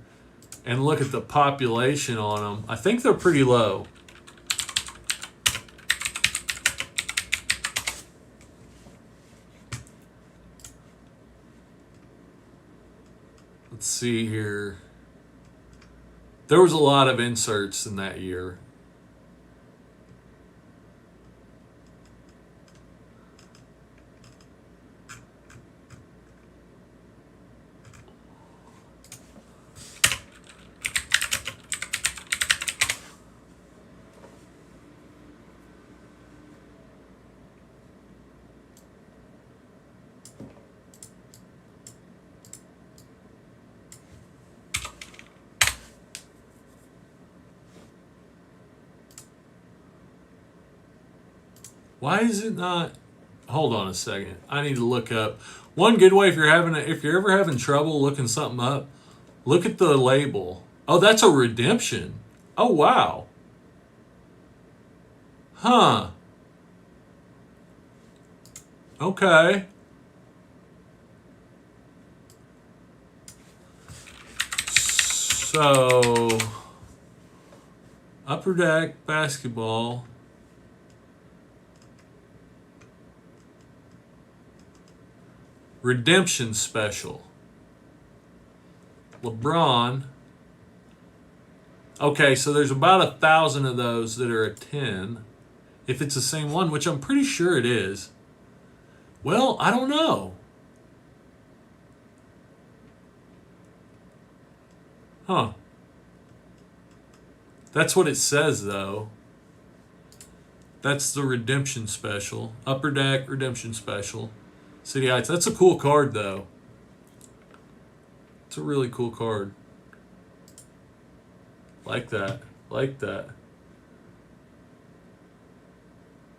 and look at the population on them, I think they're pretty low. Let's see here. There was a lot of inserts in that year. Why is it not? Hold on a second. I need to look up. One good way if you're ever having trouble looking something up, look at the label. Oh, that's a redemption. Oh wow. Huh. Okay. So, Upper Deck Basketball. Redemption Special. LeBron. Okay, so there's about 1,000 of those that are a 10. If it's the same one, which I'm pretty sure it is. Well, I don't know. Huh. That's what it says, though. That's the Redemption Special. Upper Deck Redemption Special. City Heights. That's a cool card, though. It's a really cool card. Like that. Like that.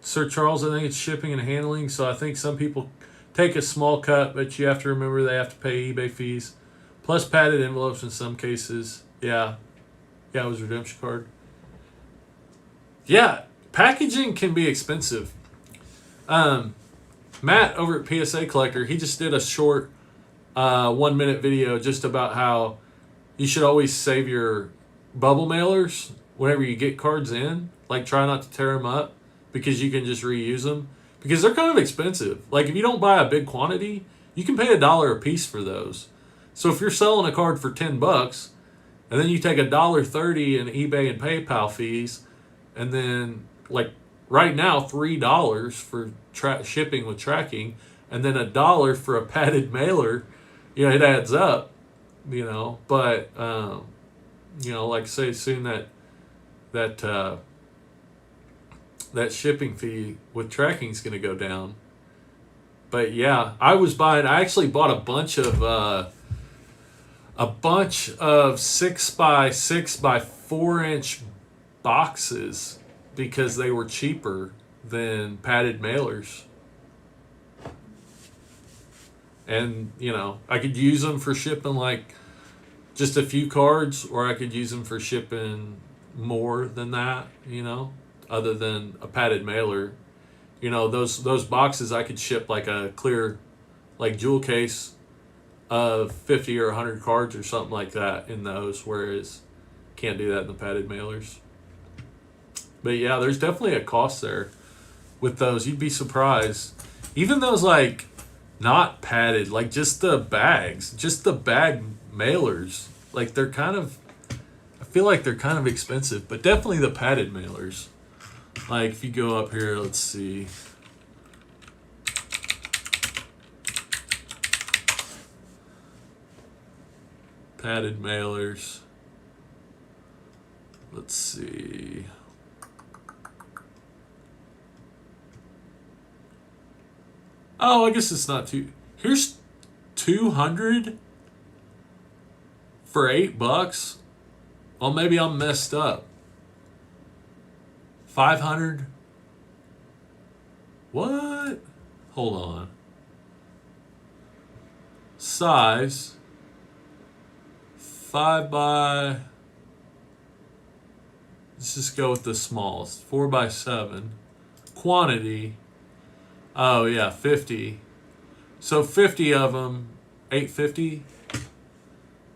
Sir Charles, I think it's shipping and handling, so I think some people take a small cut, but you have to remember they have to pay eBay fees. Plus padded envelopes in some cases. Yeah. Yeah, it was a redemption card. Yeah, packaging can be expensive. Matt over at PSA Collector, he just did a short 1-minute video just about how you should always save your bubble mailers whenever you get cards in. Like, try not to tear them up because you can just reuse them. Because they're kind of expensive. Like, if you don't buy a big quantity, you can pay $1 a piece for those. So if you're selling a card for $10, and then you take $1.30 in eBay and PayPal fees, and then, like, right now, $3 for shipping with tracking, and then $1 for a padded mailer, you know, it adds up, you know. But, you know, like say soon that shipping fee with tracking is going to go down. But yeah, I actually bought a bunch of 6x6 by 4-inch boxes because they were cheaper than padded mailers. And, you know, I could use them for shipping like just a few cards, or I could use them for shipping more than that, you know, other than a padded mailer. You know, those boxes I could ship like a clear, like jewel case of 50 or 100 cards or something like that in those, whereas can't do that in the padded mailers. But yeah, there's definitely a cost there with those. You'd be surprised. Even those like not padded, like just the bags, just the bag mailers, like they're kind of, I feel like they're kind of expensive, but definitely the padded mailers. Like if you go up here, let's see. Padded mailers. Let's see. Oh, I guess it's not too. Here's 200 for $8. Well, maybe I'm messed up. 500. What? Hold on. Size 5 by. Let's just go with the smallest. 4 by 7. Quantity. Oh yeah, 50. So 50 of them, $8.50.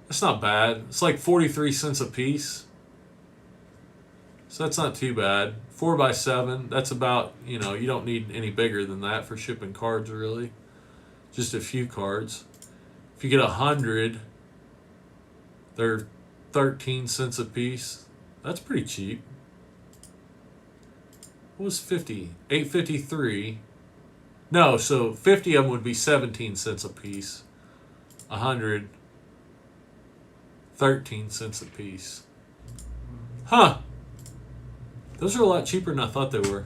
That's not bad. It's like 43 cents a piece. So that's not too bad. 4 by 7. That's about, you know, you don't need any bigger than that for shipping cards really. Just a few cards. If you get 100, They're 13 cents a piece. That's pretty cheap. What was 50? 8.53. No, so 50 of them would be 17 cents a piece. 100, 13 cents a piece. Huh. Those are a lot cheaper than I thought they were.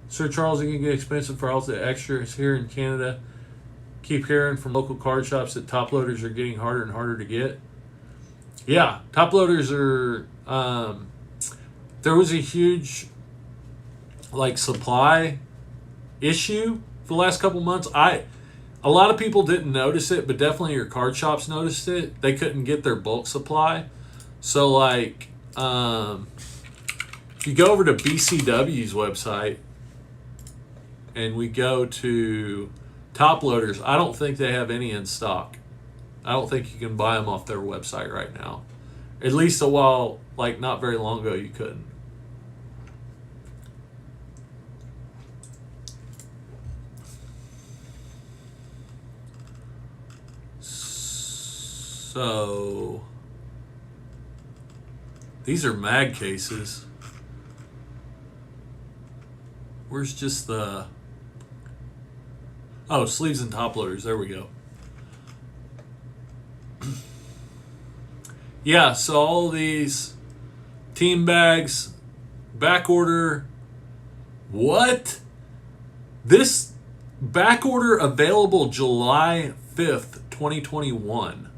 Sir Charles, it can get expensive for all the extras here in Canada. Keep hearing from local card shops that Toploaders are getting harder and harder to get. Yeah, Toploaders are. There was a huge, supply issue for the last couple months. A lot of people didn't notice it, but definitely your card shops noticed it. They couldn't get their bulk supply, so if you go over to BCW's website and we go to Toploaders, I don't think they have any in stock. I don't think you can buy them off their website right now. At least a while, not very long ago, you couldn't. So, these are mag cases. Where's just the... Oh, sleeves and Toploaders. There we go. Yeah, so all these team bags, back order. What? This back order available July 5th, 2021.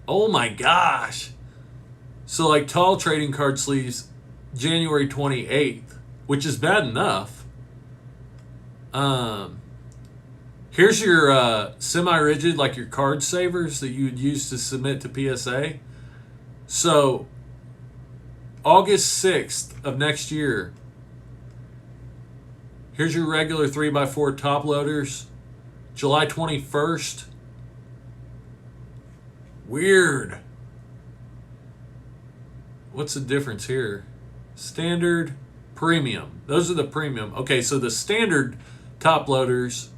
Oh my gosh. So tall trading card sleeves January 28th, which is bad enough. Here's your semi-rigid, your card savers that you would use to submit to PSA. So, August 6th of next year, here's your regular 3x4 Toploaders. July 21st. Weird. What's the difference here? Standard, premium. Those are the premium. Okay, so the standard Toploaders,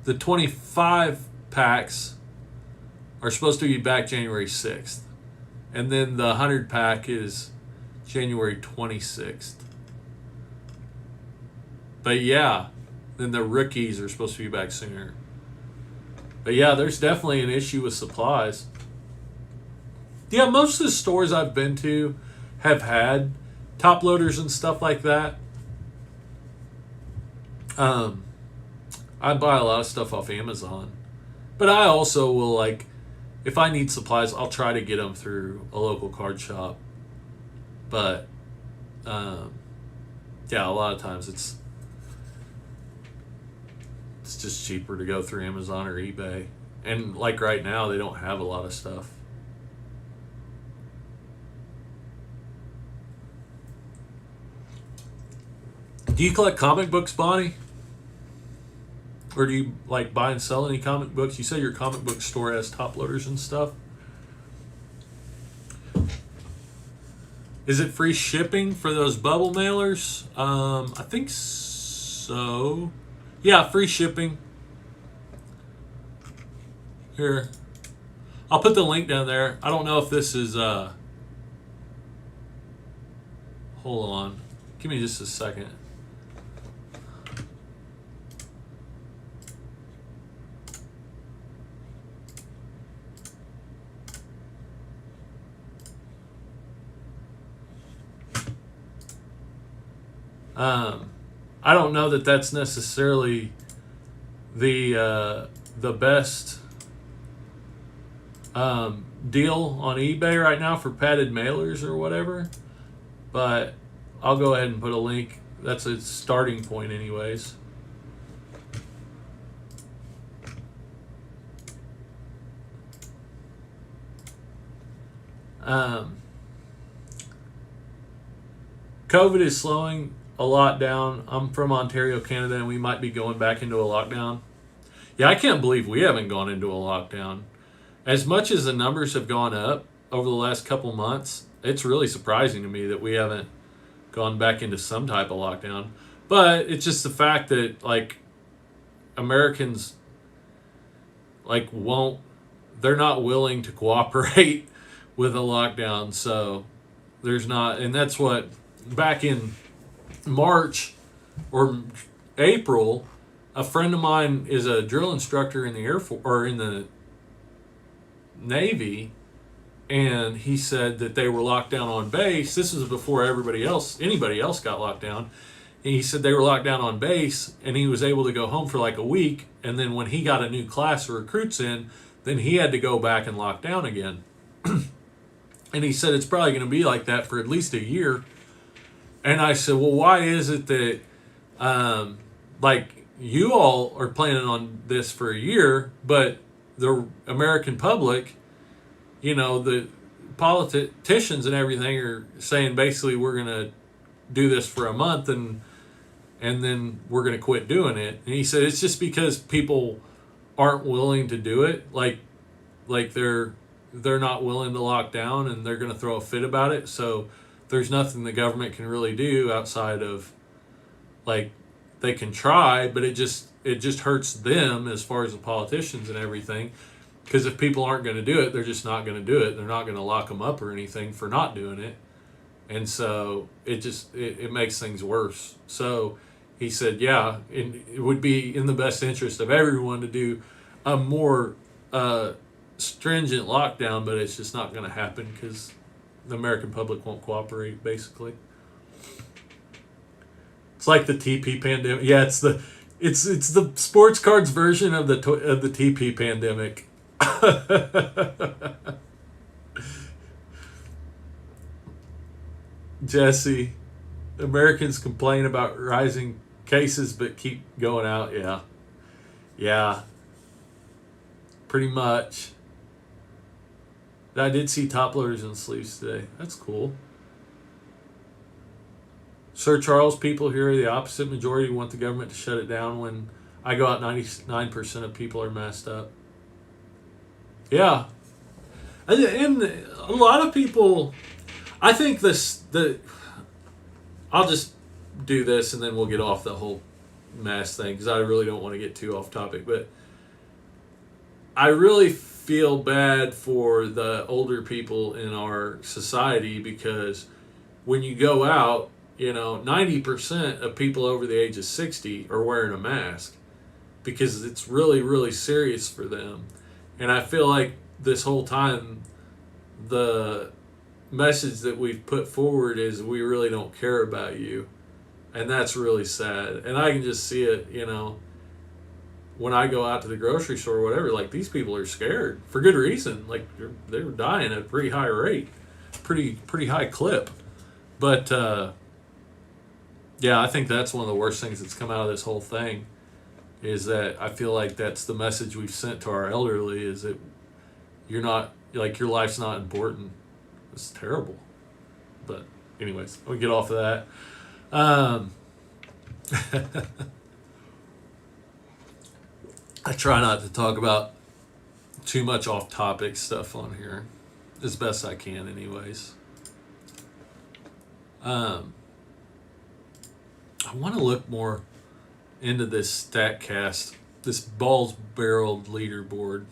the 25 packs are supposed to be back January 6th. And then the 100 pack is January 26th. But yeah, then the rookies are supposed to be back sooner. But yeah, there's definitely an issue with supplies. Yeah, most of the stores I've been to have had Toploaders and stuff like that. I buy a lot of stuff off Amazon. But I also will, if I need supplies, I'll try to get them through a local card shop. But, yeah, a lot of times it's just cheaper to go through Amazon or eBay. And, right now, they don't have a lot of stuff. Do you collect comic books, Bonnie? Or do you buy and sell any comic books? You say your comic book store has Toploaders and stuff. Is it free shipping for those bubble mailers? I think so. Yeah, free shipping. Here. I'll put the link down there. I don't know if this is hold on. Give me just a second. I don't know that that's necessarily the best deal on eBay right now for padded mailers or whatever, but I'll go ahead and put a link. That's a starting point anyways. COVID is slowing a lot down. I'm from Ontario, Canada, and we might be going back into a lockdown. Yeah, I can't believe we haven't gone into a lockdown. As much as the numbers have gone up over the last couple months, it's really surprising to me that we haven't gone back into some type of lockdown. But it's just the fact that, Americans like they're not willing to cooperate with a lockdown. So there's not, and that's what back in March or April, a friend of mine is a drill instructor in the Air Force or in the Navy, and he said that they were locked down on base. This was before anybody else got locked down. And he said they were locked down on base, and he was able to go home for like a week. And then when he got a new class of recruits in, then he had to go back and lock down again. And he said it's probably going to be like that for at least a year. And I said, well, why is it that, like, you all are planning on this for a year, but the American public, you know, the politicians and everything are saying basically we're going to do this for a month and then we're going to quit doing it. And he said it's just because people aren't willing to do it. Like they're not willing to lock down and they're going to throw a fit about it. So there's nothing the government can really do outside of, like, they can try, but it just hurts them as far as the politicians and everything. Because if people aren't going to do it, they're just not going to do it. They're not going to lock them up or anything for not doing it. And so it makes things worse. So he said, yeah, it would be in the best interest of everyone to do a more stringent lockdown, but it's just not going to happen because the American public won't cooperate, basically. It's like the TP pandemic. Yeah, it's the sports cards version of the TP pandemic. Jesse, Americans complain about rising cases but keep going out. Yeah, pretty much. I did see Toploaders in sleeves today. That's cool. Sir Charles, people here are the opposite. Majority want the government to shut it down. When I go out, 99% of people are masked up. Yeah. And a lot of people, I think I'll just do this and then we'll get off the whole mask thing because I really don't want to get too off topic. But I really feel bad for the older people in our society because when you go out, 90% of people over the age of 60 are wearing a mask because it's really, really serious for them. And I feel like this whole time, the message that we've put forward is we really don't care about you. And that's really sad. And I can just see it, when I go out to the grocery store or whatever, like these people are scared for good reason. Like they're dying at a pretty high rate, pretty high clip. But, yeah, I think that's one of the worst things that's come out of this whole thing is that I feel like that's the message we've sent to our elderly is that you're not, like, your life's not important. It's terrible. But anyways, we'll get off of that. I try not to talk about too much off-topic stuff on here as best I can anyways. I want to look more into this StatCast, this balls-barreled leaderboard.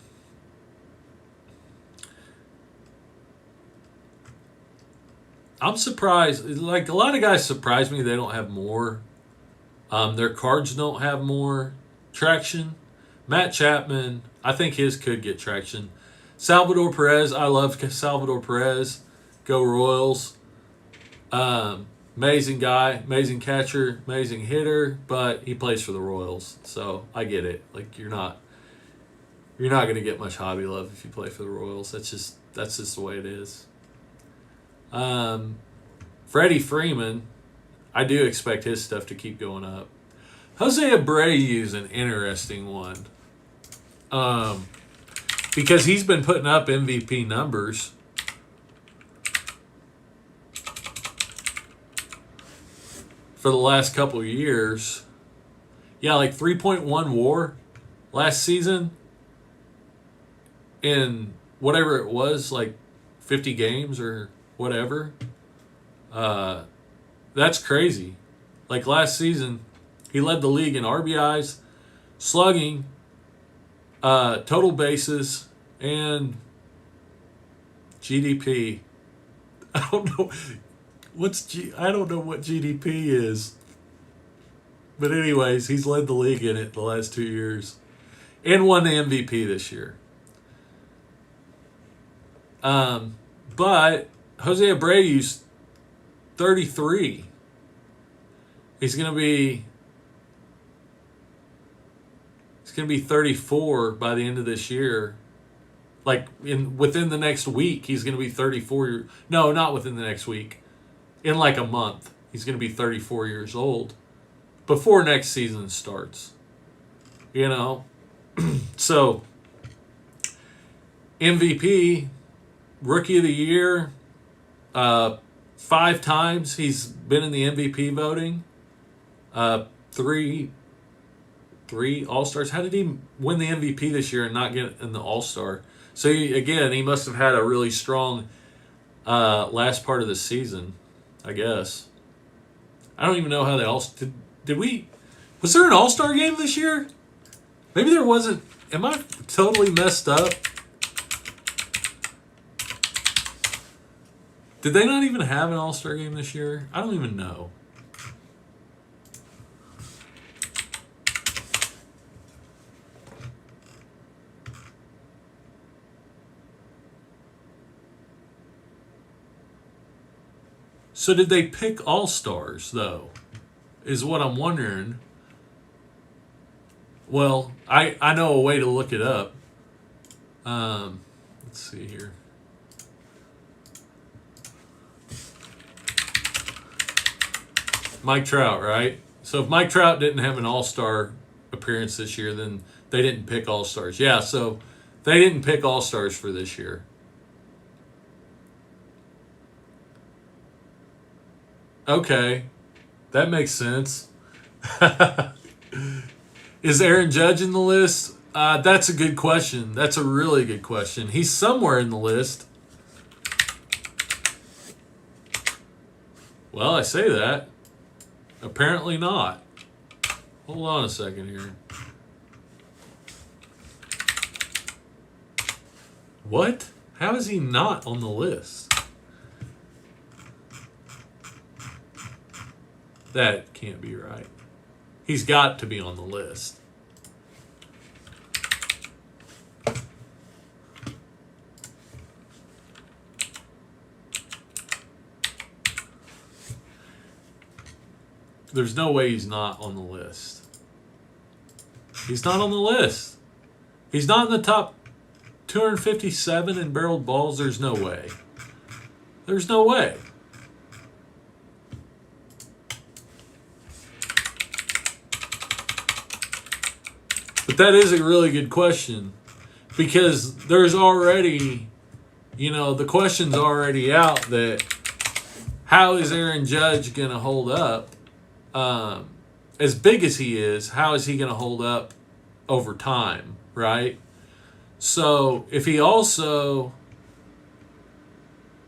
I'm surprised. Like, a lot of guys surprise me they don't have more. Their cards don't have more traction. Matt Chapman, I think his could get traction. Salvador Perez, I love Salvador Perez. Go Royals. Amazing guy, amazing catcher, amazing hitter, but he plays for the Royals, so I get it. Like you're not going to get much hobby love if you play for the Royals. That's just the way it is. Freddie Freeman, I do expect his stuff to keep going up. Jose Abreu is an interesting one, because he's been putting up MVP numbers. For the last couple of years. Yeah, like 3.1 WAR last season in whatever it was, like 50 games or whatever. That's crazy. Like last season, he led the league in RBIs, slugging, total bases, and GDP. I don't know I don't know what GDP is. But anyways, he's led the league in it the last 2 years. And won the MVP this year. But Jose Abreu's 33. He's gonna be 34 by the end of this year. Like within the next week, he's gonna be 34. No, not within the next week. In like a month, he's gonna be 34 years old. Before next season starts. You know? So, MVP, Rookie of the Year, 5 times he's been in the MVP voting. 3 All-Stars. How did he win the MVP this year and not get in the All-Star? So, he must have had a really strong last part of the season, I guess. I don't even know how they all... Was there an All-Star game this year? Maybe there wasn't. Am I totally messed up? Did they not even have an All-Star game this year? I don't even know. So did they pick All-Stars, though? Is what I'm wondering. Well, I know a way to look it up. Let's see here. Mike Trout, right? So if Mike Trout didn't have an All-Star appearance this year, then they didn't pick All-Stars. Yeah, so they didn't pick All-Stars for this year. Okay. That makes sense. Is Aaron Judge in the list? That's a good question. That's a really good question. He's somewhere in the list. Well, I say that. Apparently not. Hold on a second here. What? How is he not on the list? That can't be right. He's got to be on the list. There's no way he's not on the list. He's not on the list. He's not in the top 257 in barreled balls. There's no way. There's no way. But that is a really good question, because there's already, the question's already out that how is Aaron Judge going to hold up? As big as he is, how is he going to hold up over time, right? So if he also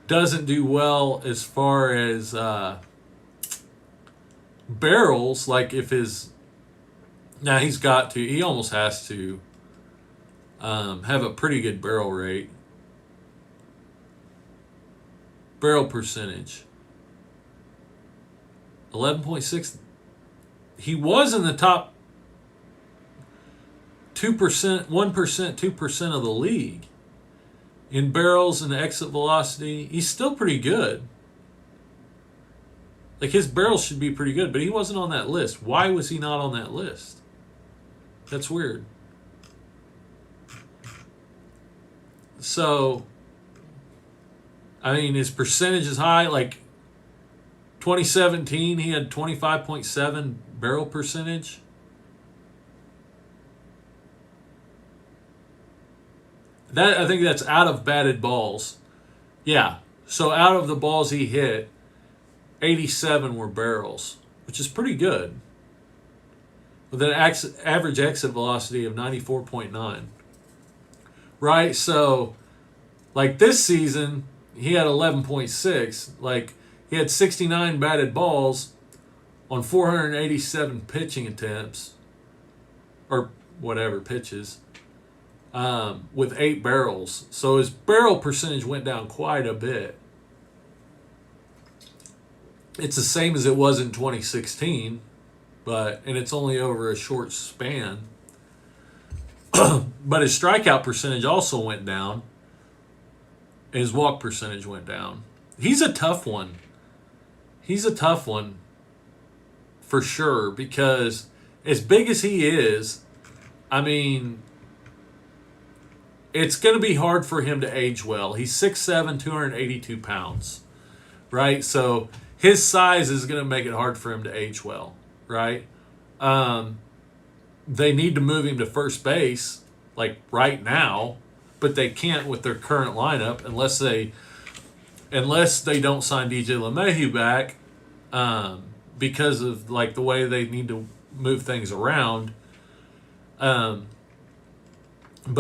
doesn't do well as far as barrels, like if his... Now he almost has to have a pretty good barrel rate. Barrel percentage. 11.6. He was in the top 2%, 1%, 2% of the league. In barrels and exit velocity, he's still pretty good. Like, his barrels should be pretty good, but he wasn't on that list. Why was he not on that list? That's weird. So, I mean, his percentage is high. Like, 2017, he had 25.7 barrel percentage. I think that's out of batted balls. Yeah. So out of the balls he hit, 87 were barrels, which is pretty good. With an average exit velocity of 94.9. Right? So, like this season, he had 11.6. Like, he had 69 batted balls on 487 pitching attempts. Or whatever pitches with 8 barrels. So his barrel percentage went down quite a bit. It's the same as it was in 2016, and it's only over a short span. But his strikeout percentage also went down. His walk percentage went down. He's a tough one. He's a tough one for sure, because as big as he is, I mean, it's going to be hard for him to age well. He's 6'7", 282 pounds, right? So his size is going to make it hard for him to age well, right? They need to move him to first base, like right now, but they can't with their current lineup unless they don't sign DJ LeMahieu back, because of like the way they need to move things around. But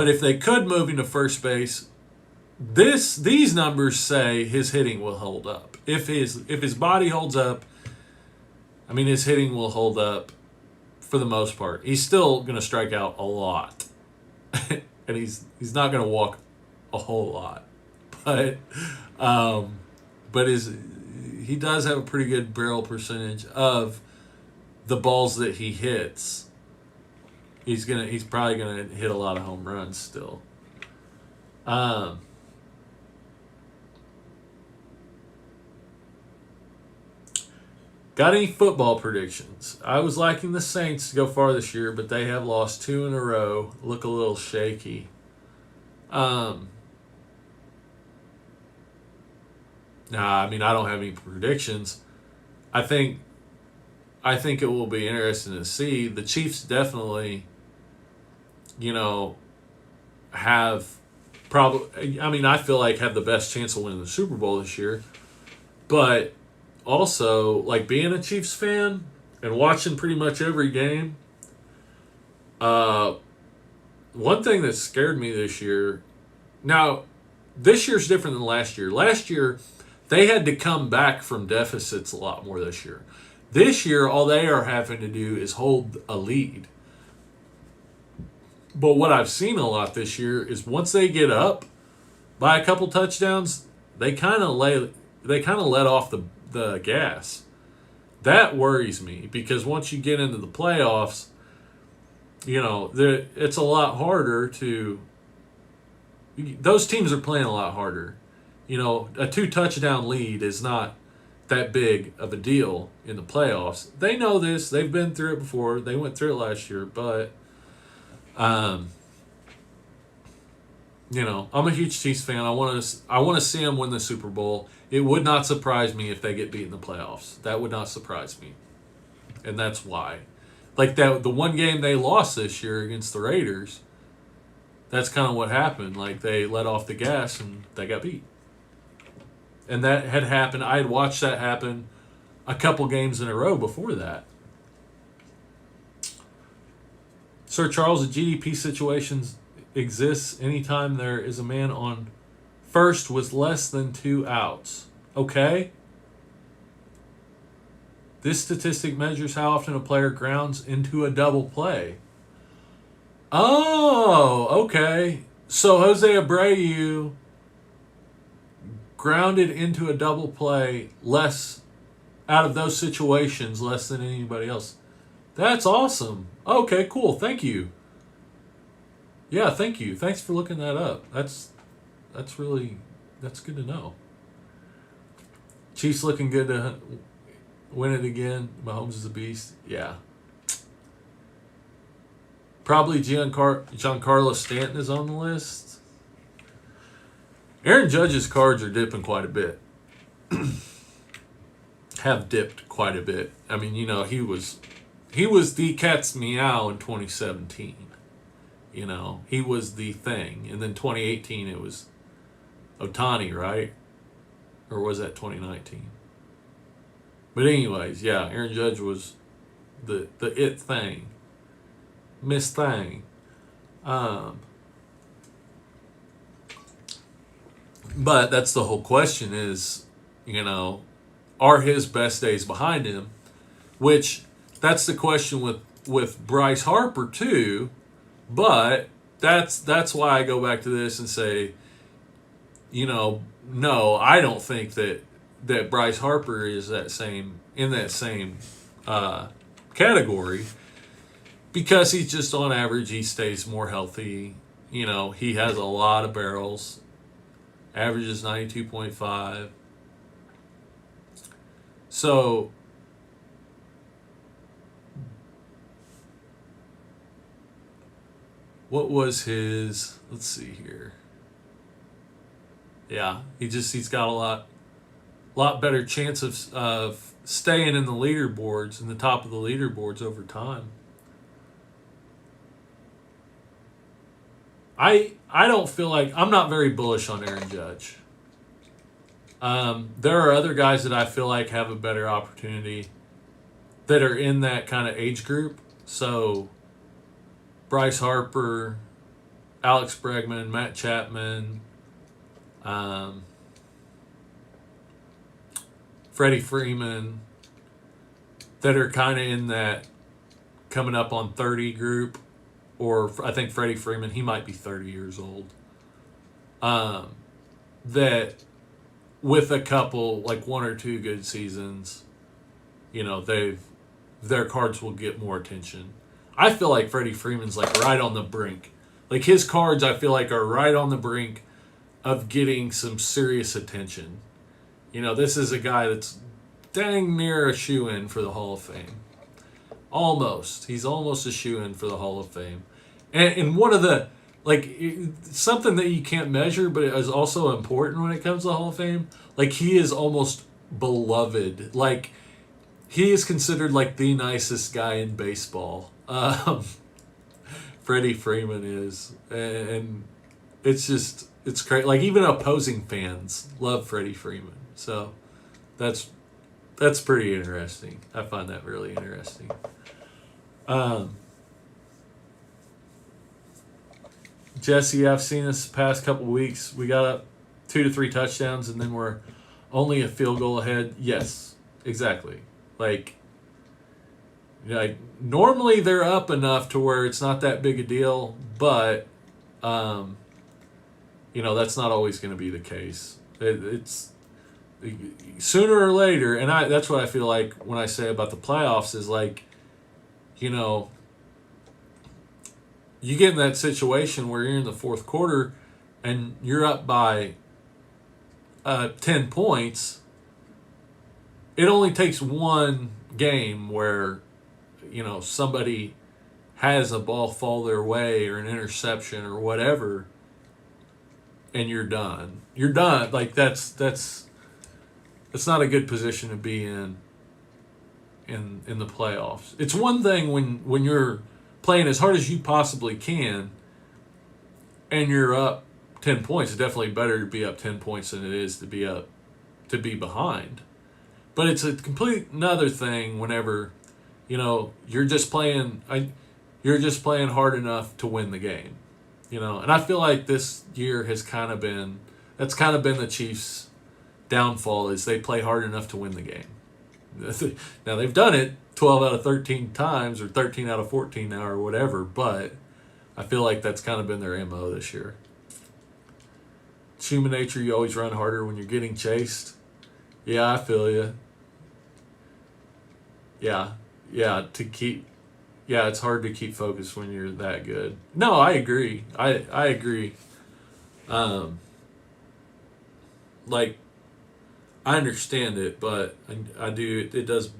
if they could move him to first base, these numbers say his hitting will hold up. If his body holds up, I mean, his hitting will hold up for the most part. He's still going to strike out a lot, and he's not going to walk a whole lot, but he does have a pretty good barrel percentage of the balls that he hits. He's probably gonna hit a lot of home runs still. Got any football predictions? I was liking the Saints to go far this year, but they have lost 2 in a row. Look a little shaky. I mean, I don't have any predictions. I think it will be interesting to see. The Chiefs definitely, have probably. I mean, I feel like have the best chance of winning the Super Bowl this year, but also like being a Chiefs fan and watching pretty much every game. One thing that scared me this year. Now, this year's different than last year. Last year, they had to come back from deficits a lot more this year. This year, all they are having to do is hold a lead. But what I've seen a lot this year is once they get up by a couple touchdowns, they kind of let off the gas. That worries me, because once you get into the playoffs, it's a lot harder to. Those teams are playing a lot harder. A 2-touchdown lead is not that big of a deal in the playoffs. They know this. They've been through it before. They went through it last year. But, I'm a huge Chiefs fan. I want to see them win the Super Bowl. It would not surprise me if they get beat in the playoffs. That would not surprise me. And that's why. Like the one game they lost this year against the Raiders, that's kind of what happened. Like they let off the gas and they got beat. And that had happened. I had watched that happen a couple games in a row before that. Sir Charles, the GDP situations exists anytime there is a man on first with less than 2 outs. Okay? This statistic measures how often a player grounds into a double play. Oh, okay. So Jose Abreu grounded into a double play less out of those situations, less than anybody else. That's awesome. Okay, cool. Thank you. Yeah, thank you. Thanks for looking that up. That's good to know. Chiefs looking good to win it again. Mahomes is a beast. Yeah. Probably Giancarlo Stanton is on the list. Aaron Judge's cards are dipping quite a bit. Have dipped quite a bit. I mean, he was the cat's meow in 2017. He was the thing. And then 2018 it was Ohtani, right? Or was that 2019? But anyways, yeah, Aaron Judge was the it thing. Miss Thing. But that's the whole question is, are his best days behind him? Which, that's the question with Bryce Harper, too. But that's why I go back to this and say, no, I don't think that Bryce Harper is in that same category, because he's just on average he stays more healthy. He has a lot of barrels. Averages 92.5. So what was his? Let's see here. Yeah, he's got a lot better chance of staying in the leaderboards, in the top of the leaderboards over time. I don't feel like, I'm not very bullish on Aaron Judge. There are other guys that I feel like have a better opportunity that are in that kind of age group. So Bryce Harper, Alex Bregman, Matt Chapman, Freddie Freeman, that are kind of in that coming up on 30 group. Or I think Freddie Freeman, he might be 30 years old. That with a couple, like 1 or 2 good seasons, their cards will get more attention. I feel like Freddie Freeman's like right on the brink. Like his cards, I feel like are right on the brink of getting some serious attention. This is a guy that's dang near a shoe-in for the Hall of Fame. Almost. He's almost a shoe-in for the Hall of Fame. And one of the, something that you can't measure, but it is also important when it comes to the Hall of Fame, he is almost beloved. He is considered the nicest guy in baseball. Freddie Freeman is. And it's great. Even opposing fans love Freddie Freeman. So that's pretty interesting. I find that really interesting. Jesse, I've seen this past couple weeks. We got up 2 to 3 touchdowns, and then we're only a field goal ahead. Yes, exactly. Normally they're up enough to where it's not that big a deal, but that's not always going to be the case. It's sooner or later, and that's what I feel like when I say about the playoffs is you get in that situation where you're in the fourth quarter and you're up by 10 points. It only takes one game where somebody has a ball fall their way or an interception or whatever, and you're done. You're done. That's not a good position to be in the playoffs. It's one thing when you're playing as hard as you possibly can and you're up 10 points. It's definitely better to be up 10 points than it is to be behind. But it's a complete another thing whenever you're just playing hard enough to win the game. And I feel like this year that's kind of been the Chiefs' downfall, is they play hard enough to win the game. Now they've done it 12 out of 13 times, or 13 out of 14 now, or whatever, but I feel like that's kind of been their MO this year. It's human nature, you always run harder when you're getting chased. Yeah, I feel you. Yeah, it's hard to keep focused when you're that good. No, I agree. I agree. I understand it, but I do. It does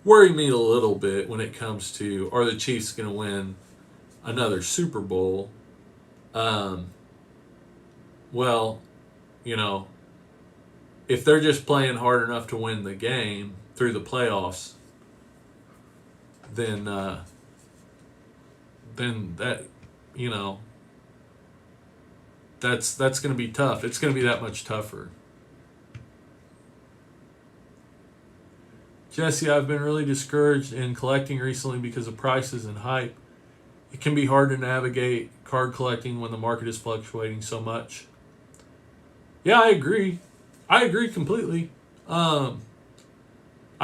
worry me a little bit when it comes to, are the Chiefs going to win another Super Bowl? Well, if they're just playing hard enough to win the game through the playoffs, then that, that's going to be tough. It's going to be that much tougher. Jesse, I've been really discouraged in collecting recently because of prices and hype. It can be hard to navigate card collecting when the market is fluctuating so much. Yeah, I agree. I agree completely. I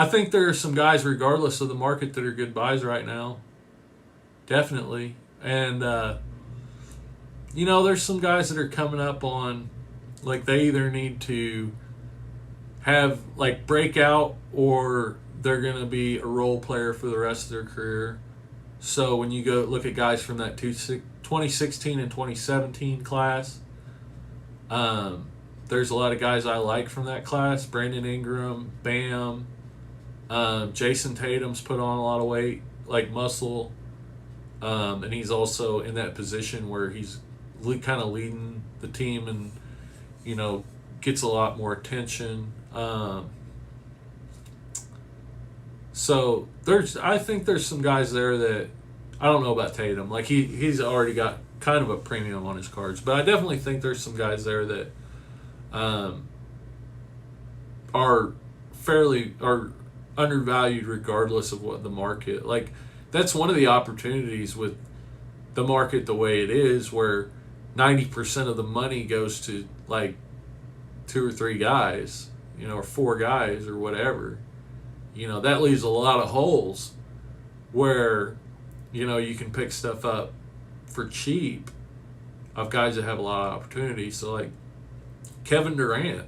think there are some guys, regardless of the market, that are good buys right now. Definitely. And, there's some guys that are coming up on, like, they either need to have, like, breakout or they're going to be a role player for the rest of their career. So when you go look at guys from that 2016 and 2017 class, there's a lot of guys I like from that class. Brandon Ingram, Bam, Jason Tatum's put on a lot of weight, like muscle. And he's also in that position where he's kind of leading the team and, gets a lot more attention. So I think there's some guys there that I don't know about Tatum. Like he's already got kind of a premium on his cards, but I definitely think there's some guys there that are undervalued regardless of what the market. Like that's one of the opportunities with the market the way it is, where 90% of the money goes to like 2 or 3 guys, or 4 guys or whatever. That leaves a lot of holes where, you can pick stuff up for cheap of guys that have a lot of opportunity. So, like, Kevin Durant,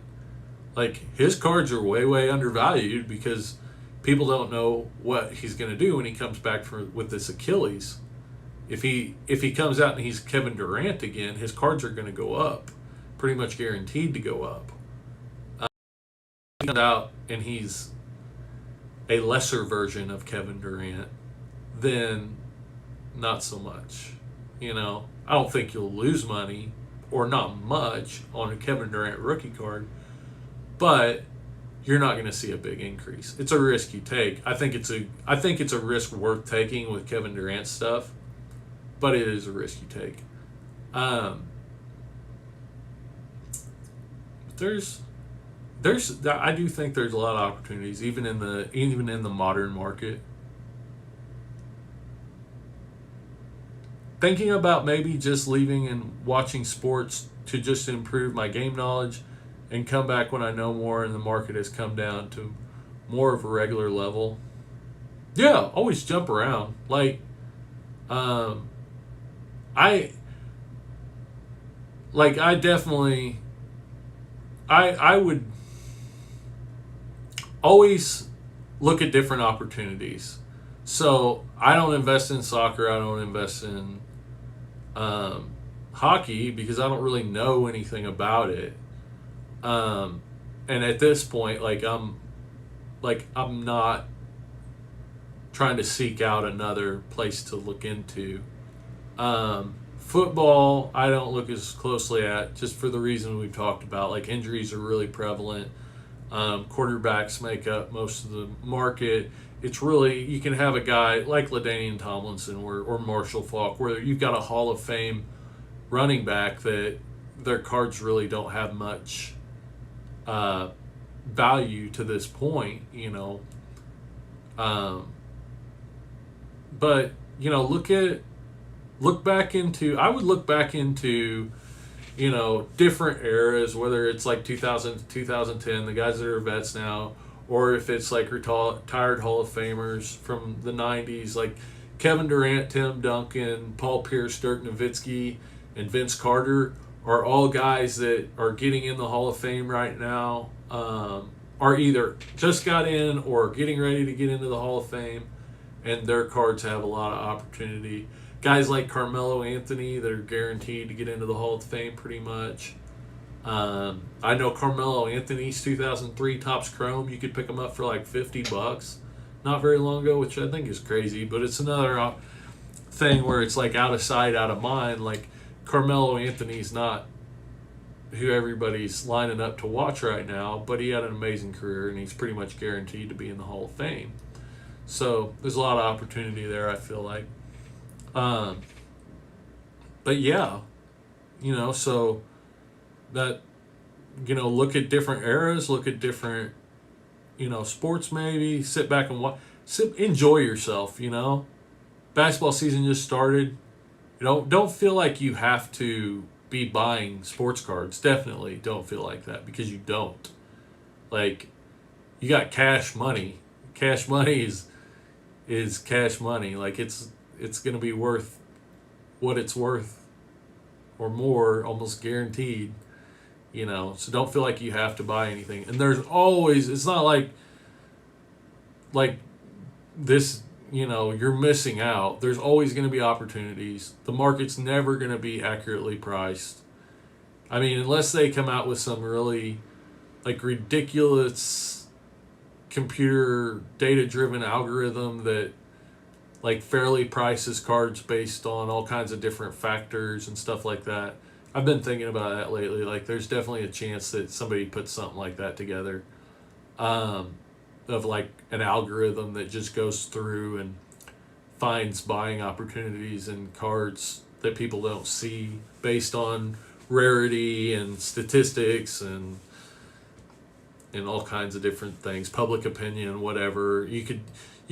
like, his cards are way, way undervalued because people don't know what he's going to do when he comes back with this Achilles. If he comes out and he's Kevin Durant again, his cards are going to go up, pretty much guaranteed to go up. He comes out and he's a lesser version of Kevin Durant, then not so much. I don't think you'll lose money or not much on a Kevin Durant rookie card, but you're not going to see a big increase. It's a risk you take. I think it's a risk worth taking with Kevin Durant stuff, but it is a risk you take. I do think there's a lot of opportunities even in the modern market. Thinking about maybe just leaving and watching sports to just improve my game knowledge and come back when I know more and the market has come down to more of a regular level. Yeah, always jump around. Like, I definitely, I would always look at different opportunities. So I don't invest in soccer. I don't invest in hockey because I don't really know anything about it. And at this point, I'm not trying to seek out another place to look into. Football, I don't look as closely at, just for the reason we've talked about. Like, injuries are really prevalent. Quarterbacks make up most of the market. It's really, you can have a guy like Ladainian Tomlinson or Marshall Faulk, where you've got a Hall of Fame running back that their cards really don't have much value to this point, But, I would look back into, different eras, whether it's like 2000 to 2010, the guys that are vets now, or if it's like retired Hall of Famers from the 90s, like Kevin Durant, Tim Duncan, Paul Pierce, Dirk Nowitzki, and Vince Carter are all guys that are getting in the Hall of Fame right now, are either just got in or getting ready to get into the Hall of Fame, and their cards have a lot of opportunity. Guys like Carmelo Anthony that are guaranteed to get into the Hall of Fame pretty much. I know Carmelo Anthony's 2003 Topps Chrome, you could pick them up for like $50 not very long ago, which I think is crazy, but it's another thing where it's like out of sight, out of mind. Like, Carmelo Anthony's not who everybody's lining up to watch right now, but he had an amazing career and he's pretty much guaranteed to be in the Hall of Fame. So there's a lot of opportunity there, I feel like. But yeah, so that, look at different eras, look at different, sports maybe, sit back and enjoy yourself, Basketball season just started. Don't feel like you have to be buying sports cards. Definitely don't feel like that, because you don't. Like, you got cash money. Cash money is cash money. Like, it's going to be worth what it's worth or more, almost guaranteed. So don't feel like you have to buy anything. And there's always, it's not like this, you're missing out. There's always going to be opportunities. The market's never going to be accurately priced. I mean, unless they come out with some really ridiculous computer data driven algorithm that fairly prices cards based on all kinds of different factors and stuff like that. I've been thinking about that lately. There's definitely a chance that somebody puts something like that together, of an algorithm that just goes through and finds buying opportunities in cards that people don't see based on rarity and statistics and all kinds of different things, public opinion, whatever. You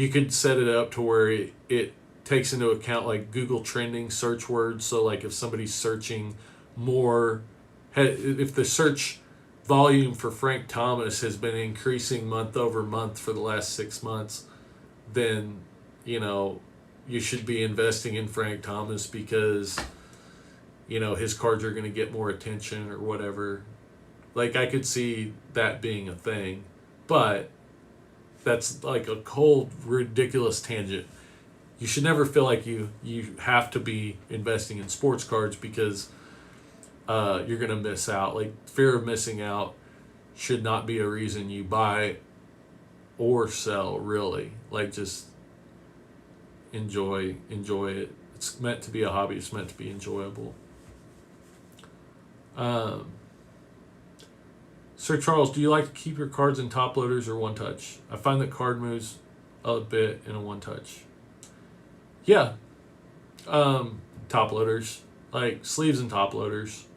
could set it up to where it takes into account Google trending search words. So if somebody's searching more, if the search volume for Frank Thomas has been increasing month over month for the last 6 months, then you should be investing in Frank Thomas because his cards are going to get more attention or whatever. I could see that being a thing, but that's a cold, ridiculous tangent. You should never feel like you have to be investing in sports cards because you're going to miss out. Fear of missing out should not be a reason you buy or sell, really. Just enjoy it. It's meant to be a hobby. It's meant to be enjoyable. Sir Charles, do you like to keep your cards in top loaders or one touch? I find that card moves a bit in a one touch. Yeah. Top loaders. Sleeves and top loaders.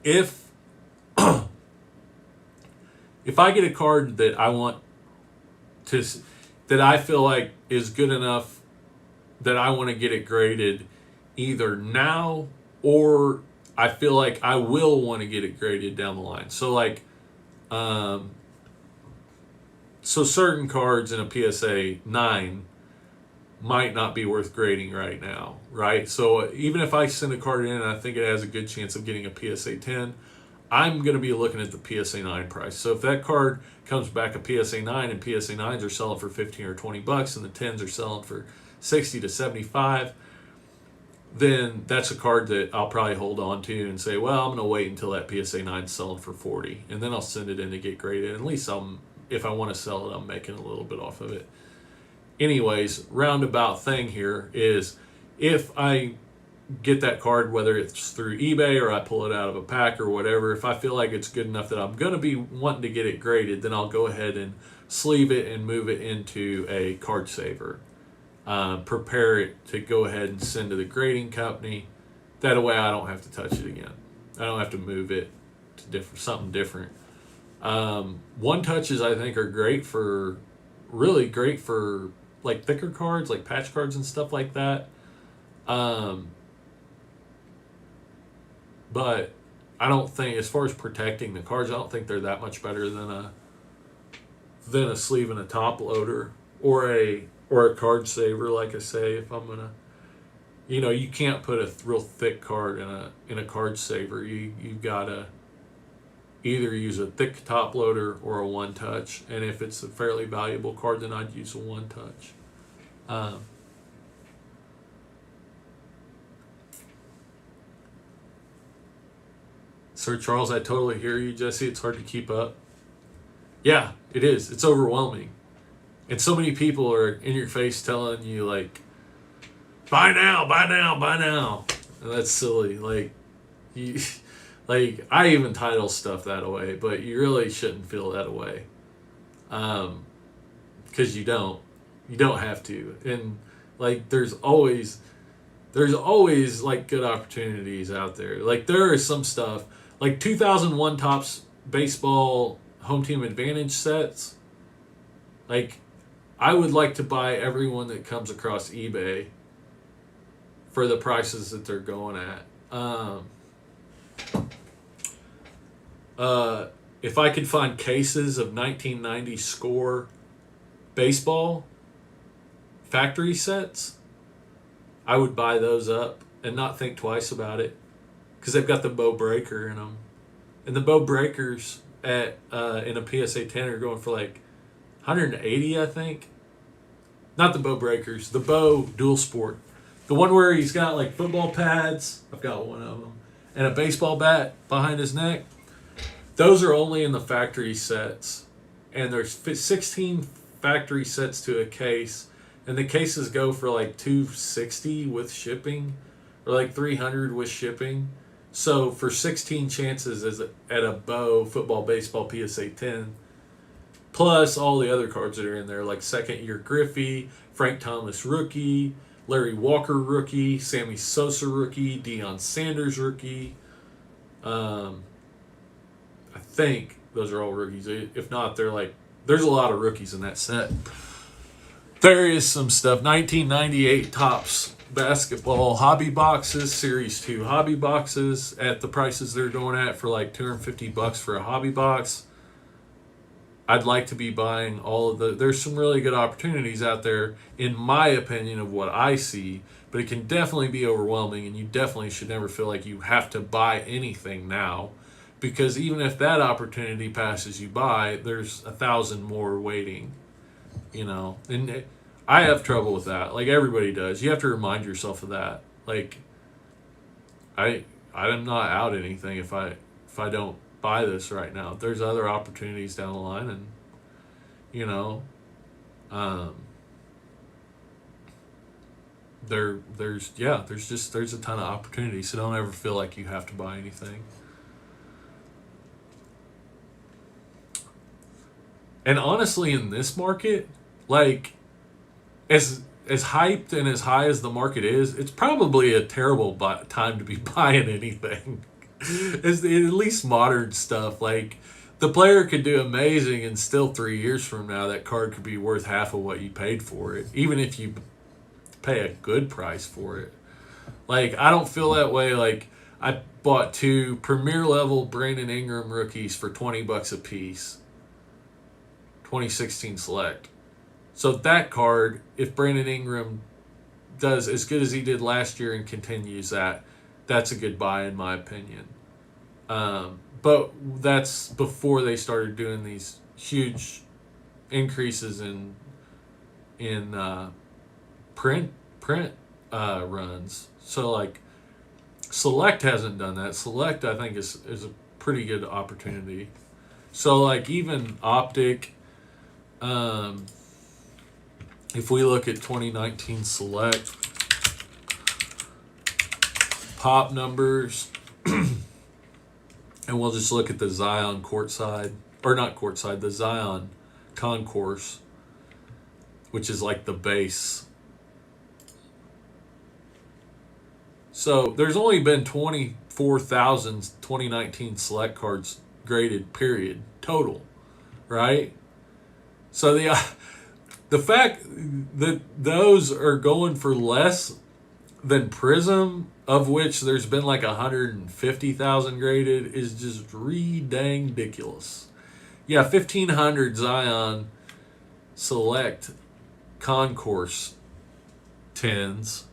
If if I get a card that I want to, that I feel like is good enough that I want to get it graded either now or I feel like I will want to get it graded down the line. So so certain cards in a PSA 9 might not be worth grading right now, right? So even if I send a card in and I think it has a good chance of getting a PSA 10, I'm going to be looking at the PSA 9 price. So if that card comes back a PSA 9 and PSA 9s are selling for 15 or 20 bucks and the 10s are selling for 60 to 75, then that's a card that I'll probably hold on to and say, well, I'm going to wait until that PSA 9 is selling for 40, and then I'll send it in to get graded. At least if I want to sell it, I'm making a little bit off of it. Anyways, roundabout thing here is if I get that card, whether it's through eBay or I pull it out of a pack or whatever, if I feel like it's good enough that I'm going to be wanting to get it graded, then I'll go ahead and sleeve it and move it into a card saver. Prepare it to go ahead and send to the grading company. That way I don't have to touch it again. I don't have to move it to something different. One touches I think are really great for thicker cards, like patch cards and stuff like that. But I don't think, as far as protecting the cards, I don't think they're that much better than a sleeve and a top loader or a card saver. Like I say, if I'm gonna, you can't put a real thick card in a card saver. You've gotta either use a thick top loader or a one touch, and if it's a fairly valuable card, then I'd use a one touch. Sir Charles, I totally hear you, Jesse. It's hard to keep up. Yeah, it is. It's overwhelming. And so many people are in your face telling you, buy now, buy now, buy now. And that's silly. I even title stuff that way, but you really shouldn't feel that way. Because you don't. You don't have to. And, there's always good opportunities out there. There is some stuff, 2001 Topps baseball home team advantage sets. I would like to buy every one that comes across eBay for the prices that they're going at. If I could find cases of 1990 score baseball factory sets, I would buy those up and not think twice about it because they've got the bow breaker in them. And the bow breakers at in a PSA 10 are going for like 180, I think. Not the bow breakers, the bow dual sport. The one where he's got like football pads, I've got one of them, and a baseball bat behind his neck. Those are only in the factory sets. And there's 16 factory sets to a case. And the cases go for like $260 with shipping, or like $300 with shipping. So for 16 chances at a bow, football, baseball, PSA 10, plus all the other cards that are in there, like second year Griffey, Frank Thomas rookie, Larry Walker rookie, Sammy Sosa rookie, Deion Sanders rookie. I think those are all rookies. If not, there's a lot of rookies in that set. There is some stuff. 1998 Topps basketball hobby boxes, Series 2 hobby boxes at the prices they're going at for like $250 for a hobby box. I'd like to be buying all of the... There's some really good opportunities out there, in my opinion, of what I see, but it can definitely be overwhelming, and you definitely should never feel like you have to buy anything now, because even if that opportunity passes you by, there's 1,000 more waiting, you know? And I have trouble with that, like everybody does. You have to remind yourself of that. Like, I'm not out anything if I don't buy this right now. There's other opportunities down the line, and you know, there's a ton of opportunities. So don't ever feel like you have to buy anything. And honestly, in this market, like as hyped and as high as the market is, it's probably a terrible time to be buying anything. It's at least modern stuff. Like, the player could do amazing, and still 3 years from now, that card could be worth half of what you paid for it, even if you pay a good price for it. Like, I don't feel that way. Like, I bought 2 premier level Brandon Ingram rookies for $20 a piece, 2016 select. So that card, if Brandon Ingram does as good as he did last year and continues that, that's a good buy in my opinion. But that's before they started doing these huge increases in print runs. So like Select hasn't done that. Select, I think, is a pretty good opportunity. So like even Optic, if we look at 2019 Select pop numbers, and we'll just look at the Zion courtside, or not courtside, the Zion concourse, which is like the base. So there's only been 24,000 2019 Select cards graded, period, total, right? So the fact that those are going for less than Prism, of which there's been like 150,000 graded, is just dang ridiculous. Yeah, 1,500 Zion Select Concourse 10s,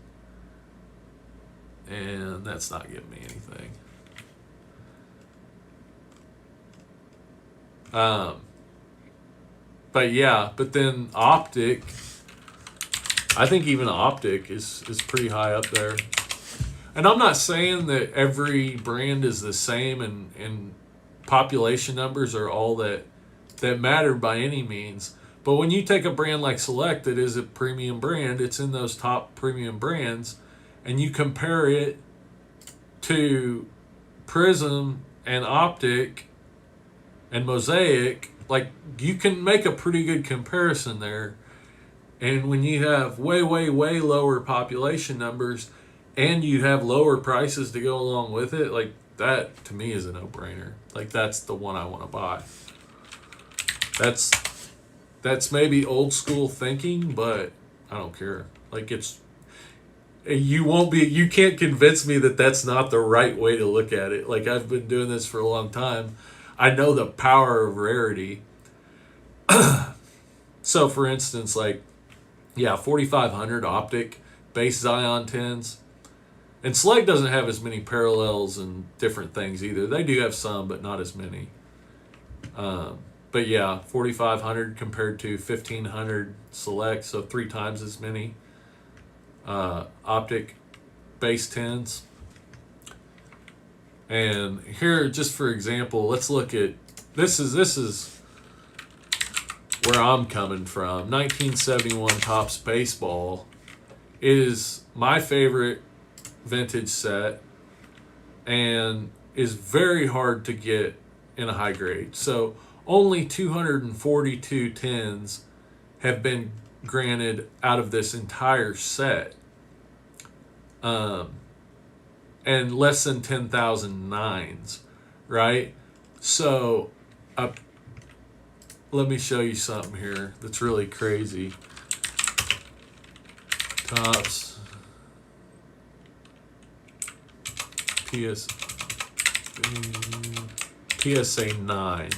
and that's not giving me anything. But yeah, but then Optic, I think even Optic is pretty high up there. And I'm not saying that every brand is the same and population numbers are all that matter by any means. But when you take a brand like Select that is a premium brand, it's in those top premium brands, and you compare it to Prism and Optic and Mosaic, like, you can make a pretty good comparison there. And when you have way, way, way lower population numbers and you have lower prices to go along with it, like, that to me is a no-brainer. Like, that's the one I want to buy. That's maybe old school thinking, but I don't care. Like, you can't convince me that that's not the right way to look at it. Like, I've been doing this for a long time. I know the power of rarity. So, for instance, like, yeah, 4,500 Optic base Zion 10s. And Select doesn't have as many parallels and different things either. They do have some, but not as many. But yeah, 4,500 compared to 1,500 Select, so 3 times as many optic base 10s. And here, just for example, let's look at this is where I'm coming from. 1971 Topps Baseball is my favorite vintage set and is very hard to get in a high grade. So only 242 10s have been granted out of this entire set. And less than 10,000 9s, right? So let me show you something here that's really crazy. Topps PSA 9.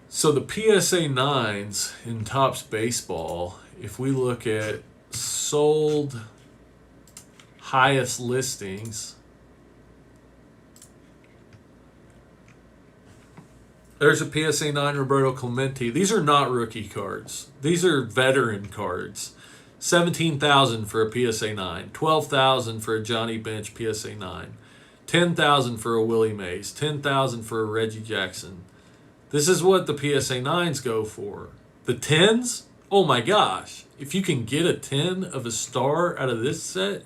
So the PSA 9s in Topps Baseball, if we look at sold highest listings, there's a PSA 9 Roberto Clemente. These are not rookie cards. These are veteran cards. 17,000 for a PSA 9, 12,000 for a Johnny Bench PSA 9, 10,000 for a Willie Mays, 10,000 for a Reggie Jackson. This is what the PSA 9s go for. The 10s? Oh my gosh. If you can get a 10 of a star out of this set,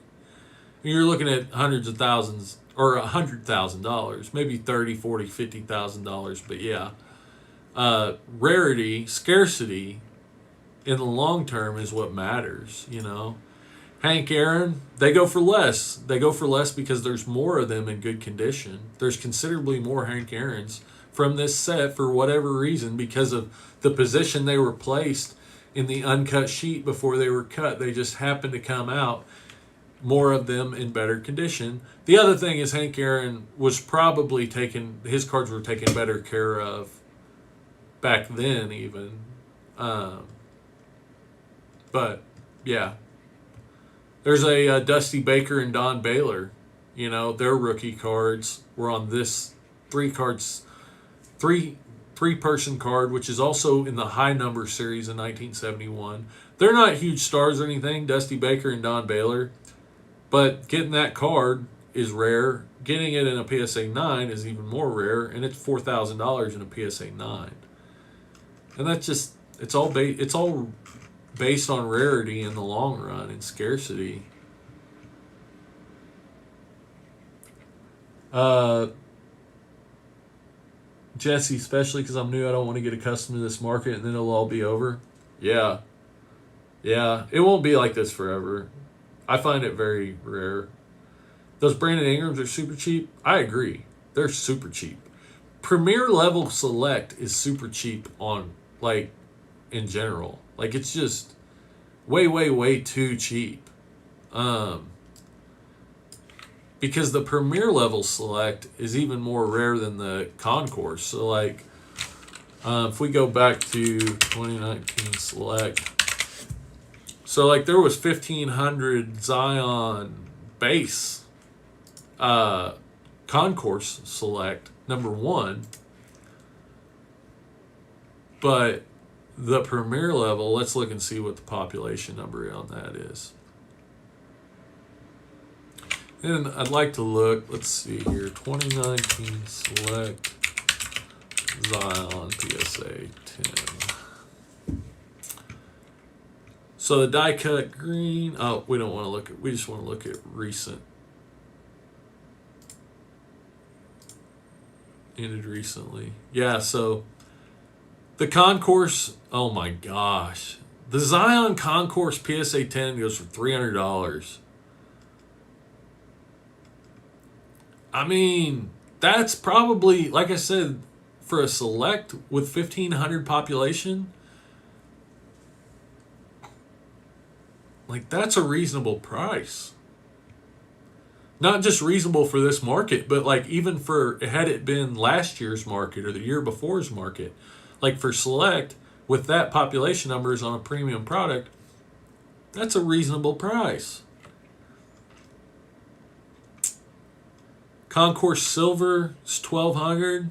you're looking at hundreds of thousands or $100,000, maybe $30,000, $40,000, $50,000. But yeah, rarity, scarcity in the long term is what matters, you know. Hank Aaron, they go for less. They go for less because there's more of them in good condition. There's considerably more Hank Aaron's from this set for whatever reason, because of the position they were placed in the uncut sheet before they were cut. They just happened to come out, more of them in better condition. The other thing is Hank Aaron was probably taken, his cards were taken better care of back then even. But yeah, there's a Dusty Baker and Don Baylor. You know, their rookie cards were on this three-person card, which is also in the high number series in 1971. They're not huge stars or anything, Dusty Baker and Don Baylor, but getting that card is rare. Getting it in a PSA 9 is even more rare, and it's $4,000 in a PSA 9. And that's just, it's all based on rarity in the long run and scarcity. Jesse, especially because I'm new, I don't want to get accustomed to this market and then it'll all be over. Yeah, it won't be like this forever. I find it very rare. Those Brandon Ingrams are super cheap. I agree. They're super cheap. Premier level select is super cheap on, like, in general. Like, it's just way too cheap. Because the premier level select is even more rare than the concourse. So, like, if we go back to 2019 select, so, like, there was 1,500 Zion base concourse select, number 1. But the premier level, let's look and see what the population number on that is. And I'd like to look, let's see here, 2019 select Zion PSA 10. So the die cut green, oh, we don't want to look at, we just want to look at recent. Ended recently. Yeah, so the concourse, oh my gosh. The Zion concourse PSA 10 goes for $300. I mean, that's probably, like I said, for a select with 1,500 population, like, that's a reasonable price. Not just reasonable for this market, but, like, even for, had it been last year's market or the year before's market, like, for select, with that population numbers on a premium product, That's a reasonable price. Concourse Silver is $1,200.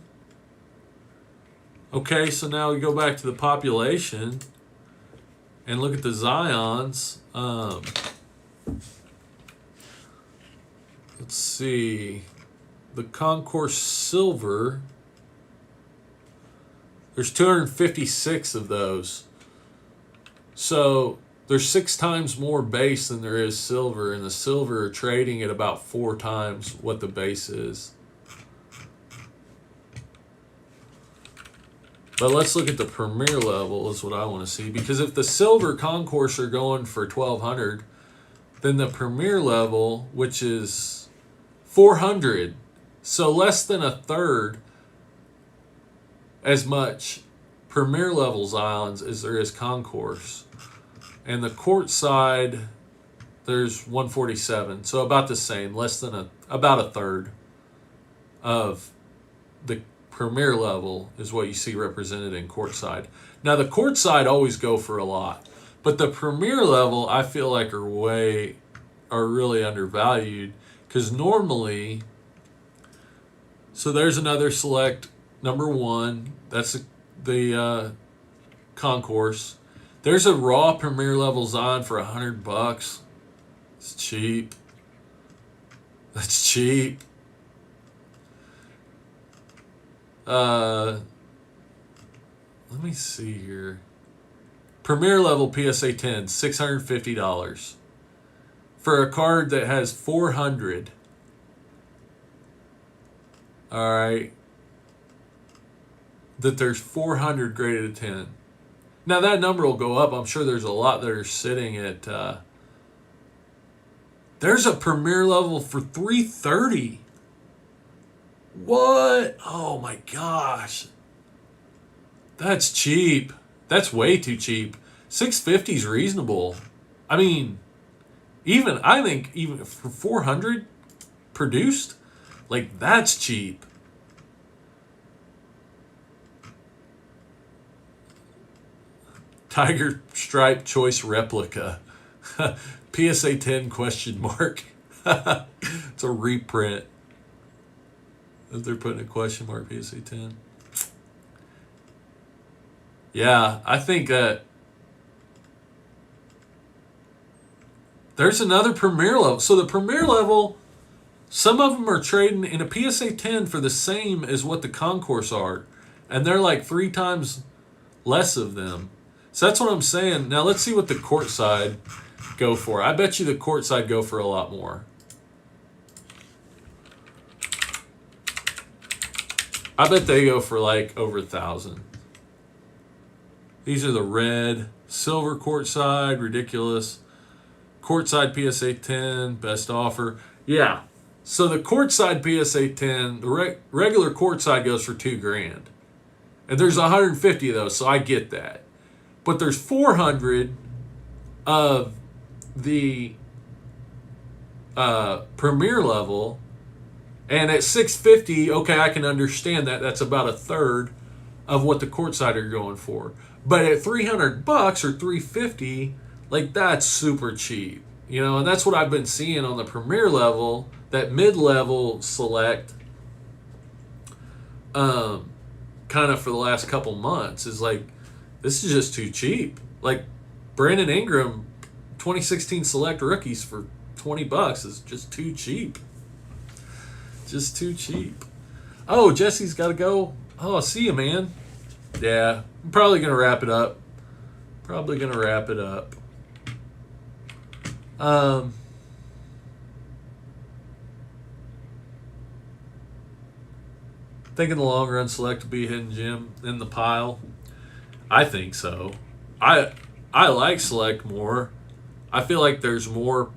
Okay, so now we go back to the population and look at the Zions. Let's see. The Concourse Silver, there's 256 of those. So there's 6 times more base than there is silver, and the silver are trading at about 4 times what the base is. But let's look at the premier level is what I want to see, because if the silver concourse are going for $1,200, then the premier level, which is $400, so less than a third as much premier level Zions as there is concourse. And the court side, there's 147, so about the same, less than about a third of the premier level is what you see represented in court side. Now the court side always go for a lot, but the premier level I feel like are really undervalued, because normally, so there's another select number 1. That's the concourse. There's a raw premier level Zion for $100. It's cheap. That's cheap. Let me see here. Premier level PSA 10, $650 for a card that has 400. All right. That there's 400 graded at 10. Now that number will go up. I'm sure there's a lot that are sitting at. There's a premier level for $330. What? Oh my gosh. That's cheap. That's way too cheap. $650 is reasonable. I mean, I think even for 400 produced, like that's cheap. Tiger Stripe Choice Replica. PSA 10 question mark. It's a reprint. If they're putting a question mark PSA 10. Yeah, I think that there's another premier level. So the premier level, some of them are trading in a PSA 10 for the same as what the concourse are. And they're like 3 times less of them. So that's what I'm saying. Now let's see what the court side go for. I bet you the court side go for a lot more. I bet they go for like over 1,000. These are the red, silver court side, ridiculous. Court side PSA 10, best offer. Yeah. So the court side PSA 10, the regular court side goes for $2,000. And there's 150 of those, so I get that. But there's 400 of the premier level, and at $650, okay, I can understand that. That's about a third of what the courtside are going for. But at $300 or $350, like that's super cheap, and that's what I've been seeing on the premier level, that mid-level select, kind of for the last couple months is like, this is just too cheap. Like Brandon Ingram, 2016 select rookies for $20 is just too cheap. Just too cheap. Oh, Jesse's got to go. Oh, I'll see you, man. Yeah, I'm probably going to wrap it up. Think in the long run, select will be a hidden gem in the pile. I think so. I like select more. I feel like there's more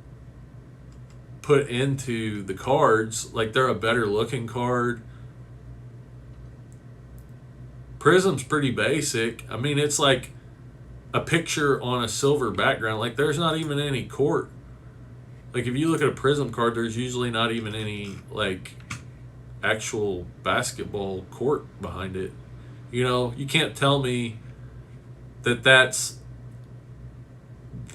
put into the cards. Like they're a better looking card. Prism's pretty basic. I mean, it's like a picture on a silver background. Like there's not even any court. Like if you look at a Prism card, there's usually not even any like actual basketball court behind it. You can't tell me that that's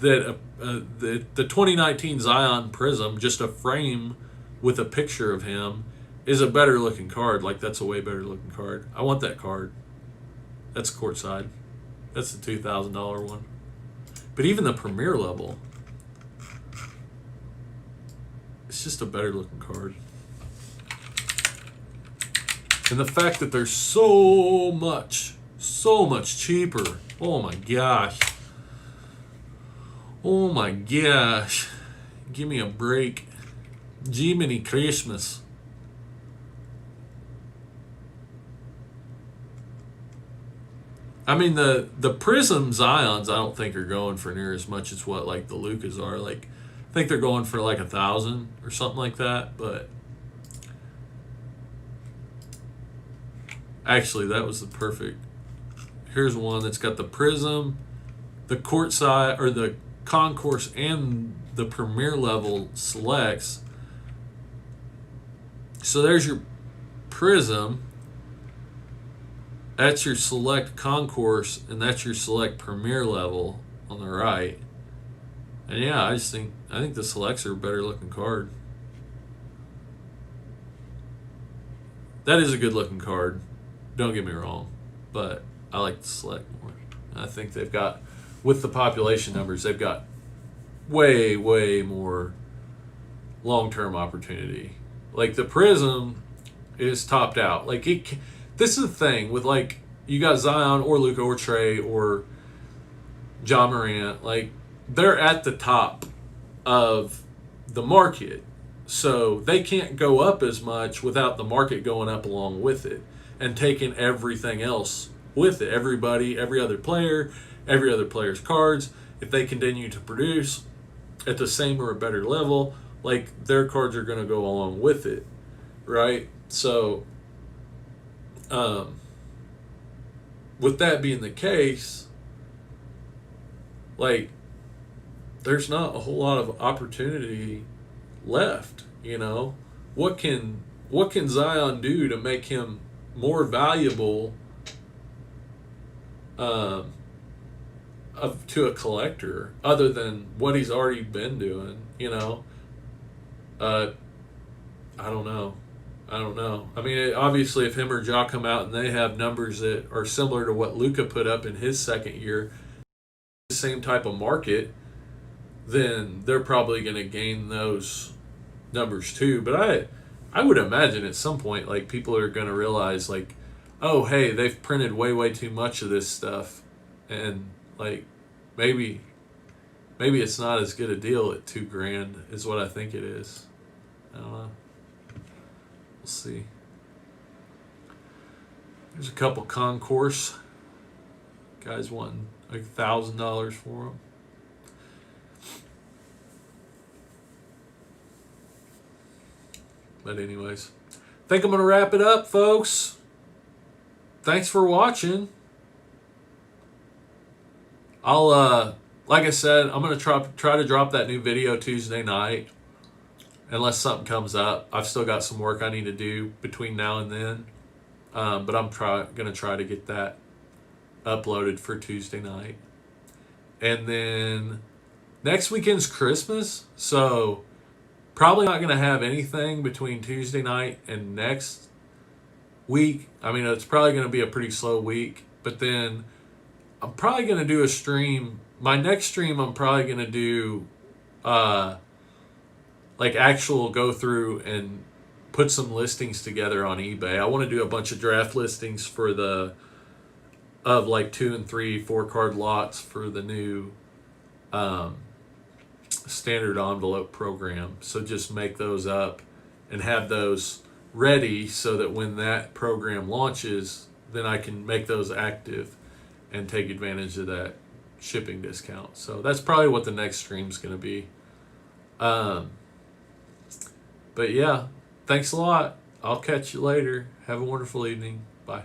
that the 2019 Zion Prism, just a frame with a picture of him, is a better looking card. Like, that's a way better looking card. I want that card. That's courtside. That's the $2,000 one. But even the premier level, it's just a better looking card. And the fact that they're so much cheaper. Oh my gosh. Oh my gosh. Give me a break. Jiminy Christmas. I mean, the Prism Zions, I don't think are going for near as much as what like the Lucas are. Like, I think they're going for like 1,000 or something like that. But actually, that was the perfect. Here's one that's got the Prism, the courtside or the concourse, and the premier level selects. So there's your Prism. That's your select concourse, and that's your select premier level on the right. And yeah, I think the selects are a better looking card. That is a good looking card. Don't get me wrong, but I like the select more. I think they've got, with the population numbers, they've got way more long-term opportunity. Like the Prism is topped out. Like this is the thing with, like, you got Zion or Luka or Trey or John Morant. Like, they're at the top of the market, so they can't go up as much without the market going up along with it and taking everything else with it. Everybody, every other player's cards. If they continue to produce at the same or a better level, like, their cards are going to go along with it, right? So, with that being the case, like, there's not a whole lot of opportunity left, you know? What can Zion do to make him more valuable to a collector other than what he's already been doing, you know? I don't know. I mean, obviously, if him or Ja come out and they have numbers that are similar to what Luka put up in his second year, the same type of market, then they're probably going to gain those numbers too. But I would imagine at some point, like, people are going to realize, like, oh, hey, they've printed way too much of this stuff, and, like, maybe it's not as good a deal at $2,000 as what I think it is. I don't know. We'll see. There's a couple concourse guys wanting like $1,000 for them. But anyways, I think I'm gonna wrap it up, folks. Thanks for watching. I'll like I said, I'm gonna try to drop that new video Tuesday night, unless something comes up. I've still got some work I need to do between now and then, but I'm gonna try to get that uploaded for Tuesday night. And then next weekend's Christmas, so probably not gonna have anything between Tuesday night and next week. I mean, it's probably gonna be a pretty slow week, but then I'm probably gonna do a stream. My next stream, I'm probably gonna do like actual go through and put some listings together on eBay. I want to do a bunch of draft listings for of like 2 and 3, 4 card lots for the new standard envelope program. So just make those up and have those ready so that when that program launches, then I can make those active and take advantage of that shipping discount. So that's probably what the next stream's going to be. But yeah, thanks a lot. I'll catch you later. Have a wonderful evening. Bye.